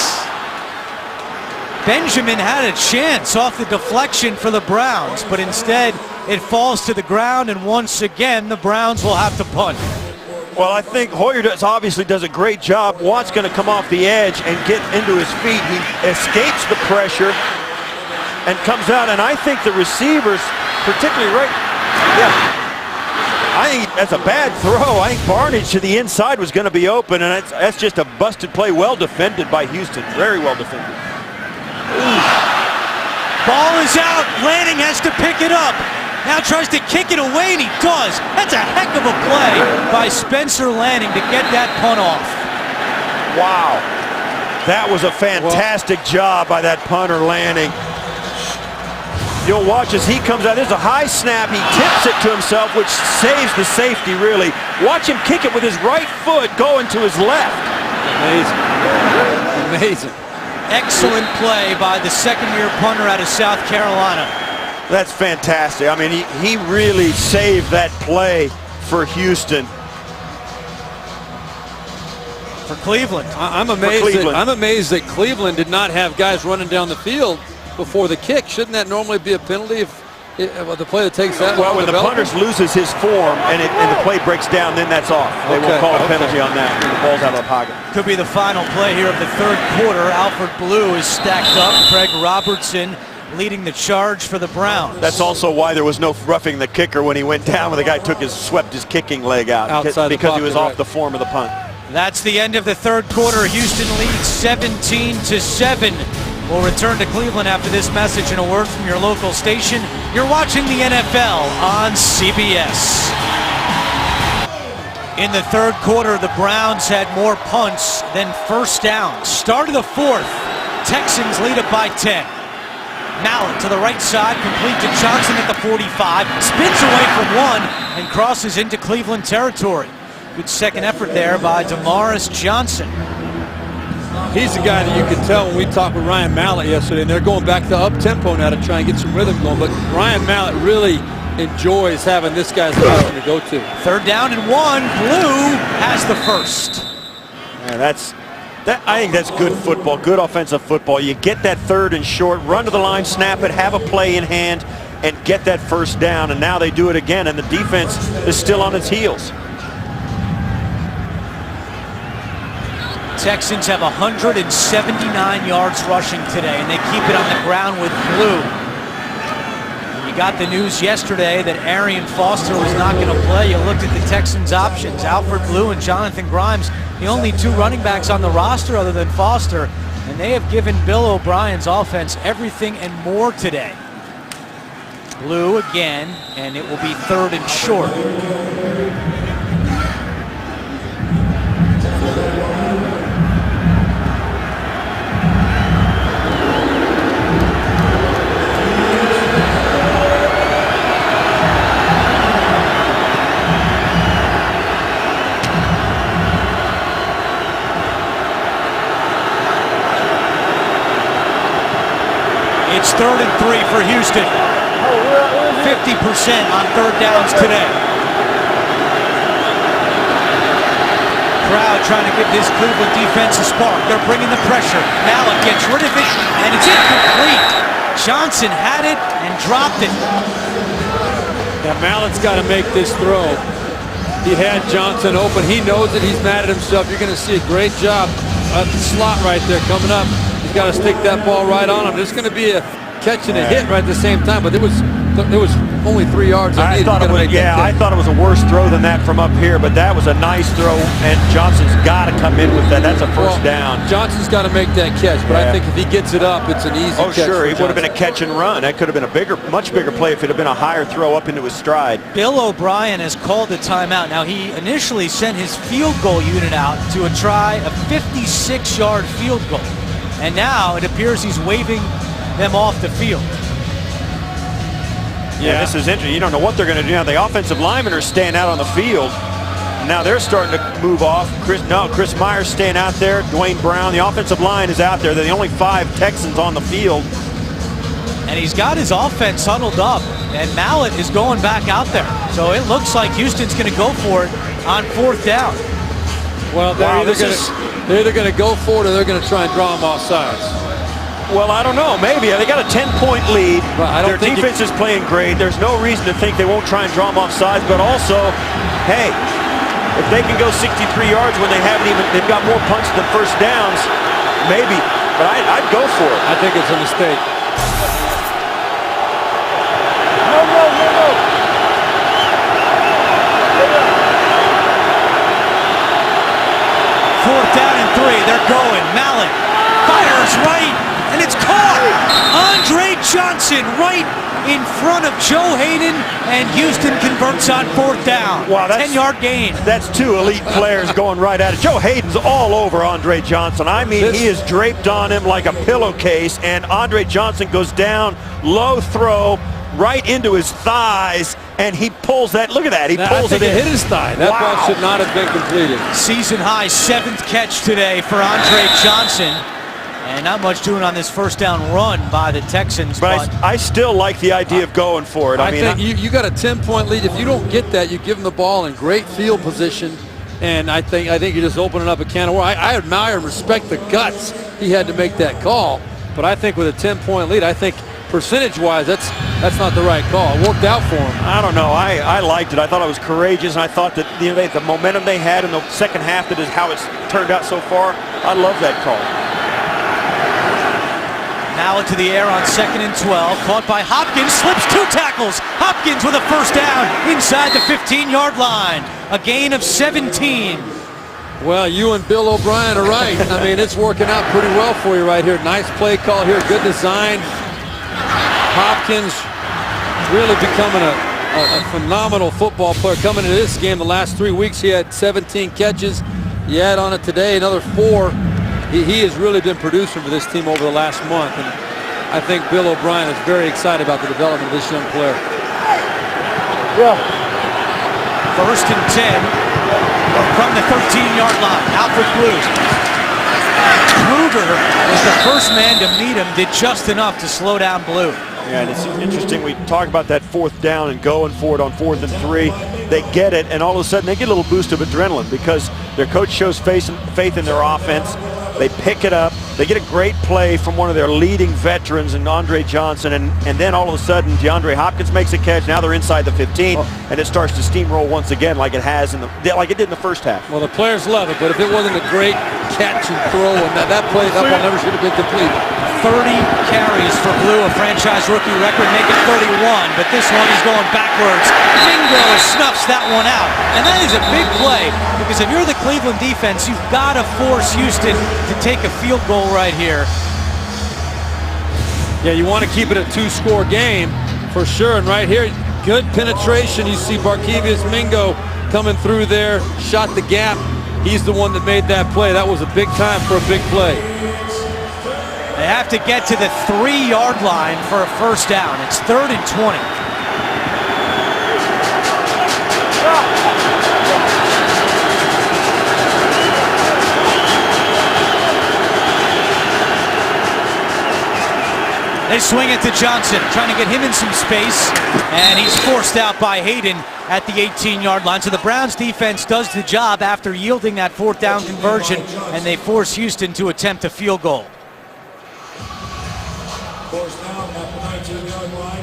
Benjamin had a chance off the deflection for the Browns, but instead it falls to the ground, and once again the Browns will have to punt. Well, I think Hoyer obviously does a great job. Watt's going to come off the edge and get into his feet. He escapes the pressure and comes out, and I think the receivers, particularly I think that's a bad throw. I think Barnage to the inside was going to be open, and that's just a busted play. Well defended by Houston. Very well defended. Ooh. Ball is out. Lanning has to pick it up. Now tries to kick it away, and he does. That's a heck of a play by Spencer Lanning to get that punt off. Wow. That was a fantastic job by that punter, Lanning. You'll watch as he comes out. There's a high snap. He tips it to himself, which saves the safety, really. Watch him kick it with his right foot going to his left. Amazing. Amazing. Excellent play by the second-year punter out of South Carolina. That's fantastic. I mean, he really saved that play for Houston. For Cleveland. I'm amazed that Cleveland did not have guys running down the field before the kick. Shouldn't that normally be a penalty if the player takes that? Well, when the punter loses his form and the play breaks down, then that's off. They won't call a penalty on that when the ball's out of the pocket. Could be the final play here of the third quarter. Alfred Blue is stacked up. Craig Robertson leading the charge for the Browns. That's also why there was no roughing the kicker when he went down, when the guy swept his kicking leg out outside because he was off the form of the punt. That's the end of the third quarter. Houston leads 17-7. We'll return to Cleveland after this message and a word from your local station. You're watching the NFL on CBS. In the third quarter, the Browns had more punts than first downs. Start of the fourth, Texans lead it by 10. Mallett to the right side, complete to Johnson at the 45, spins away from one and crosses into Cleveland territory. Good second effort there by Demarcus Johnson. He's the guy that you can tell when we talked with Ryan Mallett yesterday, and they're going back to up-tempo now to try and get some rhythm going. But Ryan Mallett really enjoys having this guy's option to go to. Third down and 1. Blue has the first. Man, I think that's good football, good offensive football. You get that third and short, run to the line, snap it, have a play in hand, and get that first down. And now they do it again, and the defense is still on its heels. Texans have 179 yards rushing today, and they keep it on the ground with Blue. You got the news yesterday that Arian Foster was not going to play. You looked at the Texans' options. Alfred Blue and Jonathan Grimes, the only two running backs on the roster other than Foster, and they have given Bill O'Brien's offense everything and more today. Blue again, and it will be third and short. It's 3rd and 3 for Houston. 50% on third downs today. Crowd trying to give this Cleveland defense a spark. They're bringing the pressure. Mallett gets rid of it, and it's incomplete. Johnson had it and dropped it. Now Mallett's got to make this throw. He had Johnson open. He knows it. He's mad at himself. You're going to see a great job at the slot right there coming up. He's got to stick that ball right on him. There's going to be a catch and a hit right at the same time, but it was only 3 yards. I thought it was a worse throw than that from up here, but that was a nice throw, and Johnson's got to come in with that. That's a first down. Johnson's got to make that catch, but I think if he gets it up, it's an easy catch. Oh, sure. It would have been a catch and run. That could have been a much bigger play if it had been a higher throw up into his stride. Bill O'Brien has called the timeout. Now, he initially sent his field goal unit out to try a 56-yard field goal, and now it appears he's waving them off the field. Yeah, this is interesting. You don't know what they're going to do now. The offensive linemen are staying out on the field. Now they're starting to move off. Chris Myers staying out there. Dwayne Brown. The offensive line is out there. They're the only 5 Texans on the field. And he's got his offense huddled up, and Mallett is going back out there. So it looks like Houston's going to go for it on 4th down. Well, they're either going to go for it or they're going to try and draw them off sides. Well, I don't know. Maybe. They got a 10-point lead. Their defense is playing great. There's no reason to think they won't try and draw them off sides. But also, hey, if they can go 63 yards when they've got more punts than first downs, maybe. But I'd go for it. I think it's a mistake. No. 4th down and 3. They're going. Mallett fires right. And it's caught! Andre Johnson right in front of Joe Hayden, and Houston converts on 4th down. Wow, 10-yard gain. That's 2 elite players going right at it. Joe Hayden's all over Andre Johnson. I mean, he is draped on him like a pillowcase, and Andre Johnson goes down, low throw, right into his thighs, and he pulls that. Look at that. He pulls it in. It hit his thigh. That ball should not have been completed. Season-high 7th catch today for Andre Johnson. And not much doing on this first down run by the Texans. But I still like the idea of going for it. I think you got a 10-point lead. If you don't get that, you give them the ball in great field position. And I think you're just opening up a can of worms. I admire and respect the guts he had to make that call. But I think with a 10-point lead, I think percentage-wise, that's not the right call. It worked out for him. I don't know. I liked it. I thought it was courageous, and I thought that the momentum they had in the second half, that is how it's turned out so far. I love that call. Mallett to the air on 2nd and 12. Caught by Hopkins. Slips 2 tackles. Hopkins with a first down inside the 15-yard line. A gain of 17. Well, you and Bill O'Brien are right. I mean, it's working out pretty well for you right here. Nice play call here. Good design. Hopkins really becoming a phenomenal football player coming into this game. The last 3 weeks he had 17 catches. You add on it today another 4. He has really been producing for this team over the last month, and I think Bill O'Brien is very excited about the development of this young player. Yeah. 1st and 10 from the 13-yard line. Alfred Blue. Kruger was the first man to meet him, did just enough to slow down Blue. Yeah, and it's interesting. We talk about that 4th down and going for it on 4th and 3. They get it, and all of a sudden they get a little boost of adrenaline because their coach shows faith in their offense. They pick it up. They get a great play from one of their leading veterans in Andre Johnson, and then all of a sudden DeAndre Hopkins makes a catch. Now they're inside the 15, and it starts to steamroll once again like it has like it did in the first half. Well, the players love it, but if it wasn't a great catch and throw, and that play, that ball never should have been complete. 30 carries for Blue, a franchise rookie record, make it 31, but this one he's going backwards. Bingo snuffs that one out, and that is a big play because if you're the Cleveland defense, you've got to force Houston to take a field goal right here. Yeah, you want to keep it a 2-score game for sure, and right here, good penetration. You see Barkevious Mingo coming through there, shot the gap. He's the one that made that play. That was a big time for a big play. They have to get to the 3-yard line for a first down. It's 3rd and 20. They swing it to Johnson, trying to get him in some space, and he's forced out by Hayden at the 18-yard line. So the Browns defense does the job after yielding that 4th down conversion, and they force Houston to attempt a field goal.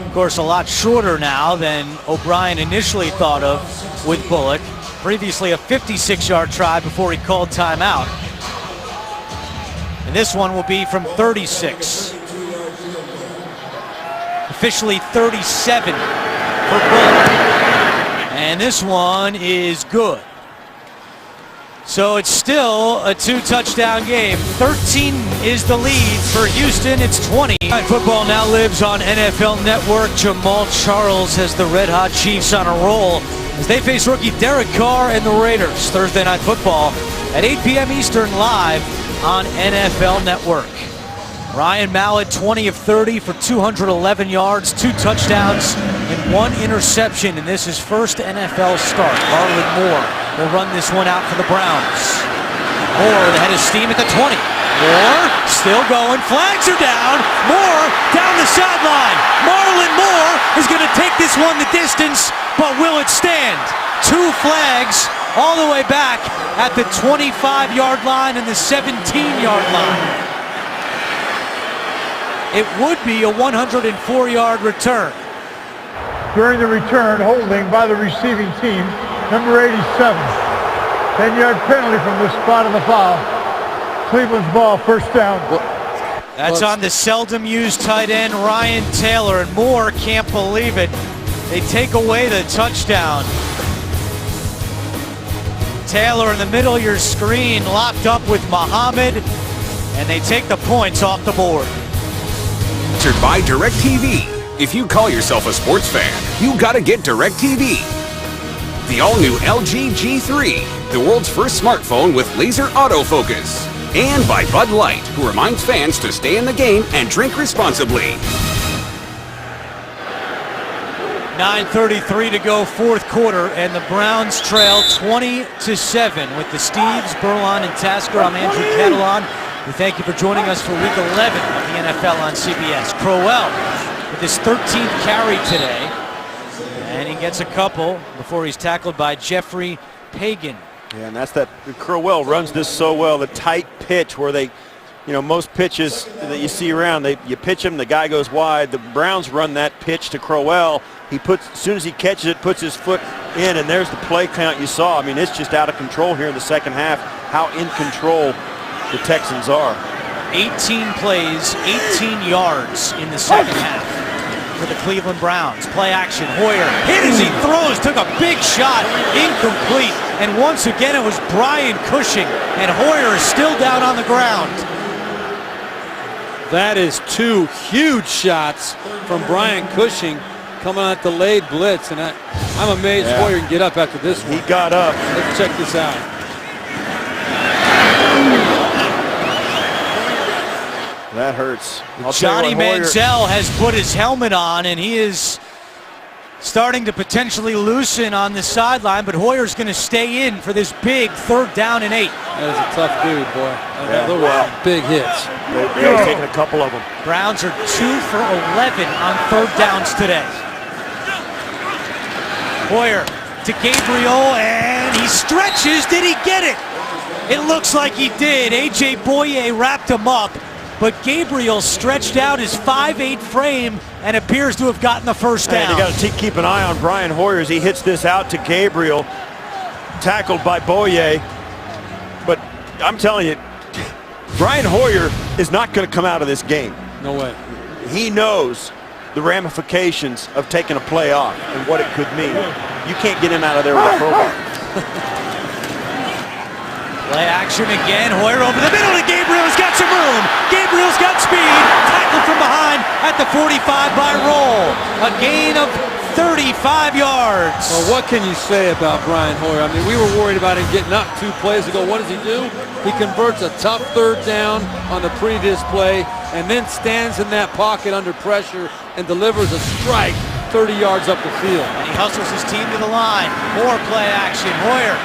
Of course, a lot shorter now than O'Brien initially thought of with Bullock. Previously a 56-yard try before he called timeout. And this one will be from 36. Officially 37 for Bullock. And this one is good. So it's still a 2-touchdown game. 13 is the lead for Houston. It's 20. Football now lives on NFL Network. Jamal Charles has the Red Hot Chiefs on a roll as they face rookie Derek Carr and the Raiders. Thursday Night Football at 8 p.m. Eastern, live on NFL Network. Ryan Mallett, 20 of 30 for 211 yards, 2 touchdowns, and 1 interception, and this is first NFL start. Marlon Moore will run this one out for the Browns. Moore, the head of steam at the 20. Moore still going. Flags are down. Moore down the sideline. Marlon Moore is going to take this one the distance, but will it stand? 2 flags all the way back at the 25-yard line and the 17-yard line. It would be a 104-yard return. During the return, holding by the receiving team, number 87. 10-yard penalty from the spot of the foul. Cleveland's ball, first down. That's on the seldom used tight end Ryan Taylor, and Moore can't believe it. They take away the touchdown. Taylor in the middle of your screen, locked up with Muhammad, and they take the points off the board. Sponsored by DirecTV. If you call yourself a sports fan, you gotta get DirecTV. The all-new LG G3, the world's first smartphone with laser autofocus. And by Bud Light, who reminds fans to stay in the game and drink responsibly. 9:33 to go, 4th quarter, and the Browns trail 20-7 with the Steves, Burlon, and Tasker. I'm Andrew Catalon. We thank you for joining us for Week 11 of the NFL on CBS. Crowell with his 13th carry today, and he gets a couple before he's tackled by Jeffrey Pagan. Yeah, and that's that. Crowell runs this so well. The tight pitch where they, most pitches that you see around, you pitch him, the guy goes wide. The Browns run that pitch to Crowell. As soon as he catches it, puts his foot in, and there's the play count you saw. I mean, it's just out of control here in the second half, how in control the Texans are. 18 plays, 18 yards in the second half for the Cleveland Browns. Play action, Hoyer hit as he throws, took a big shot, incomplete. And once again, it was Brian Cushing, and Hoyer is still down on the ground. That is 2 huge shots from Brian Cushing coming on a delayed blitz, and I'm amazed Hoyer can get up after this one. He got up. Let's check this out. That hurts. Johnny Manziel has put his helmet on, and he is starting to potentially loosen on the sideline, but Hoyer's going to stay in for this big 3rd down and 8. That is a tough dude, boy. Those were big hits. They're taking a couple of them. Browns are 2 for 11 on 3rd downs today. Hoyer to Gabriel, and he stretches. Did he get it? It looks like he did. A.J. Boye wrapped him up, but Gabriel stretched out his 5'8" frame and appears to have gotten the first down. And you got to keep an eye on Brian Hoyer as he hits this out to Gabriel, tackled by Boye. But I'm telling you, Brian Hoyer is not going to come out of this game. No way. He knows the ramifications of taking a play off and what it could mean. You can't get him out of there with a crowbar. Play action again. Hoyer over the middle to Gabriel. He's got some room. Gabriel's got speed. Tackled from behind at the 45 by Roll. A gain of 35 yards. Well, what can you say about Brian Hoyer? I mean, we were worried about him getting up 2 plays ago. What does he do? He converts a tough 3rd down on the previous play and then stands in that pocket under pressure and delivers a strike 30 yards up the field. And he hustles his team to the line. More play action. Hoyer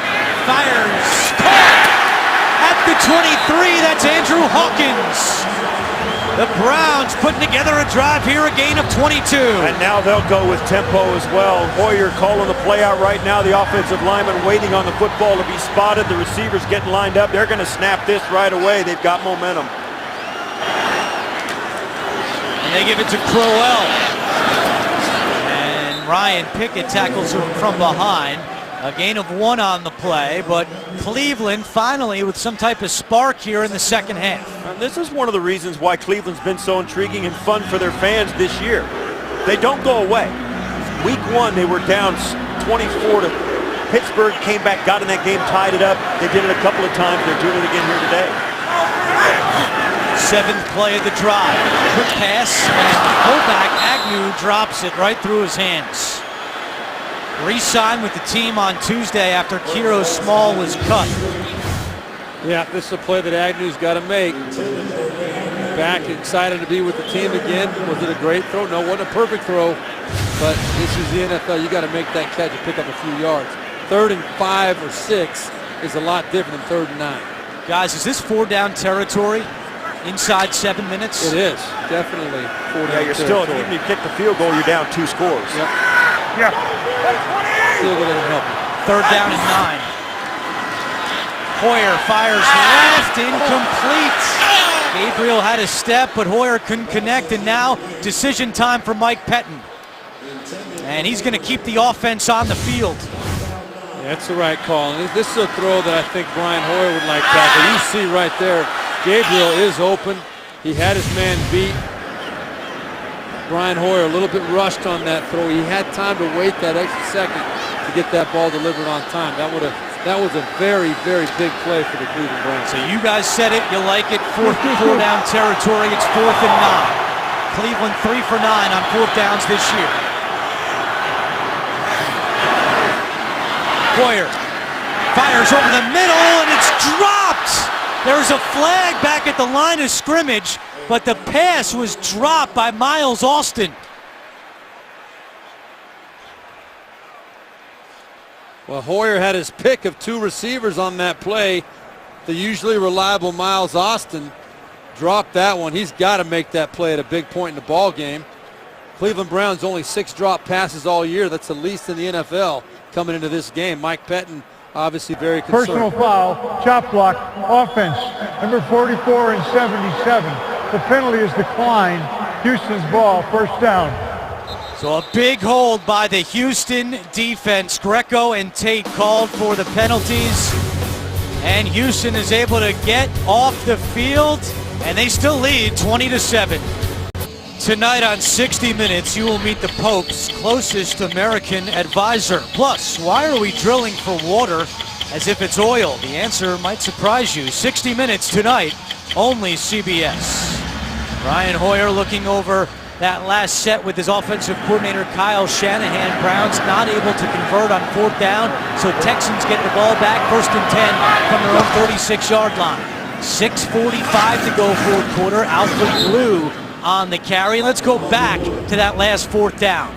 fires. Caught at the 23. That's Andrew Hawkins. The Browns putting together a drive here, a gain of 22. And now they'll go with tempo as well. Hoyer calling the play out right now. The offensive lineman waiting on the football to be spotted. The receivers getting lined up. They're going to snap this right away. They've got momentum. And they give it to Crowell. And Ryan Pickett tackles him from behind. A gain of 1 on the play, but Cleveland finally with some type of spark here in the second half. And this is one of the reasons why Cleveland's been so intriguing and fun for their fans this year. They don't go away. Week 1, they were down 24 to Pittsburgh, came back, got in that game, tied it up. They did it a couple of times. They're doing it again here today. 7th play of the drive. Quick pass, and fullback Agnew drops it right through his hands. Re-signed with the team on Tuesday after Kiro Small was cut. Yeah, this is a play that Agnew's got to make. Back, excited to be with the team again. Was it a great throw? No, it wasn't a perfect throw, but this is the NFL. You got to make that catch and pick up a few yards. 3rd and 5 or 6 is a lot different than 3rd and 9. Guys, is this 4-down territory inside 7 minutes? It is, definitely 4-down Yeah, you're still, even if you kick the field goal, you're down 2 scores. Yep. Yeah. Field goal doesn't help. 3rd down and 9. Hoyer fires left, incomplete. Gabriel had a step, but Hoyer couldn't connect, and now decision time for Mike Pettin. And he's going to keep the offense on the field. Yeah, that's the right call. And this is a throw that I think Brian Hoyer would like that. But you see right there, Gabriel is open. He had his man beat. Brian Hoyer a little bit rushed on that throw. He had time to wait that extra second to get that ball delivered on time. That was a very, very big play for the Cleveland Browns. So you guys said it, you like it. 4-down territory. It's 4th and 9. Cleveland 3 for 9 on 4th downs this year. Hoyer fires over the middle, and it's dropped. There's a flag back at the line of scrimmage, but the pass was dropped by Miles Austin. Well, Hoyer had his pick of 2 receivers on that play. The usually reliable Miles Austin dropped that one. He's got to make that play at a big point in the ball game. Cleveland Browns only 6 drop passes all year. That's the least in the NFL coming into this game. Mike Pettin obviously very concerned. Personal foul, chop block, offense, number 44 and 77. The penalty is declined. Houston's ball, 1st down. So a big hold by the Houston defense. Greco and Tate called for the penalties. And Houston is able to get off the field, and they still lead 20-7. Tonight on 60 Minutes, you will meet the Pope's closest American advisor. Plus, why are we drilling for water as if it's oil? The answer might surprise you. 60 Minutes tonight, only CBS. Brian Hoyer looking over that last set with his offensive coordinator Kyle Shanahan. Browns not able to convert on 4th down, so Texans get the ball back 1st and 10 from their own 36-yard line. 6:45 to go, 4th quarter. Alfred Blue on the carry. Let's go back to that last 4th down.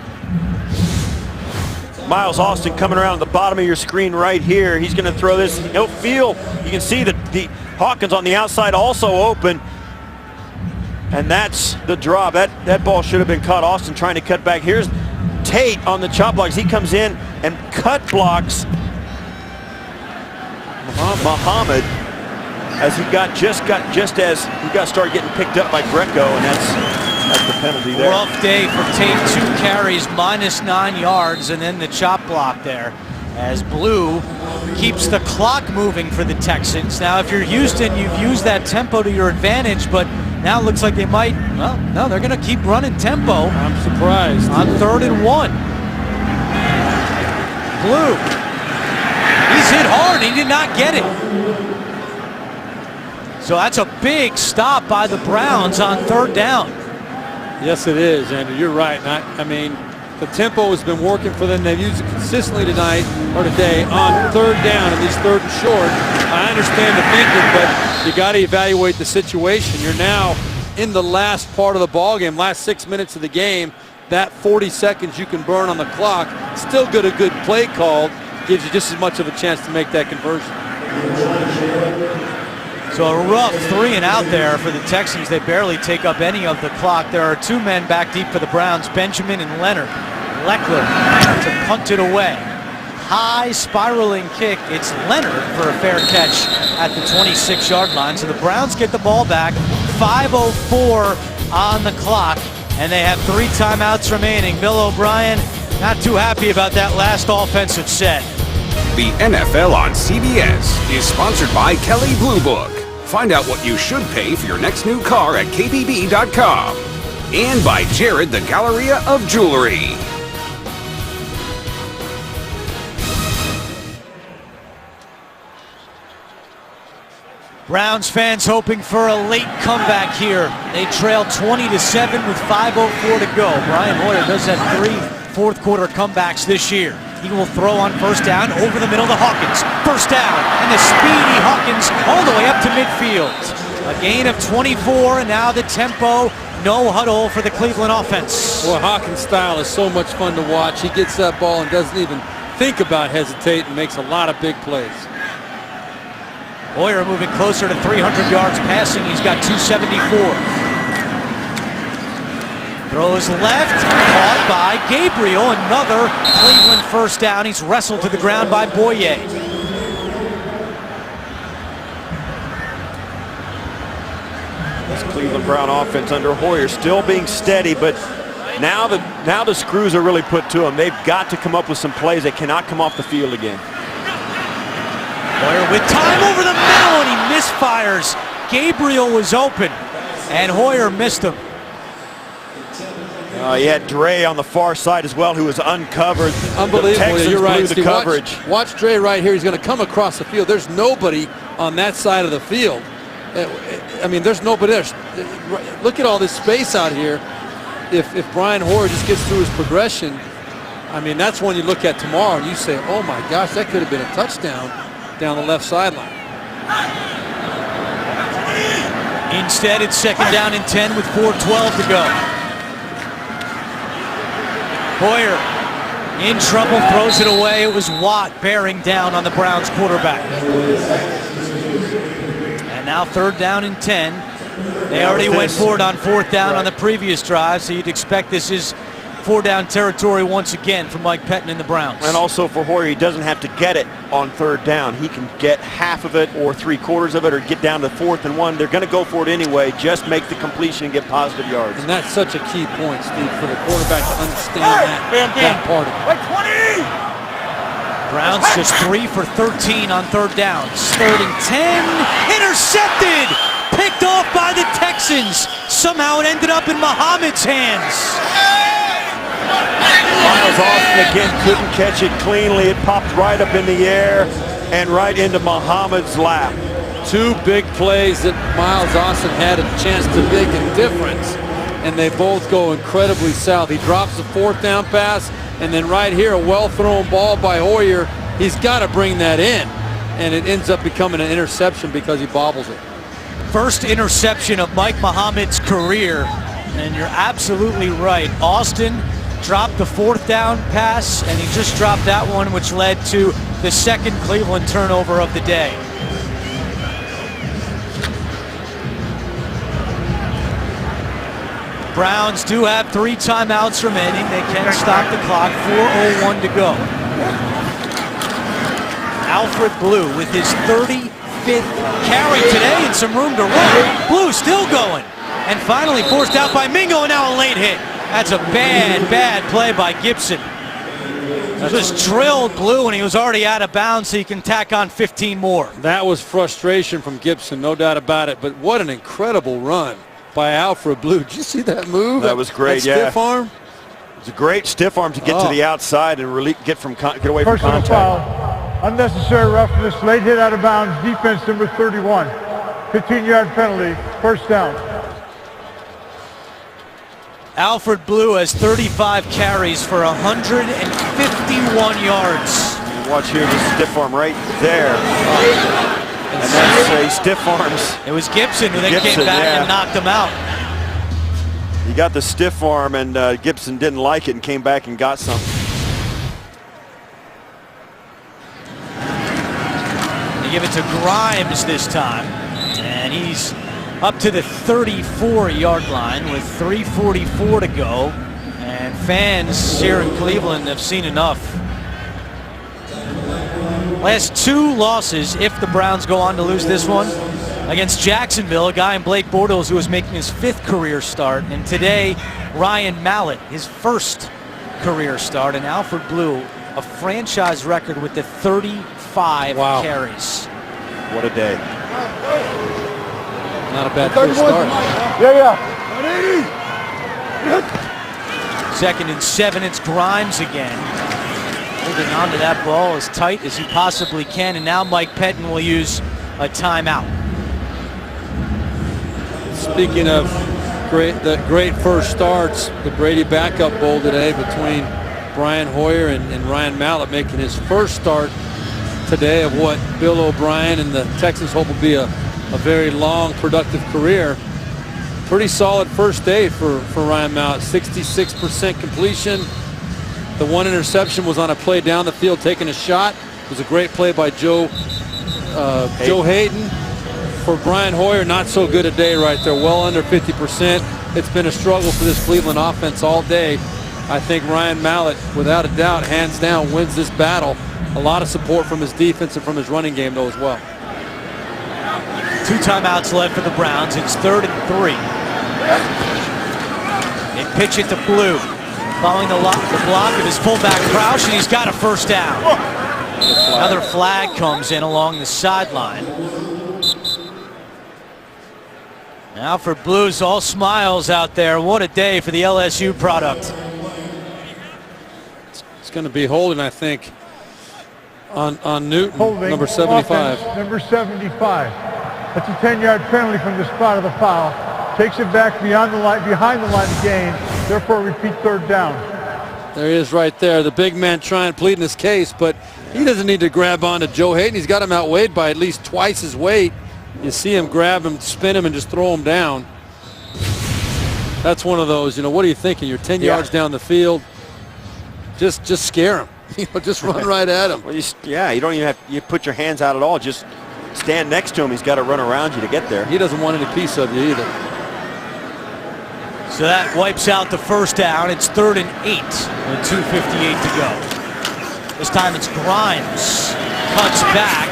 Miles Austin coming around the bottom of your screen right here. He's going to throw this. He'll feel. You can see that the Hawkins on the outside also open. And that's the drop. That ball should have been caught. Austin trying to cut back. Here's Tate on the chop blocks. He comes in and cut blocks Muhammad as he just as he got started getting picked up by Greco, and that's the penalty there. Rough day for Tate. 2 carries, -9 yards, and then the chop block there as Blue keeps the clock moving for the Texans. Now, if you're Houston, you've used that tempo to your advantage, but now it looks like they might, well, no, they're going to keep running tempo. I'm surprised. On 3rd and 1. Blue. He's hit hard. He did not get it. So that's a big stop by the Browns on 3rd down. Yes, it is, Andrew. You're right. I mean, the tempo has been working for them. They've used it consistently tonight or today on 3rd down and these 3rd and short. I understand the thinking, but you got to evaluate the situation. You're now in the last part of the ball game, last 6 minutes of the game. That 40 seconds you can burn on the clock. Still get a good play call. Gives you just as much of a chance to make that conversion. So a rough 3 and out there for the Texans. They barely take up any of the clock. There are 2 men back deep for the Browns, Benjamin and Leonard. Leckler to punt it away. High spiraling kick. It's Leonard for a fair catch at the 26-yard line. So the Browns get the ball back. 5:04 on the clock, and they have 3 timeouts remaining. Bill O'Brien not too happy about that last offensive set. The NFL on CBS is sponsored by Kelley Blue Book. Find out what you should pay for your next new car at KBB.com. And by Jared, the Galleria of Jewelry. Browns fans hoping for a late comeback here. They trail 20-7 with 5:04 to go. Brian Hoyer does have 3 4th quarter comebacks this year. He will throw on 1st down over the middle to Hawkins. 1st down, and the speedy Hawkins all the way up to midfield. A gain of 24, and now the tempo, no huddle for the Cleveland offense. Well, Hawkins' style is so much fun to watch. He gets that ball and doesn't even think about hesitating and makes a lot of big plays. Hoyer moving closer to 300 yards passing. He's got 274. Throws left, caught by Gabriel. Another Cleveland 1st down. He's wrestled to the ground by Boye. This Cleveland Brown offense under Hoyer still being steady, but now the screws are really put to them. They've got to come up with some plays. They cannot come off the field again. Hoyer with time over the middle, and he misfires. Gabriel was open, and Hoyer missed him. He had Dre on the far side as well, who was uncovered. Unbelievable. You're right. The coverage. Watch Dre right here. He's going to come across the field. There's nobody on that side of the field. I mean, there's nobody there. Look at all this space out here. If Brian Hoyer just gets through his progression, I mean, that's when you look at tomorrow and you say, oh my gosh, that could have been a touchdown down the left sideline. Instead, it's 2nd down and 10 with 4:12 to go. Hoyer in trouble, throws it away. It was Watt bearing down on the Browns quarterback. And now 3rd down and 10. They already went for it on 4th down on the previous drive, so you'd expect this is 4-down territory once again for Mike Pettin and the Browns. And also for Hoyer, he doesn't have to get it on 3rd down. He can get half of it or 3/4 of it or get down to 4th and 1. They're going to go for it anyway. Just make the completion and get positive yards. And that's such a key point, Steve, for the quarterback to understand that part of it. Browns just 3 for 13 on 3rd down. 3rd and 10. Intercepted! Picked off by the Texans. Somehow it ended up in Muhammad's hands. Miles Austin again couldn't catch it cleanly. It popped right up in the air and right into Muhammad's lap. 2 big plays that Miles Austin had a chance to make a difference. and they both go incredibly south. He drops the 4th down pass, and then right here, a well-thrown ball by Hoyer. He's got to bring that in, and it ends up becoming an interception because he bobbles it. First interception of Mike Muhammad's career, and you're absolutely right. Austin dropped the 4th down pass, and he just dropped that one, which led to the second Cleveland turnover of the day. Browns do have 3 timeouts remaining. They can stop the clock. 4:01 to go. Alfred Blue with his 35th carry today and some room to run. Blue still going. And finally forced out by Mingo, and now a late hit. That's a bad play by Gibson. Just drilled Blue, and he was already out of bounds, so he can tack on 15 more. That was frustration from Gibson, no doubt about it. But what an incredible run by Alfred Blue. Did you see that move? That was great, that stiff arm? It's a great stiff arm to get to the outside and really get away from Personal contact. foul, unnecessary roughness, late hit out of bounds, defense number 31. 15-yard penalty, first down. Alfred Blue has 35 carries for 151 yards. Watch here, the stiff arm right there. And that's a stiff arms. It was Gibson who then came back and knocked him out. He got the stiff arm, and Gibson didn't like it and came back and got something. They give it to Grimes this time, and he's up to the 34-yard line with 3:44 to go. And fans here in Cleveland have seen enough. Last 2 losses, if the Browns go on to lose this one, against Jacksonville, a guy in Blake Bortles who was making his 5th career start, and today Ryan Mallett, his 1st career start, and Alfred Blue, a franchise record with the 35 carries. What a day. Not a bad first start. Second and 7, it's Grimes again. Holding on to that ball as tight as he possibly can, and now Mike Pettin will use a timeout. Speaking of great first starts, the Brady backup bowl today between Brian Hoyer and Ryan Mallett, making his first start today of what Bill O'Brien and the Texans hope will be a very long, productive career. Pretty solid first day for Ryan Mallett. 66% completion. The 1 interception was on a play down the field, taking a shot. It was a great play by Joe Hayden. For Brian Hoyer, not so good a day right there, well under 50%. It's been a struggle for this Cleveland offense all day. I think Ryan Mallett, without a doubt, hands down, wins this battle. A lot of support from his defense and from his running game, though, as well. 2 timeouts left for the Browns. It's 3rd and 3. They pitch it to Blue. Following the block of his fullback Crouch, and he's got a first down. Another flag comes in along the sideline. Alfred Blue's all smiles out there. What a day for the LSU product. It's going to be holding, I think, on Newton, Holding, number 75. Offense, number 75. That's a 10-yard penalty from the spot of the foul. Takes it back beyond the line, behind the line of gain. Therefore, repeat 3rd down. There he is right there. The big man trying to plead in his case, but he doesn't need to grab onto Joe Hayden. He's got him outweighed by at least twice his weight. You see him grab him, spin him, and just throw him down. That's one of those, what are you thinking? You're 10 yards down the field. Just scare him. Just run right at him. Well, you don't even have you put your hands out at all. Just stand next to him. He's got to run around you to get there. He doesn't want any piece of you either. So that wipes out the first down. It's 3rd and 8 with 2:58 to go. This time it's Grimes. Cuts back,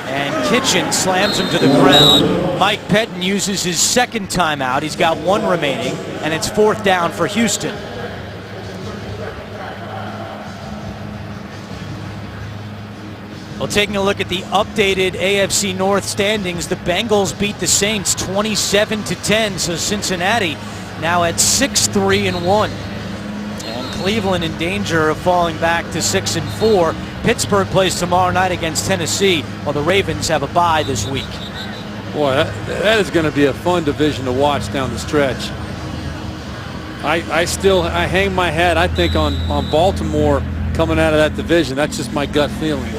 and Kitchen slams him to the ground. Mike Pettin uses his 2nd timeout. He's got 1 remaining, and it's 4th down for Houston. Well, taking a look at the updated AFC North standings, the Bengals beat the Saints 27-10, so Cincinnati now at 6-3-1. And Cleveland in danger of falling back to 6-4. Pittsburgh plays tomorrow night against Tennessee, while the Ravens have a bye this week. Boy, that is going to be a fun division to watch down the stretch. I hang my hat, I think, on Baltimore coming out of that division. That's just my gut feeling.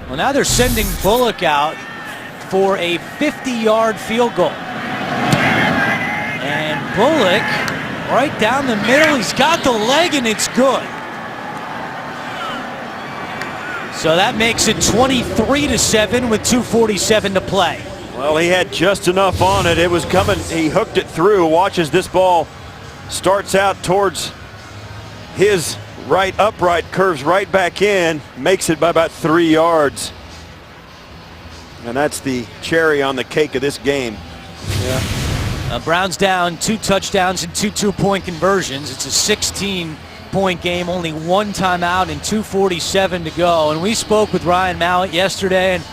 Well, now they're sending Bullock out for a 50-yard field goal. And Bullock, right down the middle, he's got the leg and it's good. So that makes it 23-7 with 2:47 to play. Well, he had just enough on it. It was coming. He hooked it through. Watch as this ball starts out towards his right upright, curves right back in, makes it by about 3 yards. And that's the cherry on the cake of this game. Yeah. Browns down 2 touchdowns and 2 two-point conversions. It's a 16-point game, only 1 timeout and 2:47 to go. And we spoke with Ryan Mallett yesterday, and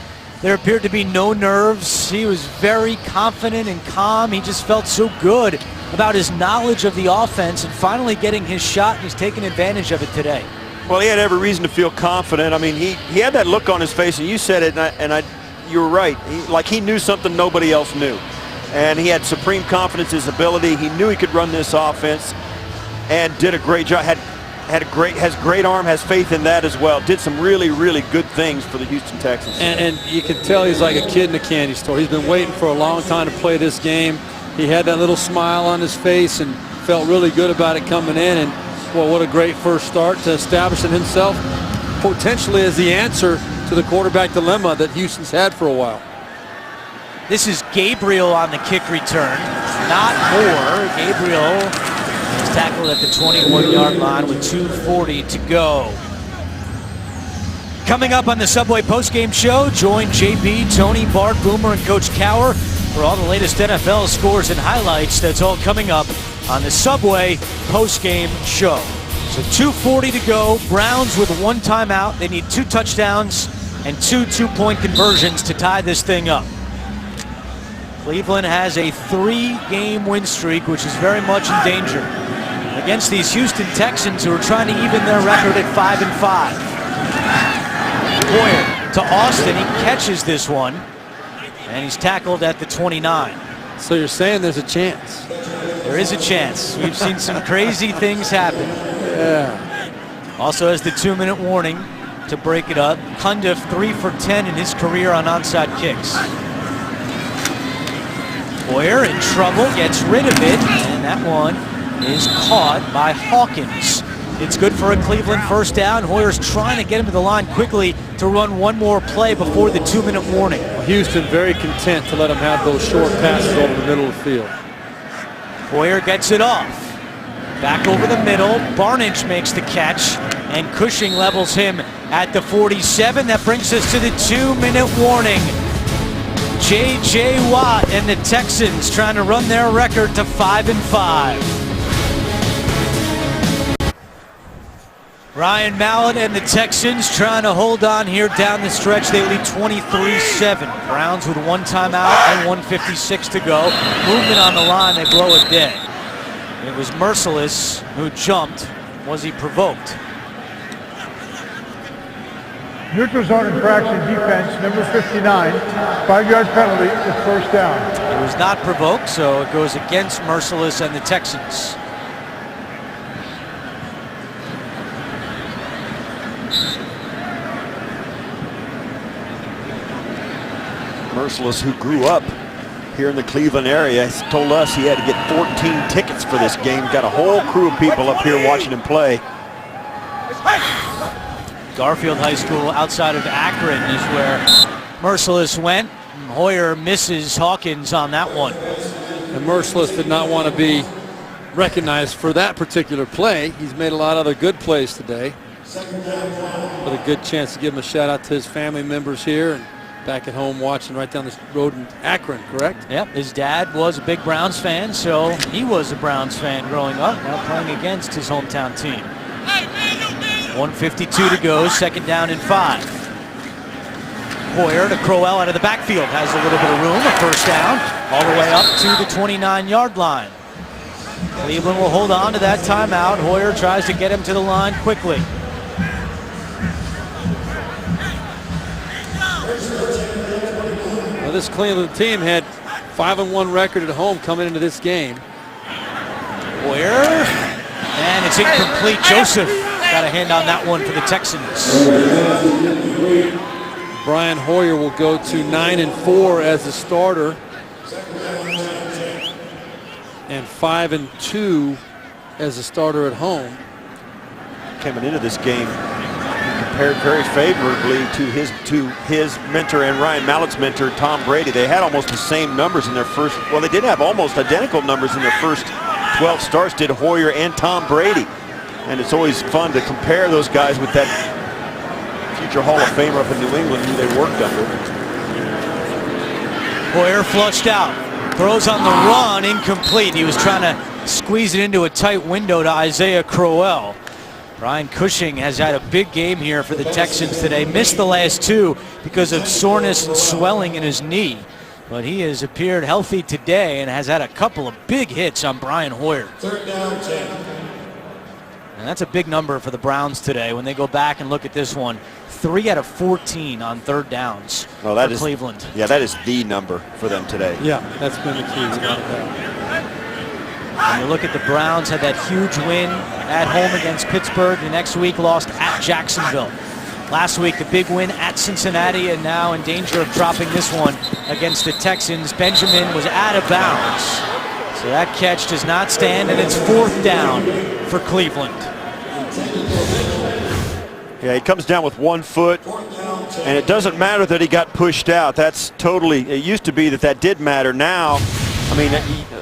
there appeared to be no nerves. He was very confident and calm. He just felt so good about his knowledge of the offense and finally getting his shot, and he's taking advantage of it today. Well, he had every reason to feel confident. I mean, he had that look on his face, and you said it, you were right. He knew something nobody else knew. And he had supreme confidence in his ability. He knew he could run this offense and did a great job. Has great arm, has faith in that as well. Did some really, really good things for the Houston Texans. And you can tell he's like a kid in a candy store. He's been waiting for a long time to play this game. He had that little smile on his face and felt really good about it coming in. And, well, what a great first start to establishing himself potentially as the answer to the quarterback dilemma that Houston's had for a while. This is Gabriel on the kick return, not Moore. Gabriel is tackled at the 21-yard line with 2:40 to go. Coming up on the Subway postgame show, join JB, Tony, Bart, Boomer, and Coach Cower for all the latest NFL scores and highlights. That's all coming up on the Subway postgame show. So 2:40 to go. Browns with 1 timeout. They need 2 touchdowns and 2 two-point conversions to tie this thing up. Cleveland has a 3-game win streak, which is very much in danger against these Houston Texans, who are trying to even their record at 5-5. Hoyer to Austin. He catches this one, and he's tackled at the 29. So you're saying there's a chance? There is a chance. We've seen some crazy things happen. Yeah. Also has the 2-minute warning to break it up. Cundiff 3 for 10 in his career on onside kicks. Hoyer in trouble, gets rid of it, and that one is caught by Hawkins. It's good for a Cleveland first down. Hoyer's trying to get him to the line quickly to run one more play before the 2-minute warning. Houston very content to let him have those short passes over the middle of the field. Hoyer gets it off. Back over the middle. Barnage makes the catch, and Cushing levels him at the 47. That brings us to the 2-minute warning. J.J. Watt and the Texans trying to run their record to 5-5. Ryan Mallett and the Texans trying to hold on here down the stretch. They lead 23-7. Browns with 1 timeout and 1:56 to go. Movement on the line, they blow it dead. It was Merciless who jumped. Was he provoked? Neutral zone infraction defense, number 59. 5-yard penalty is first down. It was not provoked, so it goes against Merciless and the Texans. Merciless, who grew up here in the Cleveland area, has told us he had to get 14 tickets for this game. Got a whole crew of people up here watching him play. Garfield High School outside of Akron is where Merciless went. Hoyer misses Hawkins on that one. And Merciless did not want to be recognized for that particular play. He's made a lot of other good plays today. But a good chance to give him a shout out to his family members here and back at home watching right down the road in Akron, correct? Yep, his dad was a big Browns fan, so he was a Browns fan growing up, now playing against his hometown team. 1:52 to go, 2nd down and 5. Hoyer to Crowell out of the backfield, has a little bit of room, a first down, all the way up to the 29-yard line. Cleveland will hold on to that timeout. Hoyer tries to get him to the line quickly. Well, this Cleveland team had 5-1 record at home coming into this game. Hoyer, and it's incomplete. Joseph got a hand on that one for the Texans. Brian Hoyer will go to 9-4 as a starter, and 5-2 as a starter at home. Coming into this game, he compared very favorably to his mentor and Ryan Mallett's mentor, Tom Brady. They had almost the same numbers in their first, well, they did have almost identical numbers in their first 12 starts, did Hoyer and Tom Brady. And it's always fun to compare those guys with that future Hall of Famer up in New England who they worked under. Hoyer flushed out, throws on the run, incomplete. He was trying to squeeze it into a tight window to Isaiah Crowell. Brian Cushing has had a big game here for the Texans today. Missed the last two because of soreness and swelling in his knee. But he has appeared healthy today and has had a couple of big hits on Brian Hoyer. 3rd down, 10. And that's a big number for the Browns today when they go back and look at this one. 3 out of 14 on 3rd downs Well, that for is Cleveland. Yeah, that is the number for them today. Yeah, that's been the key. Without a doubt. When you look at the Browns, had that huge win at home against Pittsburgh. The next week lost at Jacksonville. Last week, the big win at Cincinnati, and now in danger of dropping this one against the Texans. Benjamin was out of bounds. So that catch does not stand, and it's 4th down for Cleveland. Yeah, he comes down with 1 foot, and it doesn't matter that he got pushed out. That's totally, it used to be that did matter. Now, I mean,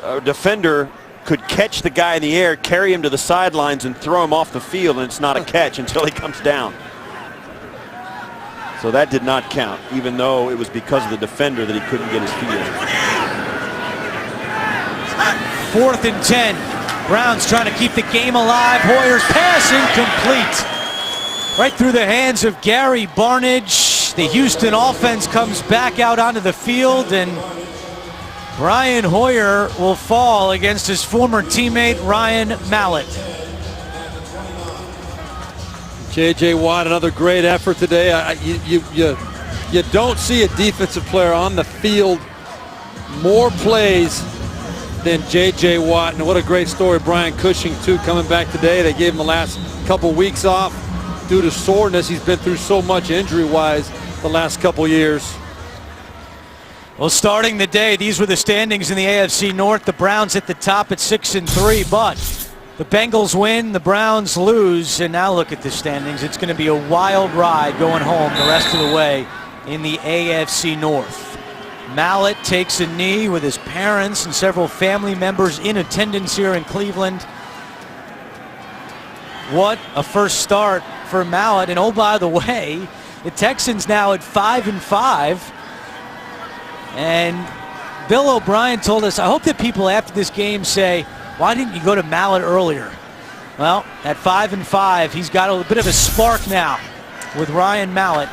a defender could catch the guy in the air, carry him to the sidelines, and throw him off the field, and it's not a catch until he comes down. So that did not count, even though it was because of the defender that he couldn't get his feet in. 4th and 10. Browns trying to keep the game alive. Hoyer's pass incomplete. Right through the hands of Gary Barnidge. The Houston offense comes back out onto the field, and Brian Hoyer will fall against his former teammate Ryan Mallett. J.J. Watt, another great effort today. You don't see a defensive player on the field more plays than J.J. Watt. And what a great story. Brian Cushing, too, coming back today. They gave him the last couple weeks off due to soreness. He's been through so much injury-wise the last couple years. Well, starting the day, these were the standings in the AFC North. The Browns at the top at 6-3, but the Bengals win, the Browns lose, and now look at the standings. It's going to be a wild ride going home the rest of the way in the AFC North. Mallett takes a knee with his parents and several family members in attendance here in Cleveland. What a first start for Mallett. And oh, by the way, the Texans now at 5-5. And Bill O'Brien told us, I hope that people after this game say, why didn't you go to Mallett earlier? Well, at 5-5, he's got a bit of a spark now with Ryan Mallett.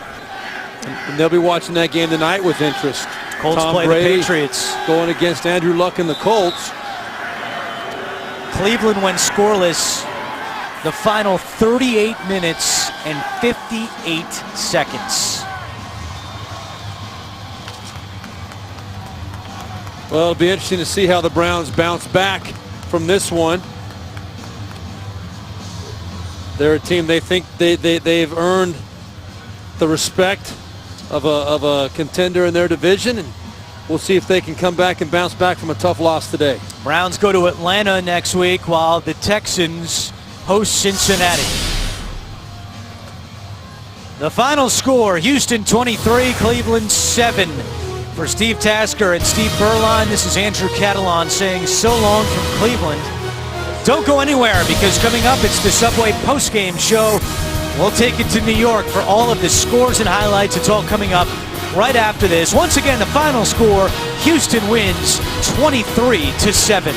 And they'll be watching that game tonight with interest. Colts Tom play Brady the Patriots. Going against Andrew Luck and the Colts. Cleveland went scoreless the final 38 minutes and 58 seconds. Well, it'll be interesting to see how the Browns bounce back from this one. They're a team they think they've earned the respect of a contender in their division, and we'll see if they can come back and bounce back from a tough loss today. Browns go to Atlanta next week while the Texans host Cincinnati. The final score, Houston 23, Cleveland 7. For Steve Tasker and Steve Berline, this is Andrew Catalon saying so long from Cleveland. Don't go anywhere, because coming up, it's the Subway postgame show. We'll take it to New York for all of the scores and highlights. It's all coming up right after this. Once again, the final score, Houston wins 23-7.